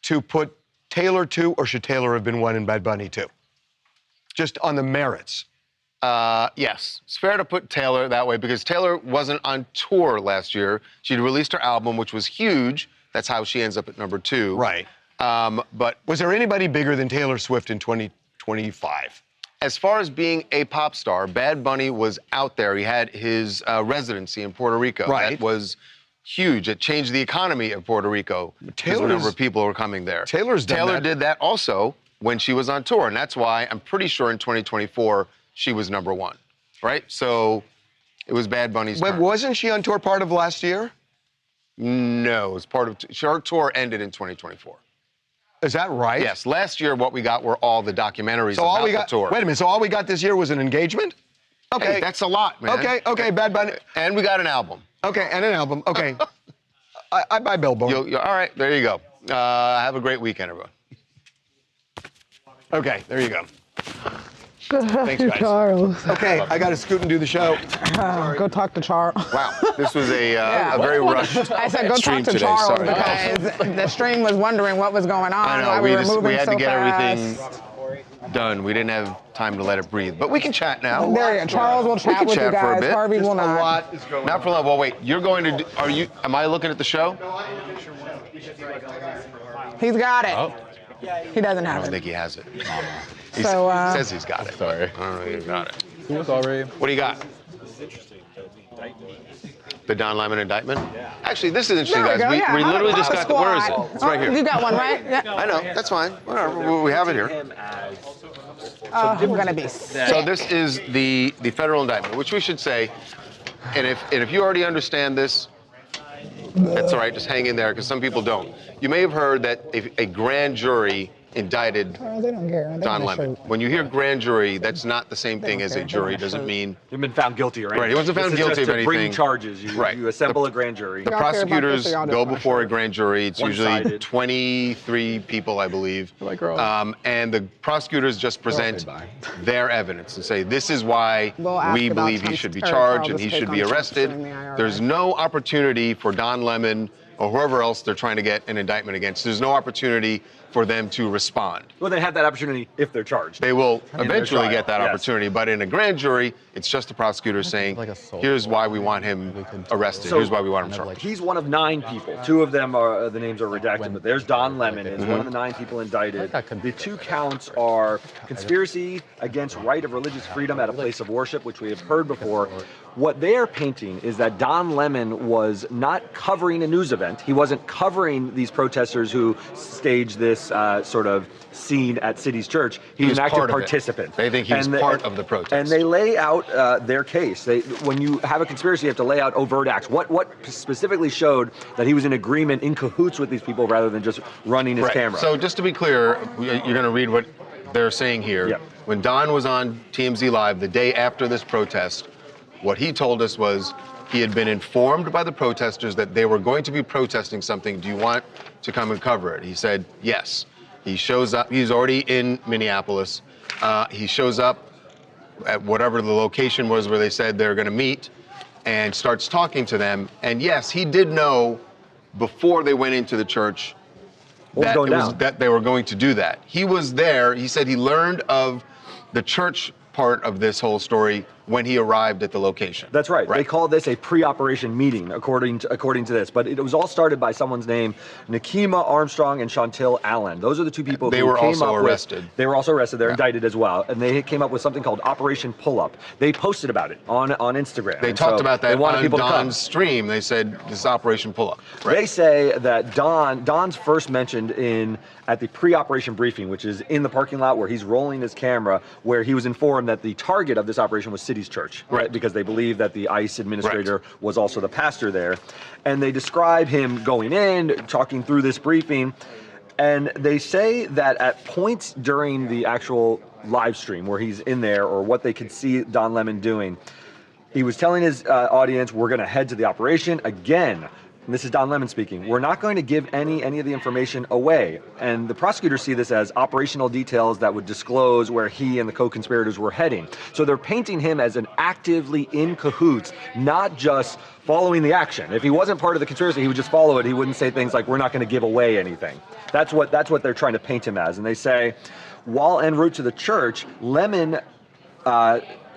to put Taylor 2, or should Taylor have been 1 and Bad Bunny 2? Just on the merits. Yes, it's fair to put Taylor that way because Taylor wasn't on tour last year. She'd released her album, which was huge. That's how she ends up at number 2. Right. But was there anybody bigger than Taylor Swift in 2025? As far as being a pop star, Bad Bunny was out there. He had his residency in Puerto Rico. Right. That was huge. It changed the economy of Puerto Rico because the number of people were coming there. Taylor did that also when she was on tour, and that's why I'm pretty sure in 2024 she was number 1, right? So it was Bad Bunny's turn. Wasn't she on tour part of last year? No, it was part of her tour ended in 2024. Is that right? Yes. Last year, what we got were all the documentaries about the tour. Wait a minute. So all we got this year was an engagement? Okay. Hey, that's a lot, man. Okay, Bad Bunny. And we got an album. Okay, and an album. Okay. I buy Billboard. All right, there you go. Have a great weekend, everyone. Okay, there you go. Thanks, guys. Charles. Okay, I got to scoot and do the show. Go talk to Charles. Wow, this was a very rushed I said go stream talk to today. Charles Sorry. because the stream was wondering what was going on. I know, why we were moving we had so to get fast. everything done. We didn't have time to let it breathe, but we can chat now. There you go. Charles will chat with you for a guys. bit. Harvey will not. Not for long. Well, wait. You're going to? Am I looking at the show? He's got it. Oh. He doesn't I have don't it. think he has it. He So, says he's got it. Sorry. I don't know if he's got it. Sorry. What do you got? The Don Lemon indictment? Actually, this is interesting, There we guys. go, yeah. We literally just got the, where is it? Squad. It's right here. You got one, right? Yeah. I know, that's fine. Whatever, we have it here. I'm gonna be sick. So this is the federal indictment, which we should say, and if you already understand this, that's all right, just hang in there, because some people don't. You may have heard that a grand jury indicted They don't care. Don Lemon. When you hear grand jury, that's not the same thing as a jury. Doesn't mean You've been found guilty, right? Right, he wasn't found This is guilty just of to bring anything. charges. You assemble a grand jury. the prosecutors go before a grand jury. It's usually One-sided. 23 people, I believe. And the prosecutors just present their evidence and say, this is why We'll ask we about believe he Trump's should be or charged and Charles' he take should on be Trump arrested. suing the IRS. There's no opportunity for Don Lemon or whoever else they're trying to get an indictment against. There's no opportunity for them to respond. Well, they have that opportunity if they're charged. They will In their eventually trial, get that yes. opportunity, but in a grand jury, it's just the prosecutor saying, here's why we want him arrested, here's why we want him charged. He's one of 9 people. 2 of them are the names are redacted, but there's Don Lemon is one of the 9 people indicted. The 2 counts are conspiracy against right of religious freedom at a place of worship, which we have heard before. What they are painting is that Don Lemon was not covering a news event. He wasn't covering these protesters who staged this sort of scene at City's Church. He was an active participant. They think he was part of the protest. And they lay out their case. When you have a conspiracy, you have to lay out overt acts. What specifically showed that he was in agreement, in cahoots with these people, rather than just running his camera? So just to be clear, you're going to read what they're saying here. Yep. When Don was on TMZ Live the day after this protest, what he told us was he had been informed by the protesters that they were going to be protesting something. Do you want to come and cover it? He said, yes. He shows up. He's already in Minneapolis. He shows up at whatever the location was where they said they're going to meet and starts talking to them. And yes, he did know before they went into the church that they were going to do that. He was there. He said he learned of the church part of this whole story when he arrived at the location. That's right. They call this a pre-operation meeting, according to this. But it was all started by someone's name, Nikema Armstrong and Chantel Allen. Those are the 2 people They who were came also up arrested. They were also arrested. They're indicted as well. And they came up with something called Operation Pull-Up. They posted about it on Instagram. They And talked so about that they wanted on people to come. Don's stream. They said this is Operation Pull-Up. They say that Don's first mentioned at the pre-operation briefing, which is in the parking lot where he's rolling his camera, where he was informed that the target of this operation was City's Church, right? Because they believe that the ICE administrator was also the pastor there. And they describe him going in, talking through this briefing, and they say that at points during the actual live stream where he's in there, or what they could see Don Lemon doing, he was telling his audience, we're going to head to the operation again. And this is Don Lemon speaking. We're not going to give any of the information away. And the prosecutors see this as operational details that would disclose where he and the co-conspirators were heading. So they're painting him as an actively in cahoots, not just following the action. If he wasn't part of the conspiracy, he would just follow it. He wouldn't say things like, we're not going to give away anything. That's what they're trying to paint him as. And they say, while en route to the church, Lemon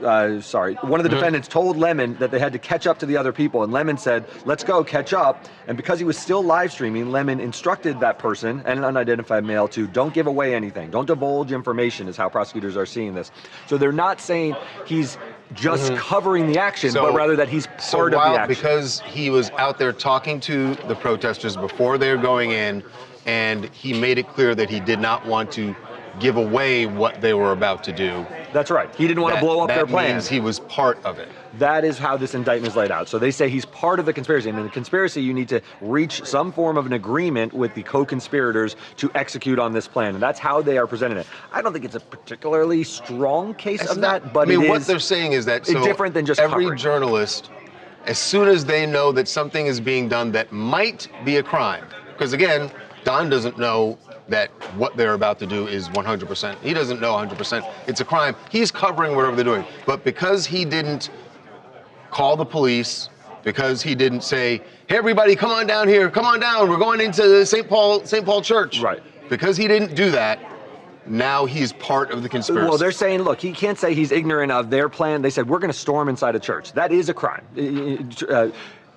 one of the defendants told Lemon that they had to catch up to the other people, and Lemon said, let's go catch up. And because he was still live streaming, Lemon instructed that person and an unidentified male to don't give away anything, don't divulge information, is how prosecutors are seeing this. So they're not saying he's just covering the action, but rather that he's part of the action. Because he was out there talking to the protesters before they were going in, and he made it clear that he did not want to give away what they were about to do. That's right. He didn't want to blow up their plan. That means he was part of it. That is how this indictment is laid out. So they say he's part of the conspiracy. And in the conspiracy, you need to reach some form of an agreement with the co-conspirators to execute on this plan. And that's how they are presenting it. I don't think it's a particularly strong case of that, but what they're saying is that it's different than just every covering. journalist, as soon as they know that something is being done that might be a crime, because again, Don doesn't know that what they're about to do is 100%. He doesn't know 100%. It's a crime. He's covering whatever they're doing. But because he didn't call the police, because he didn't say, hey, everybody, come on down here. Come on down. We're going into the St. Paul Church. Right. Because he didn't do that, now he's part of the conspiracy. Well, they're saying, look, he can't say he's ignorant of their plan. They said, we're going to storm inside a church. That is a crime.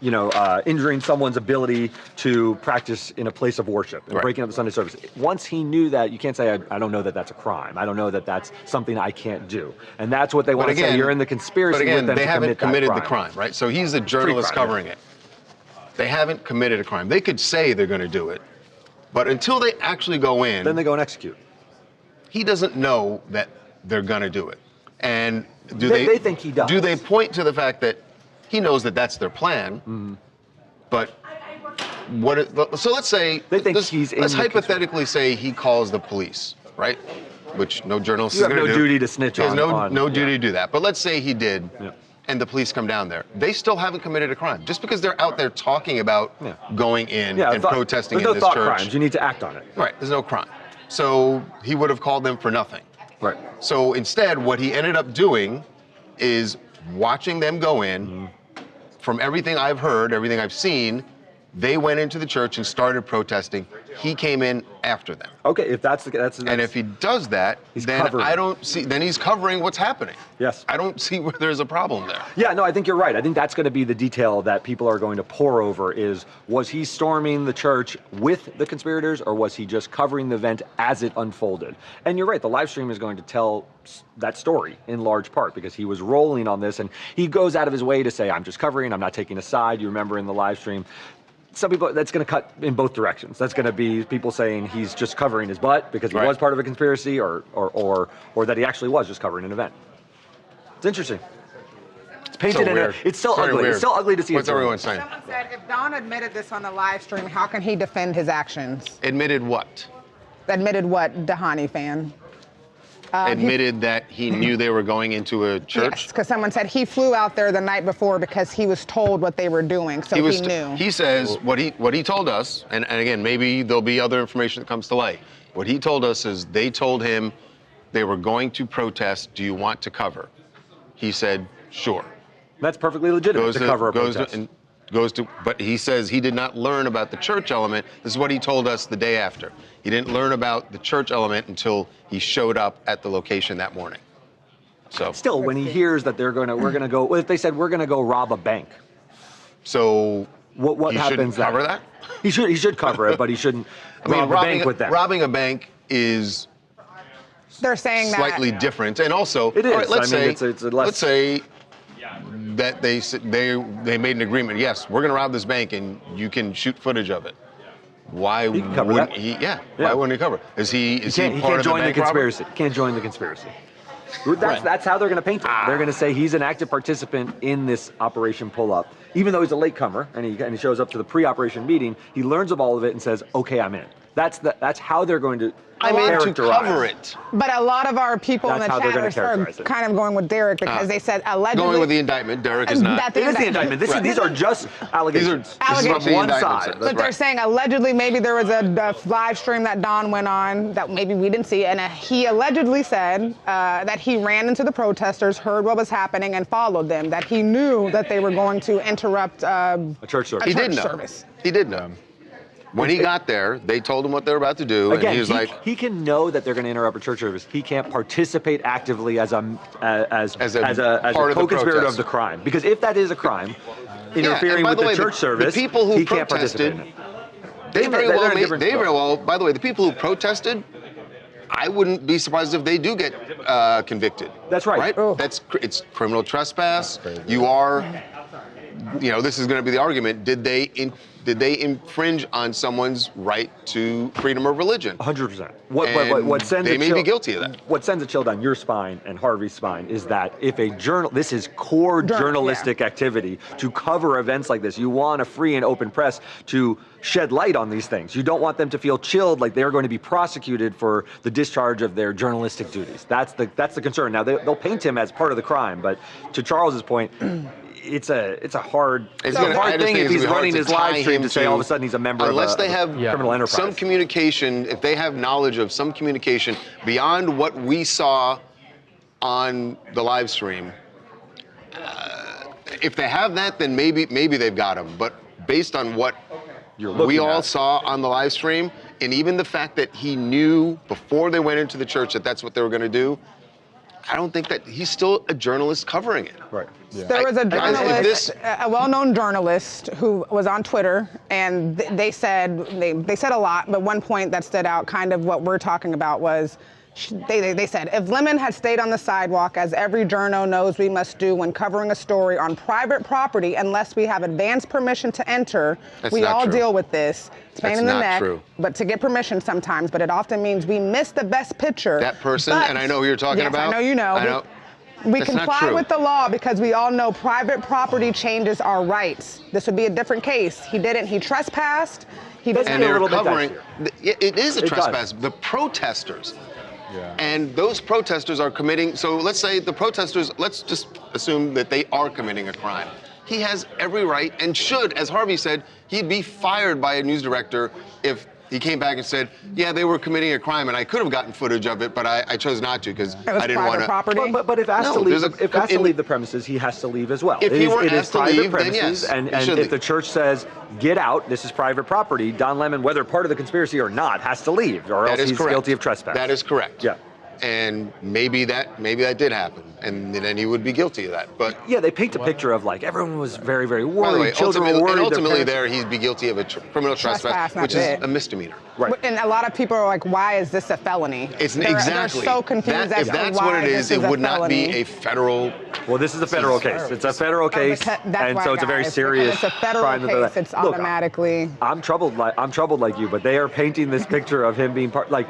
injuring someone's ability to practice in a place of worship and breaking up the Sunday service. Once he knew that, you can't say, I don't know that that's a crime. I don't know that that's something I can't do. And that's what they want to say. You're in the conspiracy But again, with them they to haven't commit committed the crime, right? So he's the journalist covering it. They haven't committed a crime. They could say they're going to do it, but until they actually go in, then they go and execute. He doesn't know that they're going to do it. And They think he does. Do they point to the fact that he knows that that's their plan? But so let's say let's hypothetically say he calls the police, right? Which no journalist is going to do. You have no duty to snitch He has on. no duty to do that. But let's say he did, and the police come down there. They still haven't committed a crime. Just because they're out there talking about going in and protesting in this There's no thought church. crimes. You need to act on it. Right. There's no crime. So he would have called them for nothing. Right. So instead, what he ended up doing is watching them go in. From everything I've heard, everything I've seen, they went into the church and started protesting. He came in after them. Okay, if that's and if he does that, then covering. I don't see. Then he's covering what's happening. Yes. I don't see where there's a problem there. Yeah, no, I think you're right. I think that's going to be the detail that people are going to pore over is, was he storming the church with the conspirators or was he just covering the event as it unfolded? And you're right, the live stream is going to tell that story in large part because he was rolling on this and he goes out of his way to say, I'm just covering, I'm not taking a side. You remember in the live stream, some people, that's going to cut in both directions. That's going to be people saying he's just covering his butt because he was part of a conspiracy or that he actually was just covering an event. It's interesting. It's painted in it's still ugly. It's still ugly to see. What's everyone saying? Someone said, if Don admitted this on the live stream, how can he defend his actions? Admitted what? Admitted what, Dhani fan? Admitted that he knew they were going into a church? Yes, because someone said he flew out there the night before because he was told what they were doing, so he knew. He says what he told us, and again, maybe there'll be other information that comes to light. What he told us is they told him they were going to protest, do you want to cover? He said, sure. That's perfectly legitimate to cover a protest. But he says he did not learn about the church element. This is what he told us the day after. He didn't learn about the church element until he showed up at the location that morning. So still, when he hears that we're gonna go, well, if they said we're gonna go rob a bank, so what he happens? Shouldn't cover that? He should cover it, but he shouldn't. rob a bank with that. Robbing a bank is they're saying slightly different, and also it is. All right, let's say that they made an agreement. Yes, we're going to rob this bank, and you can shoot footage of it. Why wouldn't he? Yeah. Why wouldn't he cover? Is he part of the bank conspiracy? Can't join the conspiracy. That's how they're going to paint it. They're going to say he's an active participant in this Operation Pull Up, even though he's a latecomer and he shows up to the pre-operation meeting. He learns of all of it and says, "Okay, I'm in." That's how they're going to. I'm in to cover it. But a lot of our people in the chat are kind of going with Derek because they said allegedly. Going with the indictment, Derek is not. It is the indictment. These are just allegations. This is from one side. But they're saying allegedly maybe there was a live stream that Don went on that maybe we didn't see, and he allegedly said that he ran into the protesters, heard what was happening, and followed them. That he knew that they were going to interrupt a church service. He did know. He did know. When he got there, they told him what they were about to do, Again, and he was like, he can know that they're going to interrupt a church service. He can't participate actively as a co-conspirator of the crime. Because if that is a crime, interfering with the church service, the people who he can't participate in it. They very well, by the way, the people who protested, I wouldn't be surprised if they do get convicted. That's right. It's criminal trespass. You are, this is going to be the argument. Did they infringe on someone's right to freedom of religion? 100%. What sends they may be guilty of that. What sends a chill down your spine and Harvey's spine is that if this is core journalistic activity to cover events like this. You want a free and open press to shed light on these things. You don't want them to feel chilled like they're going to be prosecuted for the discharge of their journalistic duties. That's the concern. Now they'll paint him as part of the crime, but to Charles's point, it's a hard thing if he's running his live stream to say all of a sudden he's a member of a criminal enterprise. Some communication, if they have knowledge of some communication beyond what we saw on the live stream, if they have that, then maybe they've got him. But based on what we all saw on the live stream, and even the fact that he knew before they went into the church that that's what they were going to do, I don't think that he's still a journalist covering it. Right. Yeah. There was a Guys, if journalist, this- a well-known journalist who was on Twitter, and they said a lot, but one point that stood out, kind of what we're talking about, was they said, if Lemon had stayed on the sidewalk, as every journo knows we must do when covering a story on private property, unless we have advance permission to enter, That's we not all true. deal with this. It's pain That's in the not neck, true. but to get permission sometimes, but it often means we miss the best picture. That person, But- and I know who you're talking yes, about. I know you know. I know. We That's not comply true. with the law because we all know private property changes our rights. This would be a different case. He didn't. He trespassed. He doesn't. And they're little bit covering. dicier. It is a It does. trespass. The protesters. And those protesters are committing, so let's say the protesters, let's just assume that they are committing a crime. He has every right and should, as Harvey said, he'd be fired by a news director if he came back and said, yeah, they were committing a crime and I could have gotten footage of it, but I chose not to because I didn't want to. But if asked to No, leave, there's a- if asked to in- leave the premises, he has to leave as well. If he were it is asked to private leave, then premises, yes, and he should if leave. the church says, get out, this is private property, Don Lemon, whether part of the conspiracy or not, has to leave, or That else is he's correct. guilty of trespass. That is correct. Yeah. And maybe that did happen, and then he would be guilty of that. But Yeah, they paint a picture of like everyone was very, very by worried. the way, Children were worried. ultimately their there, he'd be guilty of a criminal Trespass, trespass, not which is it. a misdemeanor. Right. And a lot of people are like, why is this a felony? It's They're exactly. so confused That- as if to that's why what it this is, it a would not be felony. a federal. Well, this is a federal case. It's a federal case, That's and why, so it's a very guys, serious because it's a federal crime. case. It's Look, automatically. I'm troubled like you, but they are painting this picture of him being part. Like,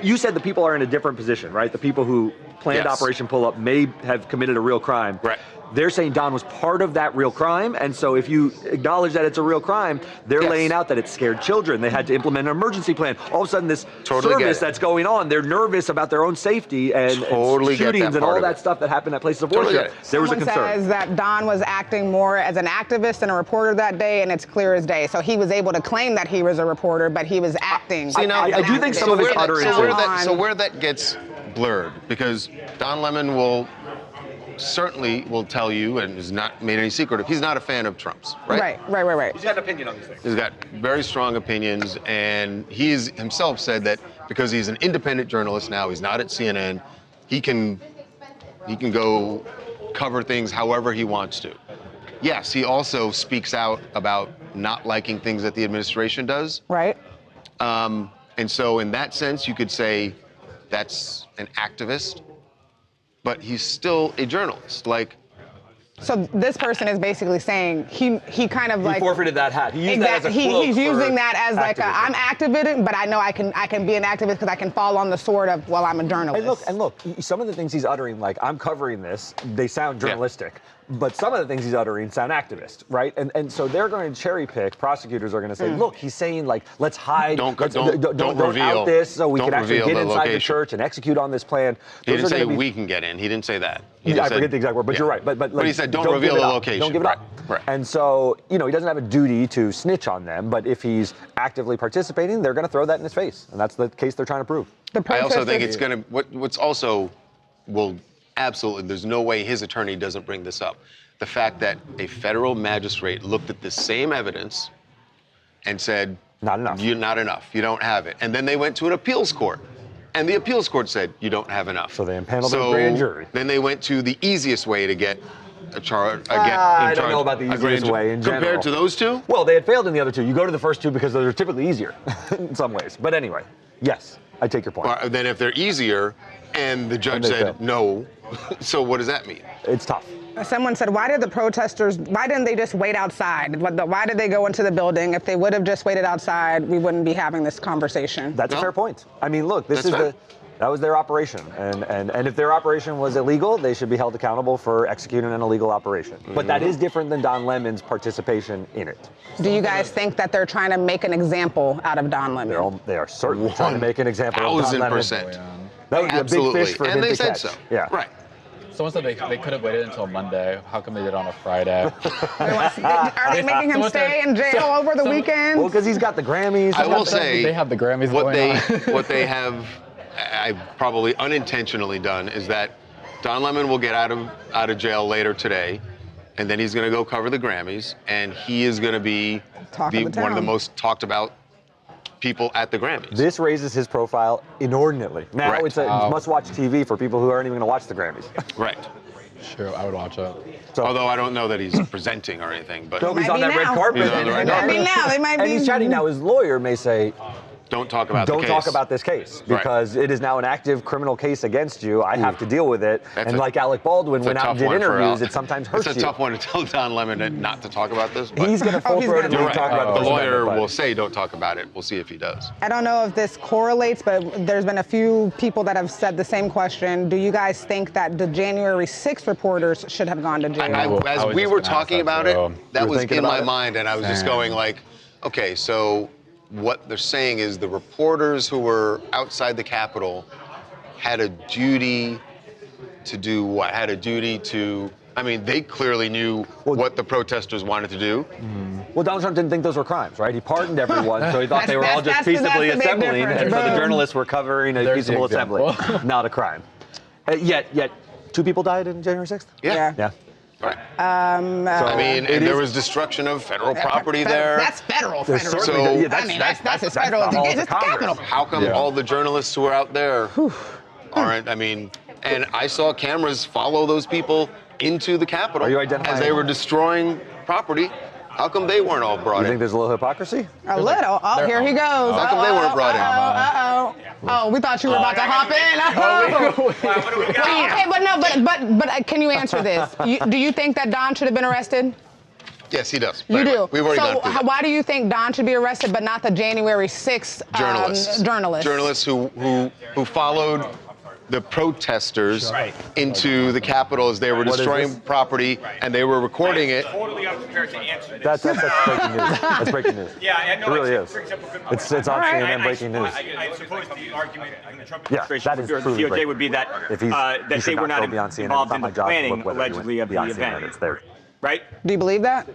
you said the people are in a different position, right? The people who planned Yes. Operation Pull Up may have committed a real crime. Right. They're saying Don was part of that real crime, and so if you acknowledge that it's a real crime, they're Yes. laying out that it scared children. They had to implement an emergency plan. All of a sudden, this Totally get service it. that's going on, they're nervous about their own safety and Totally get that shootings and part all of that it. stuff that happened at places of Totally worship. get it. There was a Someone concern. says that Don was acting more as an activist and a reporter that day, and it's clear as day. So he was able to claim that he was a reporter, but he was acting. See, now, as an I do think activist. some of his where that- utterances- so where that gets blurred, because Don Lemon will certainly tell you, and has not made any secret of, he's not a fan of Trump's, right? Right. He's got an opinion on these things. He's got very strong opinions, and he's himself said that because he's an independent journalist now, he's not at CNN, he can go cover things however he wants to. Yes, he also speaks out about not liking things that the administration does. Right. And so in that sense, you could say that's an activist, but he's still a journalist. Like, So this person is basically saying he kind of He like forfeited that hat. He used that as a cloak he's for using that as like activism. I'm activating, but I know I can be an activist because I can fall on the sword of, well, I'm a journalist. And look, some of the things he's uttering, like I'm covering this, they sound journalistic. But some of the things he's uttering sound activist, right? And so they're going to cherry pick. Prosecutors are going to say, look, he's saying like, let's hide, Don't don't reveal- out this, so we don't can actually reveal get the inside the location. church and execute on this plan. he Those didn't are say gonna be- we can get in. He didn't say that. He I just forget said- the exact word, but yeah. you're right. But But he said, don't give reveal it the up. location. Don't give it Right, up. right. And so, he doesn't have a duty to snitch on them, but if he's actively participating, they're going to throw that in his face. And that's the case they're trying to prove. I also think it's going to, what's also, absolutely, there's no way his attorney doesn't bring this up. The fact that a federal magistrate looked at the same evidence and said, not enough. You're not enough. You don't have it. And then they went to an appeals court. And the appeals court said, you don't have enough. So they impaneled the grand jury. Then they went to the easiest way to get a charge. I don't know about the easiest way in general. Compared to those two? Well, they had failed in the other two. You go to the first two because those are typically easier in some ways. But anyway, yes, I take your point. Or then if they're easier and the judge And they said failed. no, so what does that mean? It's tough. Someone said, why didn't they just wait outside? Why did they go into the building? If they would have just waited outside, we wouldn't be having this conversation. That's a fair point. I mean, look, That's fair. that was their operation. And if their operation was illegal, they should be held accountable for executing an illegal operation. But that is different than Don Lemon's participation in it. Do you guys think that they're trying to make an example out of Don Lemon? They are certainly trying to make an example of Don Lemon. 1000%. That would be a big fish for him And they to said catch. so. Yeah. Right. Someone said they could have waited until Monday. How come they did it on a Friday? Are they making him stay in jail over the weekend? Well, because he's got the Grammys. I will say they have the Grammys what going on. what they have, I've probably unintentionally done, is that Don Lemon will get out of jail later today, and then he's going to go cover the Grammys, and he is going to be Talk of the one of the town. most talked about people at the Grammys. This raises his profile inordinately. Now Right. it's a must-watch TV for people who aren't even going to watch the Grammys. Right. Sure, I would watch it. So, although I don't know that he's presenting or anything, but no, he's on that red carpet. He's on the red They might carpet. be now. They might And be. he's chatting now. His lawyer may say, don't talk about the don't case. talk about this case because it is now an active criminal case against you. I have to deal with it. And like Alec Baldwin went out and did interviews, it sometimes hurts you. It's a tough one to tell Don Lemon not to talk about this. But He's going to full throatedly talk about the First lawyer Amendment, will say don't talk about it. We'll see if he does. I don't know if this correlates, but there's been a few people that have said the same question. Do you guys think that the January 6th reporters should have gone to jail? As we were talking about it, that was in my it? mind, and I was just going like, okay, so what they're saying is the reporters who were outside the Capitol had a duty to do what? Had a duty to, I mean, they clearly knew what the protesters wanted to do. Well, Donald Trump didn't think those were crimes, right? He pardoned everyone, so he thought they were all just peaceably assembling, and so the journalists were covering a peaceable assembly, not a crime. Yet, 2 people died in January 6th? Yeah. Right. I mean, and there was destruction of federal property there. That's federal. So That's as federal as it gets. It's the Capitol. How come all the journalists who are out there aren't? I mean, and I saw cameras follow those people into the Capitol as they were destroying property. How come they weren't all brought in? You think there's a little hypocrisy? A little. Oh, here he goes. How come they weren't brought in? Oh, we thought you were about to hop in. Okay, but no, but can you answer this? Do you think that Don should have been arrested? Yes, he does. You do. We've already gone through that. Why do you think Don should be arrested, but not the January 6th journalists? Journalists who followed the protesters into the Capitol as they were destroying property, and they were recording it. Totally unprepared to answer that. That's breaking news. That's breaking news. Yeah, I know. It really is. For example, It's on CNN breaking news. I suppose the argument in the Trump Yeah, administration that is for the truly DOJ breaking would be that If he's, that he should they were not go beyond CNN. involved It's in not the my job to planning, look whether he allegedly, went of the beyond event. CNN. It's there. Right? Do you believe that?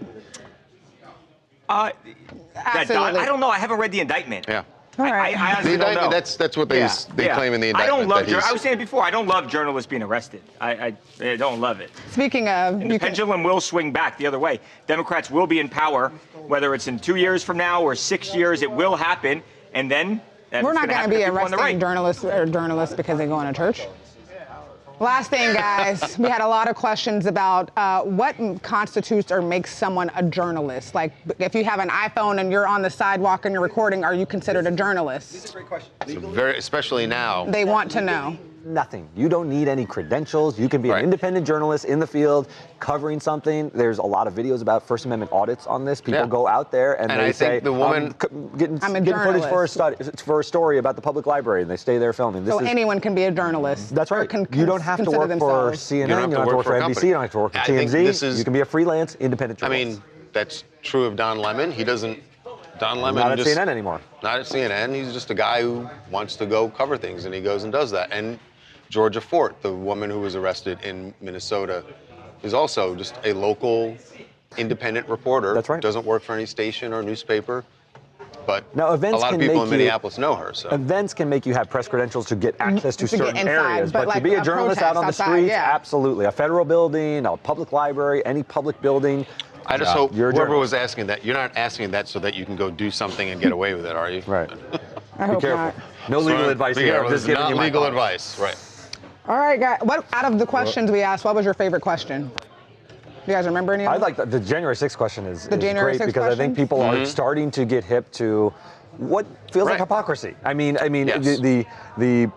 Absolutely. I don't know. I haven't read the indictment. Yeah. All right. I honestly The don't indictment, know. that's what they claim in the indictment. I don't love. that I was saying before, I don't love journalists being arrested. I don't love it. Speaking of, And the pendulum will swing back the other way. Democrats will be in power, whether it's in 2 years from now or 6 years. It will happen, and then we're not going to be arresting journalists because they go into church. Last thing, guys, we had a lot of questions about what constitutes or makes someone a journalist. Like, if you have an iPhone and you're on the sidewalk and you're recording, are you considered a journalist? This is a great question. Especially now. They want to know. Nothing. You don't need any credentials. You can be an independent journalist in the field covering something. There's a lot of videos about First Amendment audits on this. People go out there and they say, the woman getting footage for a story about the public library, and they stay there filming. So anyone can be a journalist. That's right. You don't have to work for CNN. You don't have to work for NBC. You don't have to work for TMZ. You can be a freelance, independent journalist. I mean, that's true of Don Lemon. He doesn't. Don Lemon not at CNN anymore. Not at CNN. He's just a guy who wants to go cover things, and he goes and does that. And Georgia Fort, the woman who was arrested in Minnesota, is also just a local independent reporter. That's right. Doesn't work for any station or newspaper. But now, a lot of people in Minneapolis know her. So events can make you have press credentials to get access to certain areas, but like to be a journalist out on the streets, absolutely. A federal building, a public library, any public building. I just hope whoever was asking that, you're not asking that so that you can go do something and get away with it, are you? Right. I hope be careful. not. No legal advice here. I'm just giving not you my legal thoughts. advice, right? All right, guys. What out of the questions we asked, what was your favorite question? Do you guys remember any of them? I like the January 6th question is January great 6th because I think people are starting to get hip to what feels like hypocrisy. I mean, the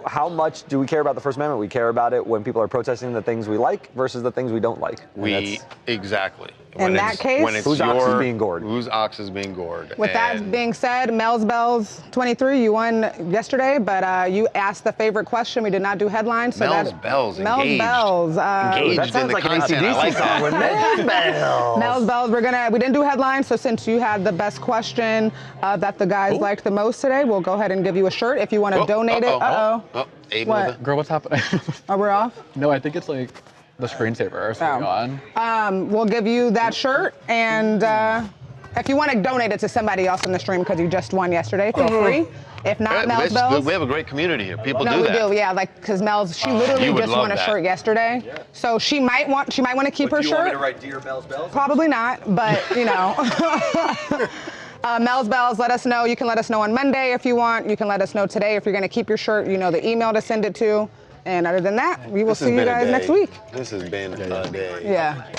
how much do we care about the First Amendment? We care about it when people are protesting the things we like versus the things we don't like. Exactly. In that case, when it's whose ox is being gored? Whose ox is being gored? With that being said, Mel's Bells 23, you won yesterday, but you asked the favorite question. We did not do headlines. So Mel's Bells. Mel's Engaged. Bells. Engaged that sounds in the like an content. I AC/DC like that. song. Mel's Bells. Mel's Bells. We didn't do headlines, so since you had the best question that the guys liked the most today, we'll go ahead and give you a shirt if you want to donate it. What? Girl, what's happening? Are we off? No, I think it's like the screensaver is on. We'll give you that shirt, and if you want to donate it to somebody else in the stream because you just won yesterday, feel free. If not, Mel's Bells. We have a great community here. People do we that. do, yeah. Like, because Mel's, she literally just won a shirt yesterday, so she might want to keep her shirt. Do you want me to write Dear Mel's Bells? Probably not, but Mel's Bells, let us know. You can let us know on Monday if you want. You can let us know today if you're going to keep your shirt. You know the email to send it to. And other than that, we will see you guys next week. This has been a day. Yeah.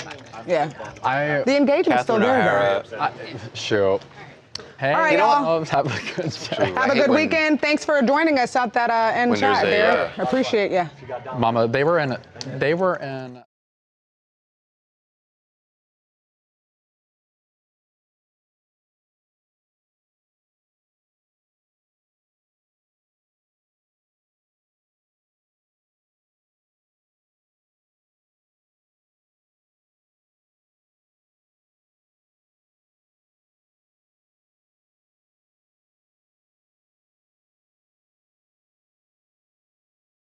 Yeah. The engagement's still Catherine there, though. O'Hara, Shoot. Hey, All right, y'all. Have a good day. Have a good weekend. Thanks for joining us out that end chat there. Appreciate you. Mama, they were in